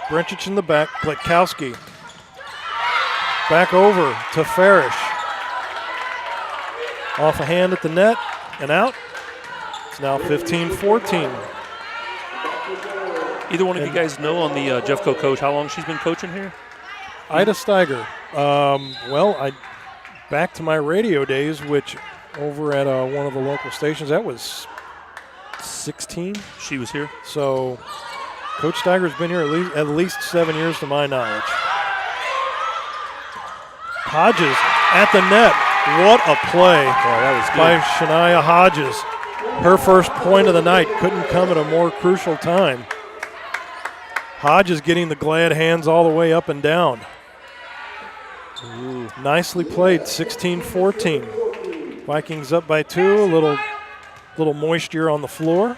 Brencic in the back, Gladkowski. Back over to Farish. Off a hand at the net and out. It's now 15-14. Either one of you guys know on the Jeffco coach how long she's been coaching here? Ida Steiger. Back to my radio days, which over at one of the local stations, that was 16. She was here. So Coach Steiger's been here at least 7 years to my knowledge. Hodges at the net. What a play by Shania Hodges. Her first point of the night couldn't come at a more crucial time. Hodges getting the glad hands all the way up and down. Nicely played, 16-14. Vikings up by 2, a little moisture on the floor.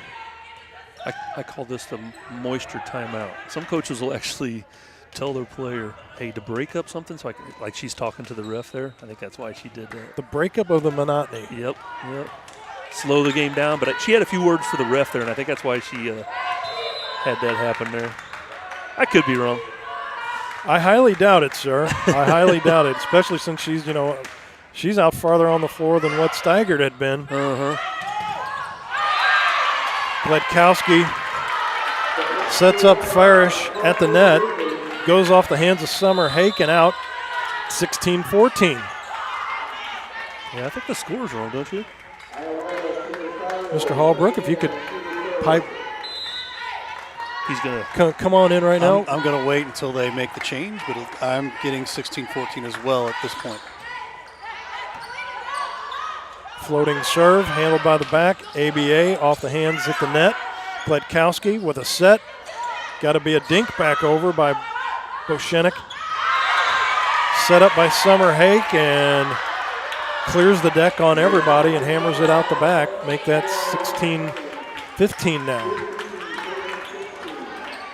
I call this the moisture timeout. Some coaches will actually tell their player, hey, to break up something, so like she's talking to the ref there. I think that's why she did that. The breakup of the monotony. Yep. Slow the game down, but she had a few words for the ref there, and I think that's why she had that happen there. I could be wrong. I highly doubt it, sir. I highly doubt it, especially since she's out farther on the floor than what Steigert had been. Gledkowski sets up Farish at the net, goes off the hands of Summer Hake and out 16-14. Yeah, I think the score's wrong, don't you? Mr. Hallbrook, if you could pipe. He's going to come on in right now. I'm going to wait until they make the change, but I'm getting 16-14 as well at this point. Floating serve, handled by the back. ABA off the hands at the net. Gledkowski with a set. Got to be a dink back over by Boshenik. Set up by Summer Hake and clears the deck on everybody and hammers it out the back. Make that 16-15 now.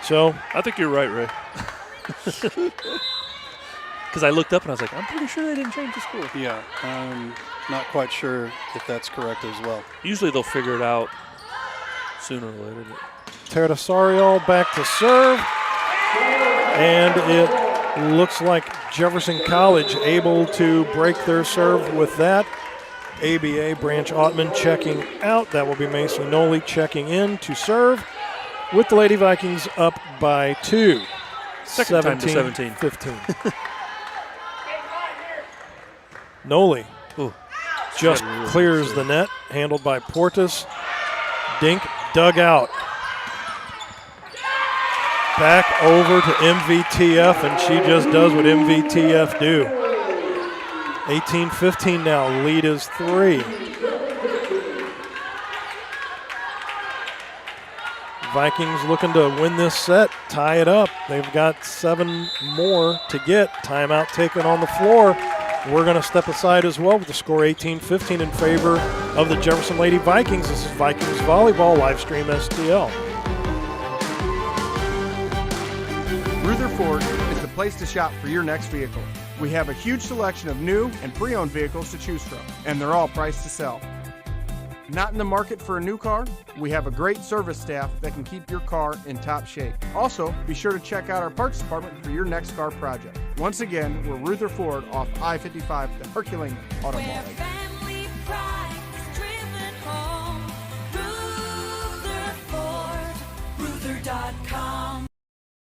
So I think you're right, Ray. Because I looked up and I was like, I'm pretty sure they didn't change the score. Yeah, I'm not quite sure if that's correct as well. Usually they'll figure it out sooner or later. Tertasarial back to serve. And it looks like Jefferson College able to break their serve with that. ABA Branch Ottman checking out. That will be Macy Noli checking in to serve. With the Lady Vikings up by 2. Second time to 17. 15. Noli just clears the net, handled by Portis. Dink dug out. Back over to MVTF, and she just does what MVTF do. 18-15 now, lead is 3. Vikings looking to win this set, tie it up. They've got 7 more to get. Timeout taken on the floor. We're going to step aside as well with the score 18-15 in favor of the Jefferson Lady Vikings. This is Vikings Volleyball live stream STL. Rutherford is the place to shop for your next vehicle. We have a huge selection of new and pre-owned vehicles to choose from, and they're all priced to sell. Not in the market for a new car? We have a great service staff that can keep your car in top shape. Also, be sure to check out our parts department for your next car project. Once again, we're Rutherford off I-55, the Herculean Automotive. Ruther.com.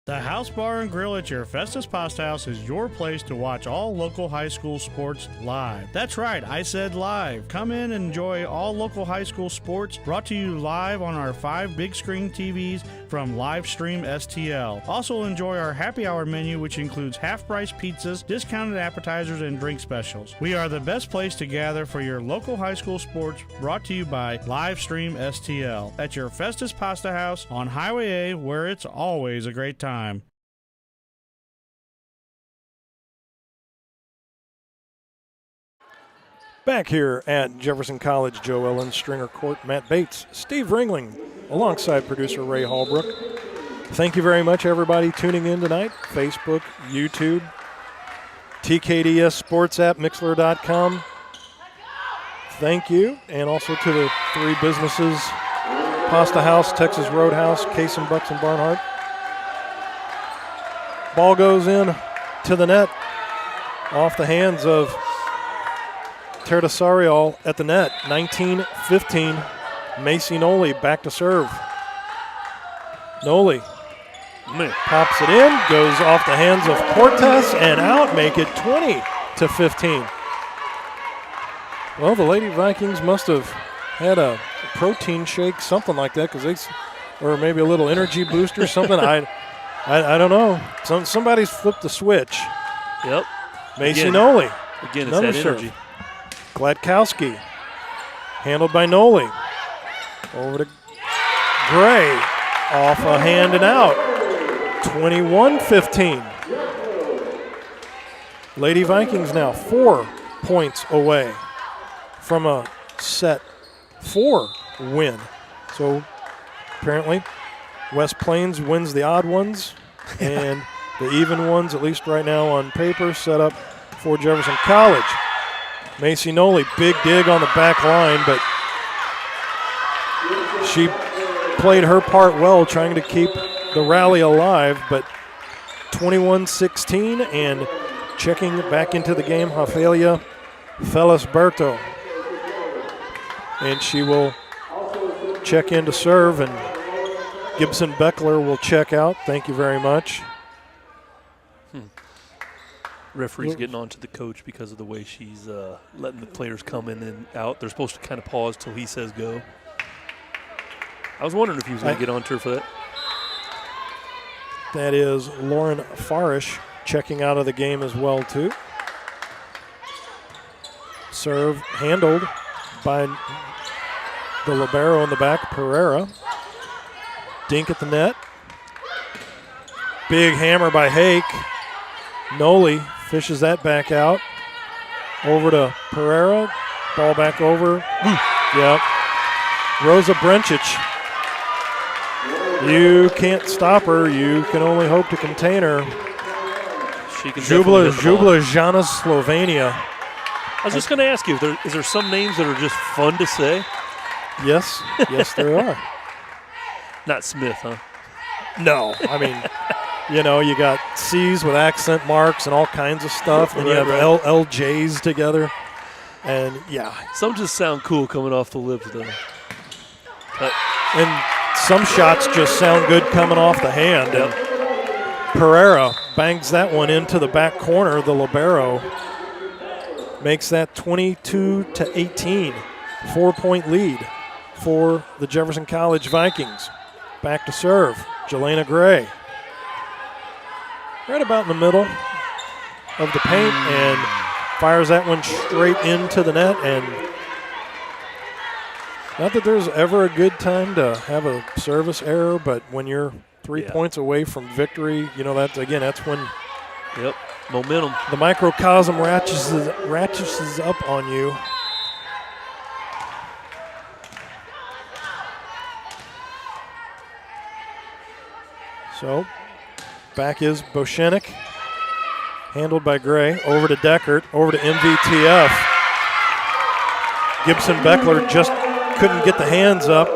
The House Bar and Grill at your Festus Pasta House is your place to watch all local high school sports live. That's right, I said live. Come in and enjoy all local high school sports brought to you live on our 5 big screen TVs from Livestream STL. Also enjoy our happy hour menu, which includes half-price pizzas, discounted appetizers, and drink specials. We are the best place to gather for your local high school sports brought to you by Livestream STL at your Festus Pasta House on Highway A, where it's always a great time. Back here at Jefferson College, Joe Ellen, Stringer Court, Matt Bates, Steve Ringling, alongside producer Ray Hallbrook. Thank you very much, everybody, tuning in tonight. Facebook, YouTube, TKDS Sports app, Mixler.com. Thank you. And also to the 3 businesses, Pasta House, Texas Roadhouse, Case and Bucks and Barnhart. Ball goes in to the net, off the hands of Tertasarial at the net. 19-15. Macy Noli back to serve. Noli pops it in, goes off the hands of Portas and out, make it 20-15. Well, the Lady Vikings must have had a protein shake, something like that, or maybe a little energy booster, something. I don't know. Somebody's flipped the switch. Yep. Macy Noli. Again, it's another that serve. energy. Gledkowski. Handled by Noli. Over to Gray. Off a hand and out. 21-15. Lady Vikings now 4 points away from a set 4 win. So apparently West Plains wins the odd ones, and the even ones, at least right now on paper, set up for Jefferson College. Macy Noli, big dig on the back line, but she played her part well, trying to keep the rally alive, but 21-16, and checking back into the game, Rafaelia Felisberto. And she will check in to serve, and Gibson Beckler will check out. Thank you very much. Referee's getting on to the coach because of the way she's letting the players come in and out. They're supposed to kind of pause till he says go. I was wondering if he was going to get on to her for that. That is Lauren Farish checking out of the game as well, too. Serve handled by the libero in the back, Pereira. Dink at the net. Big hammer by Hake. Noli fishes that back out. Over to Pereira. Ball back over. Yep. Rosa Brencic. You can't stop her. You can only hope to contain her. She can Jubla Jana, Slovenia. I was just going to ask you, is there some names that are just fun to say? Yes. Yes, there are. Not Smith, huh? No. I mean, you know, you got C's with accent marks and all kinds of stuff, and you have LJs together. And, yeah. Some just sound cool coming off the lips, though. And some shots just sound good coming off the hand. And Pereira bangs that one into the back corner. The libero makes that 22-18, 4-point lead for the Jefferson College Vikings. Back to serve, Jelena Gray. Right about in the middle of the paint, and fires that one straight into the net. And not that there's ever a good time to have a service error, but when you're 3 points away from victory, you know, that's when momentum. The microcosm ratchets up on you. So back is Boshenik, handled by Gray. Over to Deckert, over to MVTF. Gibson Beckler just couldn't get the hands up.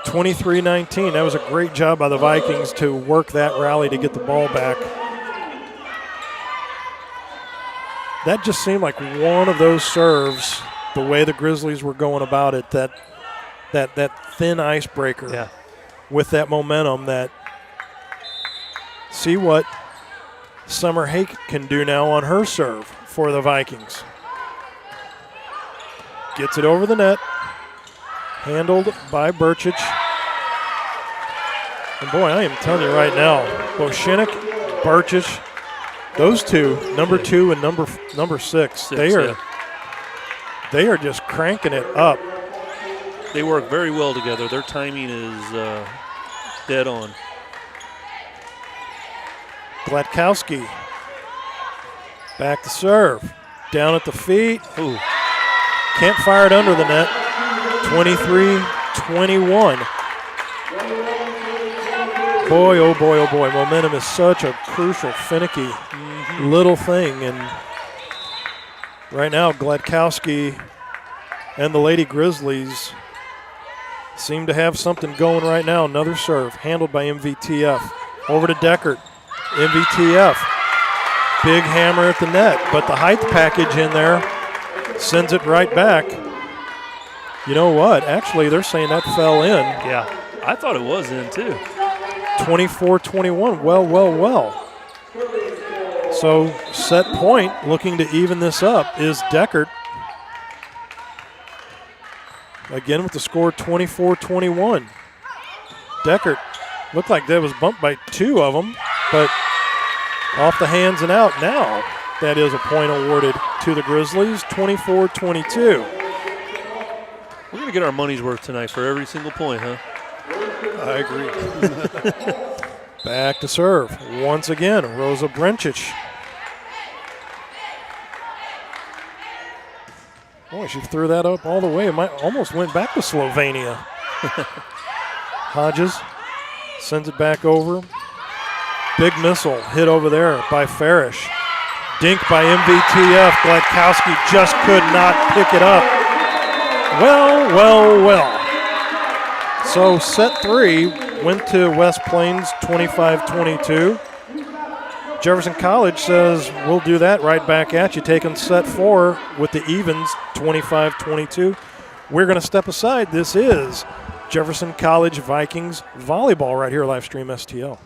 23-19. That was a great job by the Vikings to work that rally to get the ball back. That just seemed like one of those serves, the way the Grizzlies were going about it, that thin icebreaker with that momentum. That see what Summer Hake can do now on her serve for the Vikings. Gets it over the net. Handled by Burchich. And boy, I am telling you right now, Boshenik, Burchich, those two, number 2 and number 6, they are just cranking it up. They work very well together. Their timing is dead on. Gladkowski back to serve. Down at the feet. Ooh. Can't fire it under the net. 23-21. Boy, oh boy, oh boy. Momentum is such a crucial, finicky little thing. And right now, Gladkowski and the Lady Grizzlies seem to have something going right now. Another serve handled by MVTF. Over to Deckert. MVTF. Big hammer at the net, but the height package in there sends it right back. You know what? Actually, they're saying that fell in. Yeah, I thought it was in too. 24-21. Well. So set point, looking to even this up, is Deckert. Again with the score 24-21. Deckert looked like that was bumped by 2 of them, but off the hands and out. Now that is a point awarded to the Grizzlies, 24-22. We're going to get our money's worth tonight for every single point, huh? I agree. Back to serve. Once again, Rosa Brencic. Boy, she threw that up all the way. It almost went back to Slovenia. Hodges sends it back over. Big missile hit over there by Farish. Dink by MVTF. Gladkowski just could not pick it up. Well, well, well. So set 3 went to West Plains 25-22. Jefferson College says, we'll do that right back at you, taking set 4 with the evens 25-22. We're going to step aside. This is Jefferson College Vikings volleyball right here, live stream STL.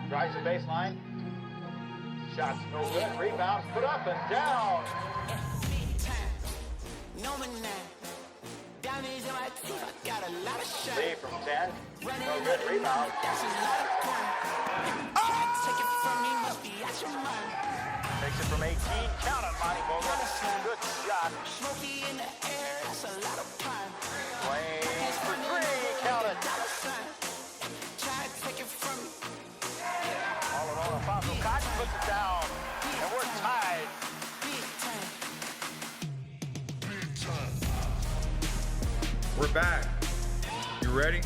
Drives the baseline. Shots no good. Rebounds put up and down. Lee from 10. No good. Rebound. Takes it from 18. Count it, Monty Vogel. Good shot. Plays for 3. Count it. All in all, Alfonso Cotton puts it down, and we're tied. We're back. You ready?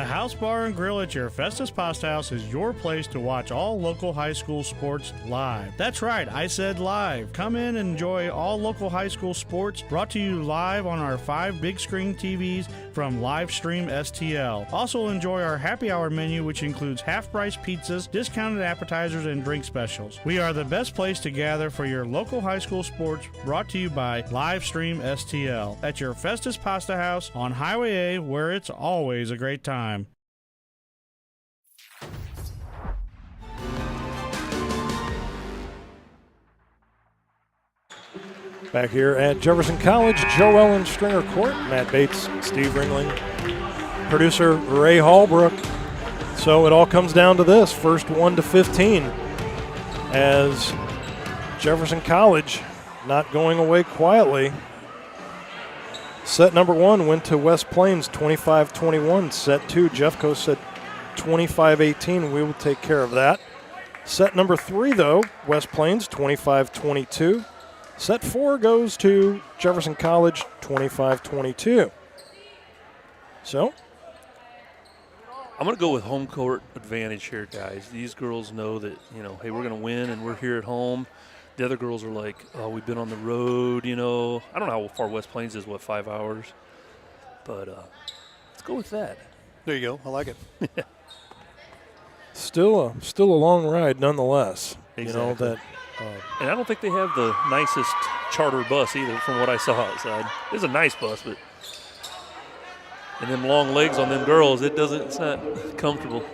House Bar and Grill at your Festus Pasta House is your place to watch all local high school sports live. That's right, I said live. Come in and enjoy all local high school sports brought to you live on our 5 big screen TVs from Livestream STL. Also enjoy our happy hour menu, which includes half-price pizzas, discounted appetizers, and drink specials. We are the best place to gather for your local high school sports, brought to you by Livestream STL at your Festus Pasta House on Highway A, where it's always a great time. Back here at Jefferson College, Joe Ellen Stringer Court, Matt Bates, Steve Ringling, producer Ray Hallbrook. So it all comes down to this, first 1 to 15, as Jefferson College not going away quietly. Set number 1 went to West Plains 25-21. Set 2, Jeffco said 25-18. We will take care of that. Set number 3, though, West Plains 25-22. Set 4 goes to Jefferson College, 25-22. So, I'm going to go with home court advantage here, guys. These girls know that, hey, we're going to win and we're here at home. The other girls are like, oh, we've been on the road, I don't know how far West Plains is, 5 hours? But let's go with that. There you go. I like it. Still a long ride nonetheless. Exactly. And I don't think they have the nicest charter bus either from what I saw outside. It's a nice bus, but and them long legs on them girls, it's not comfortable.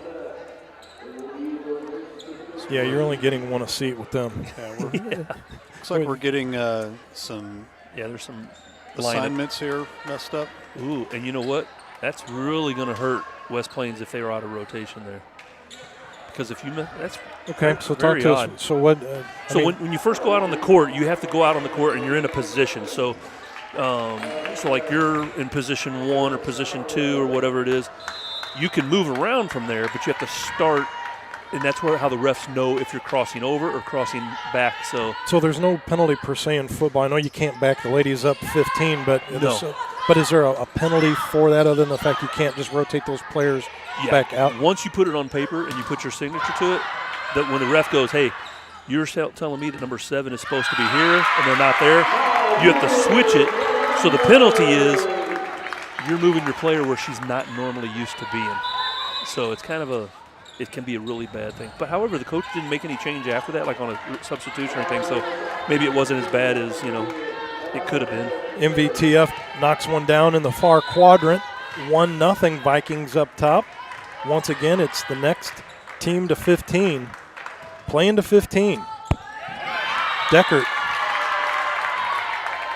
Yeah, you're only getting one a seat with them. Looks like we're getting some there's some assignments here messed up. Ooh, and you know what? That's really going to hurt West Plains if they were out of rotation there. Because if you that's okay, so very talk to odd. us. So what? When you first go out on the court, you have to go out on the court and you're in a position. So, like you're in position 1 or position 2 or whatever it is, you can move around from there, but you have to start, and that's how the refs know if you're crossing over or crossing back. So there's no penalty per se in football. I know you can't back the ladies up 15, but no. But is there a penalty for that other than the fact you can't just rotate those players back out? Once you put it on paper and you put your signature to it, that when the ref goes, hey, you're telling me that number 7 is supposed to be here and they're not there, you have to switch it. So the penalty is you're moving your player where she's not normally used to being. So it's it can be a really bad thing. But however, the coach didn't make any change after that, like on a substitution or anything. So maybe it wasn't as bad as, it could have been. MVTF knocks one down in the far quadrant. 1-0 Vikings up top. Once again, it's the next team to 15. Playing to 15. Deckert.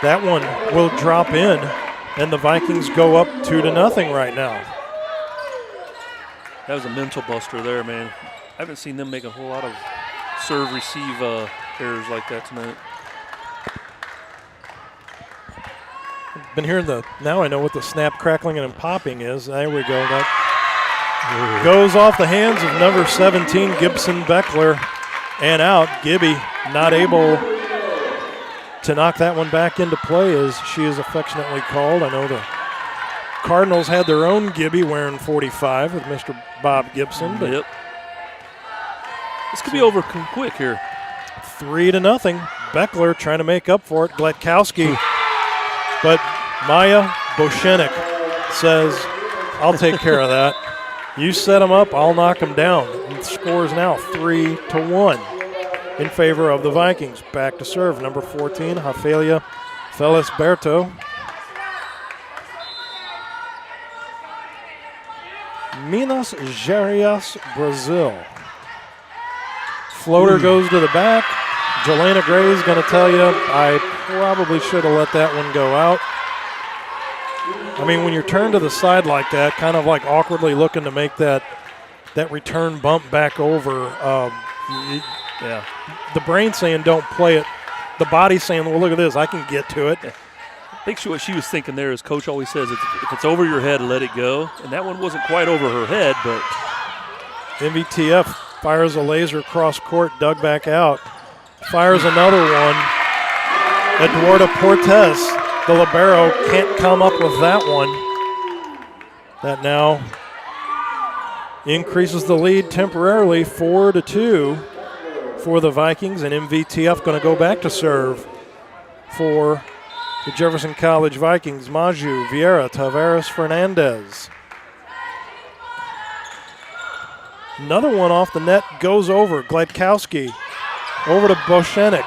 That one will drop in, and the Vikings go up 2-0 right now. That was a mental buster there, man. I haven't seen them make a whole lot of serve-receive errors like that tonight. Been hearing now I know what the snap, crackling, and popping is. There we go. That goes off the hands of number 17, Gibson Beckler, and out. Gibby not able to knock that one back into play, as she is affectionately called. I know the Cardinals had their own Gibby wearing 45 with Mr. Bob Gibson. But yep. This could be over quick here. 3-0. Beckler trying to make up for it. Gletkowski. But Maya Boshenik says, I'll take care of that. You set him up, I'll knock him down. And the score is now 3-1 in favor of the Vikings. Back to serve, number 14, Rafaelia Felisberto. Minas Gerais, Brazil. Floater goes to the back. Jelena Gray is going to tell you, I probably should have let that one go out. I mean, when you're turned to the side like that, kind of like awkwardly looking to make that return bump back over, the brain saying don't play it, the body saying, well, look at this, I can get to it. I think what she was thinking there is Coach always says, if it's over your head, let it go. And that one wasn't quite over her head, but MVTF fires a laser cross court, dug back out. Fires another one. Eduardo Portes, the libero, can't come up with that one. That now increases the lead temporarily, 4-2 for the Vikings, and MVTF going to go back to serve for the Jefferson College Vikings. Maju, Vieira, Tavares, Fernandez. Another one off the net goes over. Gletkowski over to Boshenik.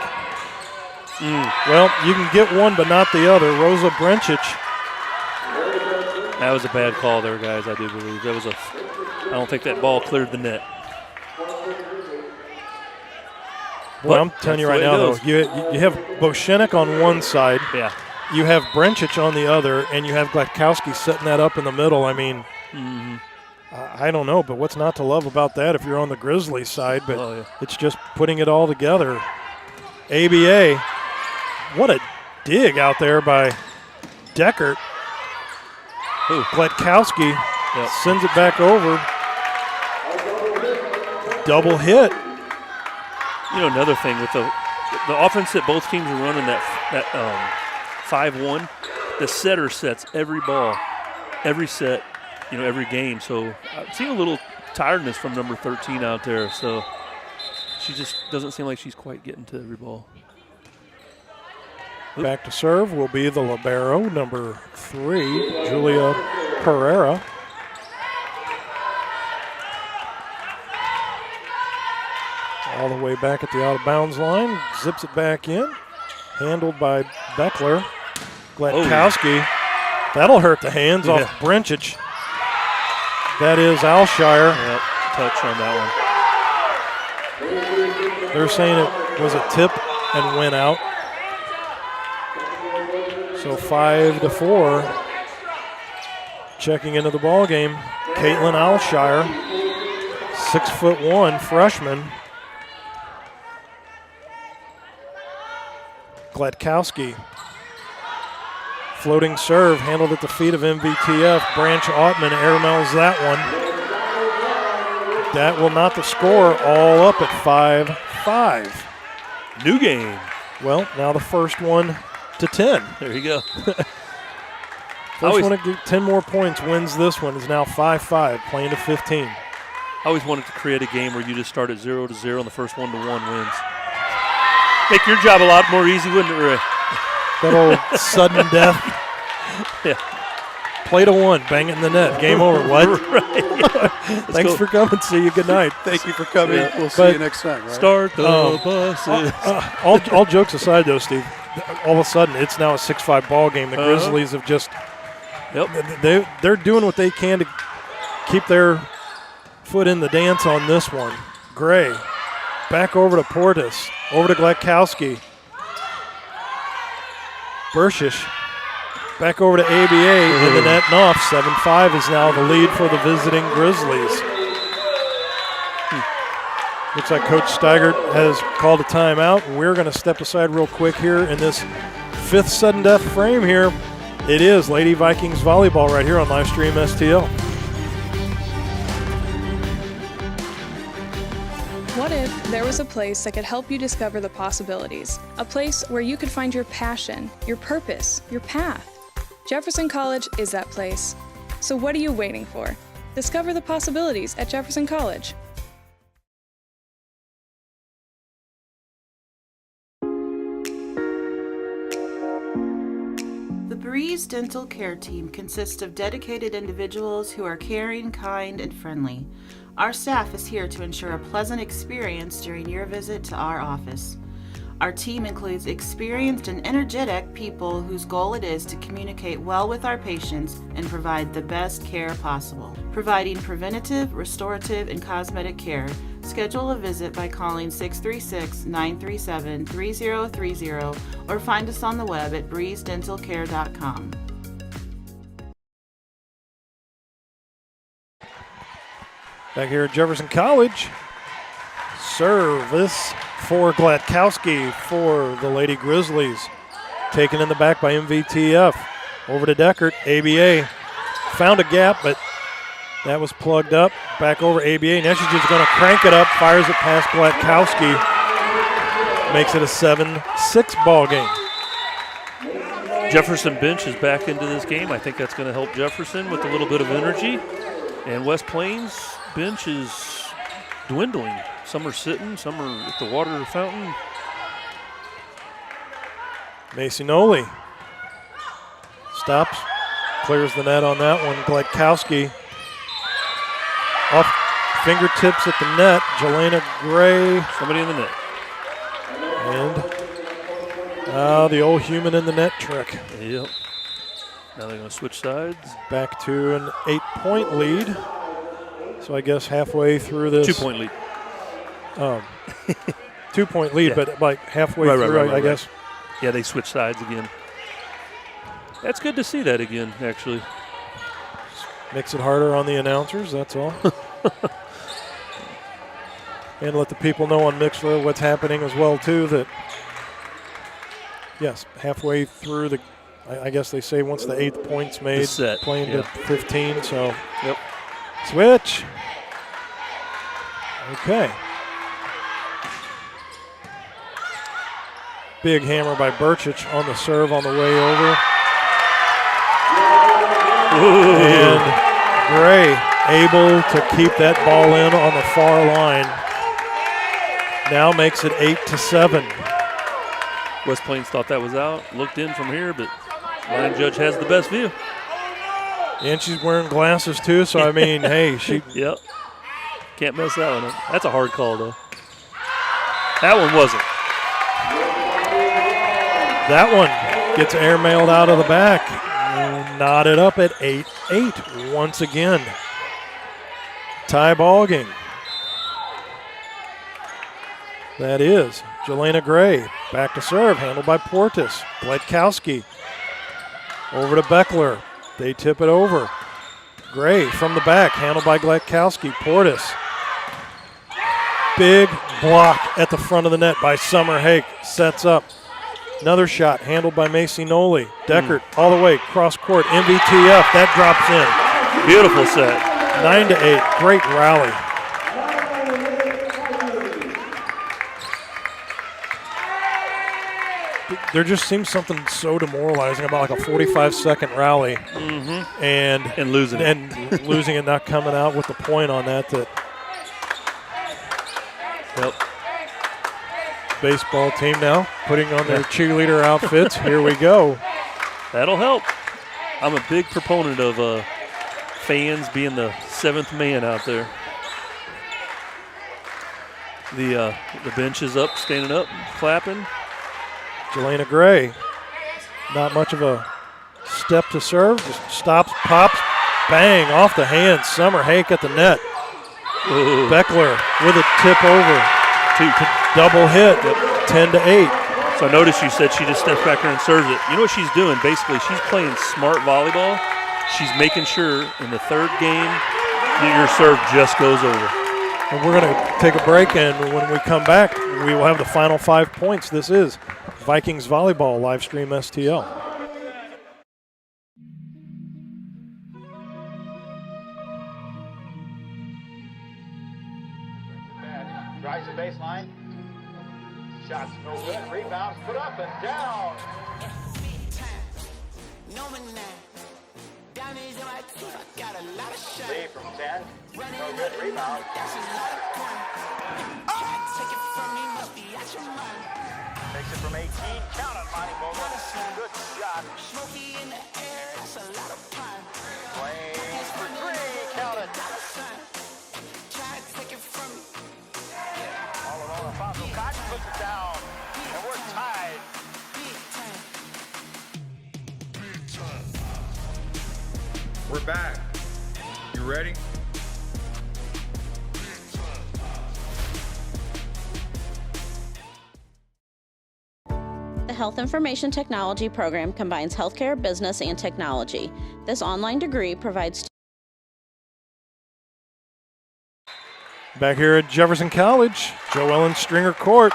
Well, you can get one but not the other. Rosa Brencic. that was a bad call there, guys, I do believe. I don't think that ball cleared the net. Well, I'm telling you right now, though, you have Boshenik on one side. Yeah. You have Brencic on the other, and you have Gletkowski setting that up in the middle. I mean, I don't know, but what's not to love about that if you're on the Grizzlies side? But it's just putting it all together. ABA, what a dig out there by Deckert. Gletkowski sends it back over. Double hit. You know, another thing with the offense that both teams are running, that 5-1, the setter sets every ball, every set, every game. So I've seen a little tiredness from number 13 out there. So she just doesn't seem like she's quite getting to every ball. Back to serve will be the libero, number 3, Julia Pereira. All the way back at the out-of-bounds line, zips it back in, handled by Beckler. Gladkowski, that'll hurt the hands off Brenchich. That is Alshire. Yep, touch on that one. They're saying it was a tip and went out. So 5-4. Checking into the ball game, Caitlin Alshire, 6'1", freshman. Gladkowski, floating serve, handled at the feet of MVTF. Branch Ottman airmails that one. That will not the score, all up at 5-5. New game. Well, now the first one to 10. There you go. First one to get 10 more points wins this one. Is now 5-5, playing to 15. I always wanted to create a game where you just start at 0-0 and the first 1-1 wins. Make your job a lot more easy, wouldn't it, Ray? That old sudden death. Yeah. Play to 1, bang it in the net. Game over. What? Right. Yeah. Thanks for coming. See you. Good night. Thank you for coming. Yeah. We'll see you next time. Right? Start the buses. All jokes aside, though, Steve, all of a sudden it's now a 6-5 ball game. The Grizzlies have just they're doing what they can to keep their foot in the dance on this one. Gray back over to Portis, over to Gladkowski. Bershish back over to ABA in the net and off. 7-5 is now the lead for the visiting Grizzlies. Looks like Coach Steigert has called a timeout. We're going to step aside real quick here in this 5th sudden death frame here. It is Lady Vikings volleyball right here on Livestream STL. What if there was a place that could help you discover the possibilities? A place where you could find your passion, your purpose, your path. Jefferson College is that place. So what are you waiting for? Discover the possibilities at Jefferson College. The Breeze Dental Care Team consists of dedicated individuals who are caring, kind, and friendly. Our staff is here to ensure a pleasant experience during your visit to our office. Our team includes experienced and energetic people whose goal it is to communicate well with our patients and provide the best care possible. Providing preventative, restorative, and cosmetic care. Schedule a visit by calling 636-937-3030 or find us on the web at breezedentalcare.com. Back here at Jefferson College, service for Gladkowski for the Lady Grizzlies. Taken in the back by MVTF. Over to Deckert, ABA. Found a gap, but that was plugged up. Back over ABA. Now she's just going to crank it up, fires it past Gladkowski. Makes it a 7-6 ball game. Jefferson bench is back into this game. I think that's going to help Jefferson with a little bit of energy. And West Plains bench is dwindling. Some are sitting, some are at the water fountain. Macinoli stops, clears the net on that one. Gladkowski off fingertips at the net. Jelena Gray. Somebody in the net. And the old human in the net trick. Yep. Now they're going to switch sides. Back to an 8-point lead. So I guess halfway through this. 2-point lead. 2-point lead, Yeah. but like halfway through, I guess. Yeah, they switch sides again. That's good to see that again, actually. Makes it harder on the announcers, that's all. And let the people know on Mixler what's happening as well, too, that, yes, halfway through the, I guess they say once the 8th point's made, playing to 15, so. Yep. Switch. Okay. Big hammer by Burchich on the serve on the way over. Ooh. And Gray able to keep that ball in on the far line. Now makes it 8-7. West Plains thought that was out, looked in from here, but line judge has the best view. And she's wearing glasses too, so I mean, hey, she. Yep. Can't mess that one up. That's a hard call, though. That one wasn't. That one gets airmailed out of the back. Knotted up at 8-8 once again. Tie ball game. That is Jelena Gray. Back to serve, handled by Portis. Bledkowski over to Beckler. They tip it over. Gray from the back, handled by Bledkowski. Portis. Big block at the front of the net by Summer Hake. Sets up. Another shot handled by Macy Noli. Deckert all the way, cross court, MVTF. That drops in. Beautiful set. 9-8. Great rally. There just seems something so demoralizing about like a 45-second rally and losing it. And losing it, not coming out with the point on that. Yep. Baseball team now putting on their cheerleader outfits. Here we go. That'll help. I'm a big proponent of fans being the seventh man out there. The bench is up, standing up, clapping. Jelena Gray, not much of a step to serve, just stops, pops, bang, off the hands. Summer Hake at the net. Ooh. Beckler with a tip over. Double hit, 10-8. So I noticed you said she just steps back there and serves it. You know what she's doing? Basically, she's playing smart volleyball. She's making sure in the third game that your serve just goes over. And we're going to take a break, and when we come back, we will have the final 5 points. This is Vikings Volleyball live stream STL. Drives the baseline. Shots no good. Rebounds put up and down. Lee from 10. No good. Rebound. Takes it from 18. Count it, Monty Vogel. Good shot. Smoky in the air. That's a lot of fun. Plays for 3. Count it. Try to take it from me. All alone, Alfonso Cotton puts it down. And we're tied. We're back. You ready? The Health Information Technology program combines healthcare, business, and technology. This online degree provides. Back here at Jefferson College, Joe Ellen Stringer Court.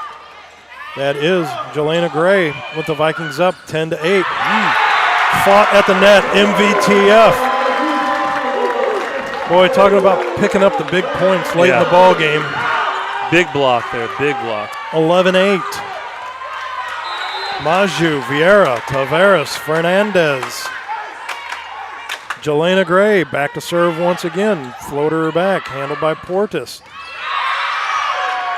That is Jelena Gray with the Vikings up 10-8. Fought at the net, MVTF. Boy, talking about picking up the big points late in the ball game. Big block there, big block. 11-8. Maju, Vieira, Taveras, Fernandez. Jelena Gray back to serve once again. Floater back, handled by Portis.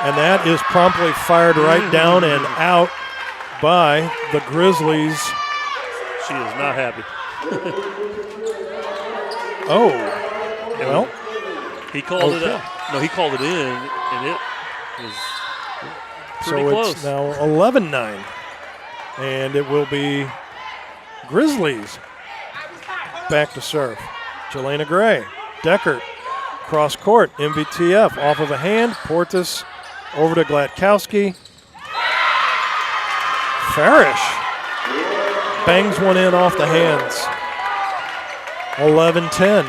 And that is promptly fired right down and out by the Grizzlies. She is not happy. Oh, well. He called it up. No, he called it in, and it was pretty close. So it's now 11-9. And it will be Grizzlies back to serve. Jelena Gray, Deckert, cross court, MVTF off of a hand. Portis over to Gladkowski. Farish bangs one in off the hands. 11-10.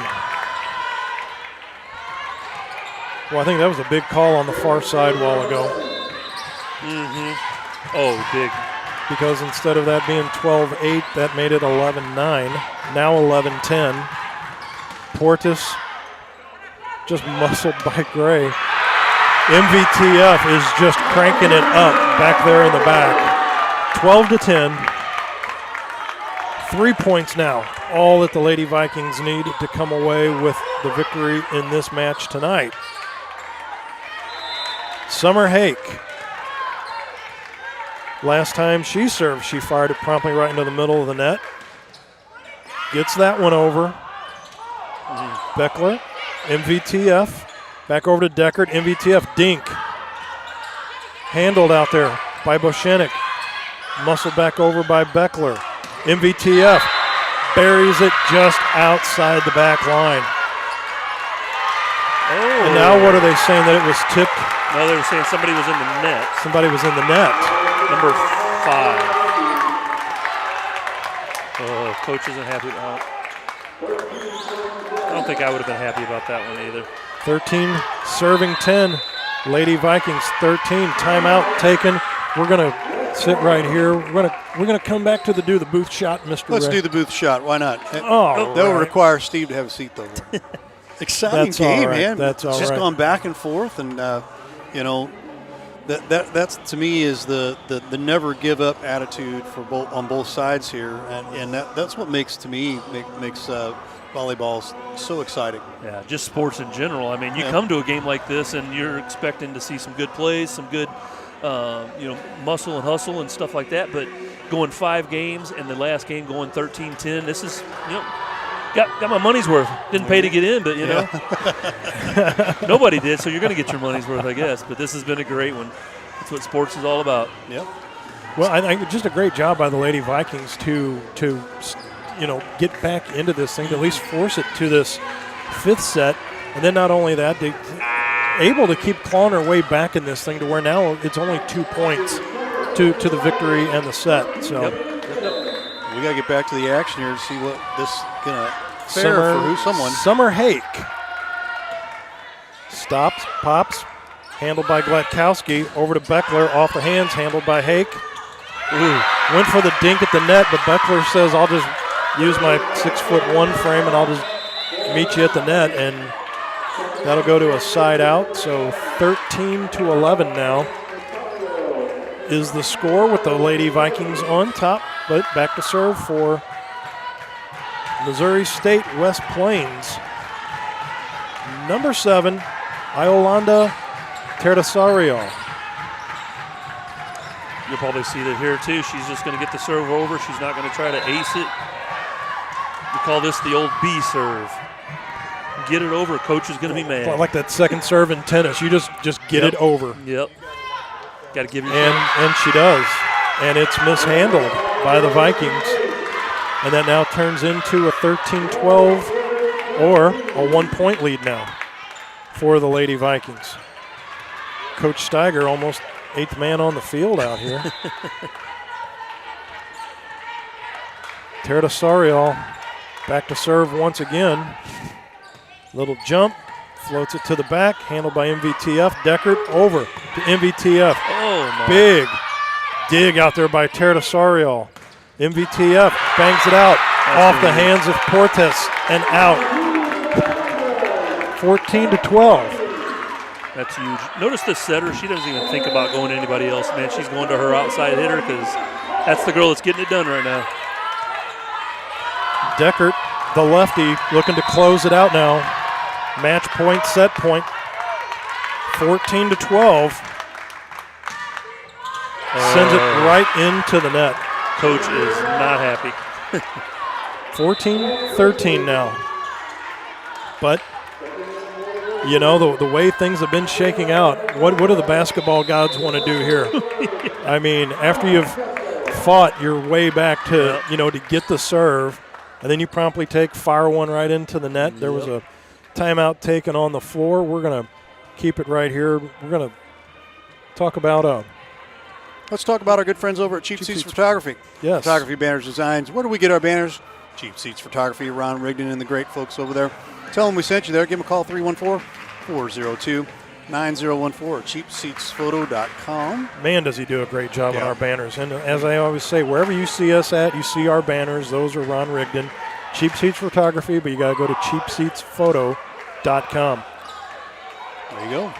Well, I think that was a big call on the far side a while ago. Oh, big. Because instead of that being 12-8, that made it 11-9. Now 11-10. Portis just muscled by Gray. MVTF is just cranking it up back there in the back. 12-10. 3 points now all that the Lady Vikings need to come away with the victory in this match tonight. Summer Hake. Last time she served, she fired it promptly right into the middle of the net. Gets that one over. Beckler, MVTF. Back over to Deckert, MVTF, dink. Handled out there by Boshenik. Muscled back over by Beckler. MVTF buries it just outside the back line. Oh. And now what are they saying, that it was tipped? No, they were saying somebody was in the net. Somebody was in the net. Number 5. Oh, coach isn't happy about. I don't think I would have been happy about that one either. 13 serving 10. Lady Vikings 13. Timeout taken. We're gonna sit right here. We're gonna come back to do the booth shot, Mr. Let's Ray. do the booth shot. Why not? Oh, that will require Steve to have a seat though. Exciting That's game, all right. man. That's all it's just right. gone back and forth, and that's to me is the never give up attitude for on both sides here, and that's what makes volleyball so exciting. Yeah, just sports in general. I mean, you come to a game like this and you're expecting to see some good plays, some good muscle and hustle and stuff like that, but going 5 games and the last game going 13-10, this is, got my money's worth. Didn't pay to get in, but, nobody did, so you're going to get your money's worth, I guess. But this has been a great one. That's what sports is all about. Yep. Well, I think just a great job by the Lady Vikings to get back into this thing, to at least force it to this 5th set. And then not only that, they able to keep clawing her way back in this thing to where now it's only 2 points to the victory and the set. So we got to get back to the action here to see what this is going to fare for someone. Summer Hake stops, pops, handled by Glatkowski, over to Beckler, off the hands, handled by Hake. Went for the dink at the net, but Beckler says, I'll just use my 6'1" frame and I'll just meet you at the net, and that'll go to a side out. So 13-11 now is the score, with the Lady Vikings on top, but back to serve for Missouri State West Plains. Number 7, Iolanda Terdasario. You'll probably see that here too. She's just going to get the serve over. She's not going to try to ace it. We call this the old B serve. Get it over. Coach is going to be mad. Like that second serve in tennis. You just get it over. Yep. Got to give your and she does. And it's mishandled by the Vikings. And that now turns into a 13-12 or a 1-point lead now for the Lady Vikings. Coach Steiger almost 8th man on the field out here. Terdasario back to serve once again. Little jump, floats it to the back, handled by MVTF. Deckert over to MVTF. Oh, my. Big dig out there by Terdasario. MVTF bangs it out off the hands of Portes and out. 14-12. That's huge. Notice the setter. She doesn't even think about going to anybody else, man. She's going to her outside hitter because that's the girl that's getting it done right now. Deckert, the lefty, looking to close it out now. Match point, set point. 14-12. Sends it right into the net. Coach is not happy. 14-13 now. But the way things have been shaking out, what do the basketball gods want to do here? I mean, after you've fought your way back to, to get the serve, and then you promptly fire one right into the net. There was a timeout taken on the floor. We're going to keep it right here. We're going to talk about let's talk about our good friends over at Cheap Seats Photography. Yes. Photography, banners, designs. Where do we get our banners? Cheap Seats Photography, Ron Rigdon and the great folks over there. Tell them we sent you there. Give them a call, 314-402-9014 at cheapseatsphoto.com. Man, does he do a great job on our banners. And as I always say, wherever you see us at, you see our banners. Those are Ron Rigdon. Cheap Seats Photography, but you got to go to cheapseatsphoto.com. There you go.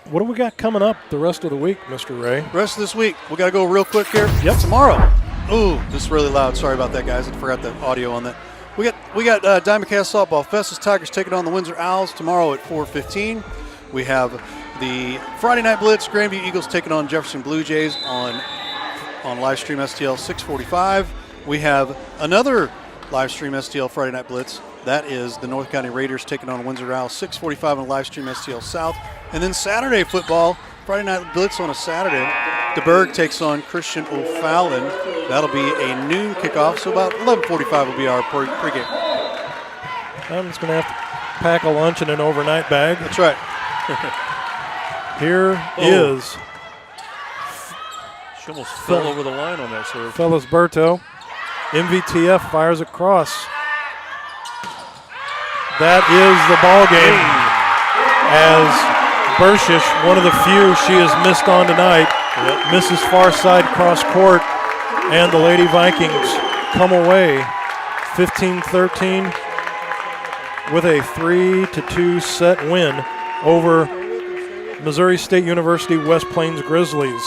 What do we got coming up the rest of the week, Mr. Ray? Rest of this week, we got to go real quick here. Yep. Tomorrow. Ooh, this is really loud. Sorry about that, guys. I forgot the audio on that. We got Diamond Cast Softball. Festus Tigers taking on the Windsor Owls tomorrow at 4:15. We have the Friday Night Blitz. Grandview Eagles taking on Jefferson Blue Jays on live stream STL 6:45. We have another live stream STL Friday Night Blitz. That is the North County Raiders taking on Windsor Owls 6:45 on live stream STL South. And then Saturday football, Friday Night Blitz on a Saturday. DeBerg takes on Christian O'Fallon. That'll be a noon kickoff, so about 11:45 will be our pregame. I'm just going to have to pack a lunch in an overnight bag. That's right. Here is She almost fell over the line on that serve. Felisberto. MVTF fires across. That is the ball game. As Bershish, one of the few she has missed on tonight, misses far side cross court, and the Lady Vikings come away 15-13 with a 3-2 set win over Missouri State University West Plains Grizzlies.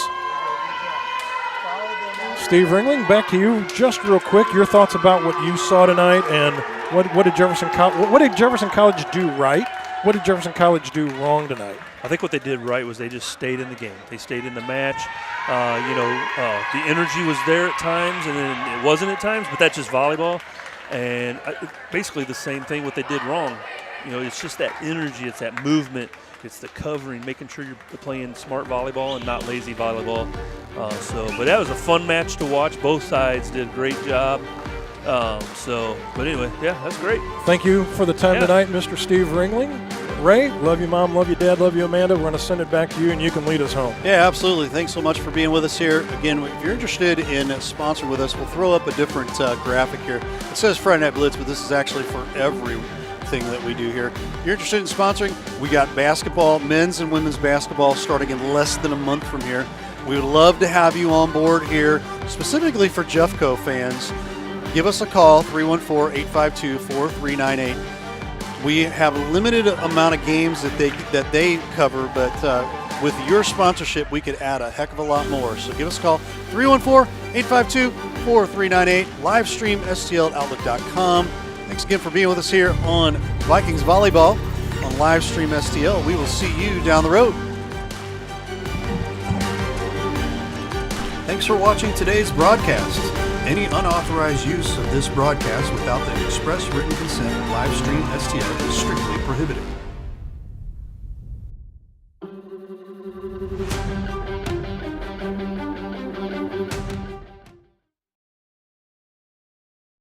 Steve Ringling, back to you just real quick. Your thoughts about what you saw tonight, and what did Jefferson College do right? What did Jefferson College do wrong tonight? I think what they did right was they just stayed in the game. They stayed in the match. The energy was there at times, and then it wasn't at times, but that's just volleyball. And basically the same thing what they did wrong. It's just that energy, it's that movement, it's the covering, making sure you're playing smart volleyball and not lazy volleyball. But that was a fun match to watch. Both sides did a great job. But anyway, yeah, that's great. Thank you for the time tonight, Mr. Steve Ringling. Ray, love you, Mom, love you, Dad, love you, Amanda. We're going to send it back to you, and you can lead us home. Yeah, absolutely. Thanks so much for being with us here. Again, if you're interested in sponsoring with us, we'll throw up a different graphic here. It says Friday Night Blitz, but this is actually for everything that we do here. If you're interested in sponsoring, we got basketball, men's and women's basketball starting in less than a month from here. We would love to have you on board here, specifically for Jeffco fans. Give us a call, 314-852-4398. We have a limited amount of games that they cover, but with your sponsorship, we could add a heck of a lot more. So give us a call, 314-852-4398, live stream STLoutlook.com. Thanks again for being with us here on Vikings Volleyball on live stream STL. We will see you down the road. Thanks for watching today's broadcast. Any unauthorized use of this broadcast without the express written consent of Livestream STL is strictly prohibited.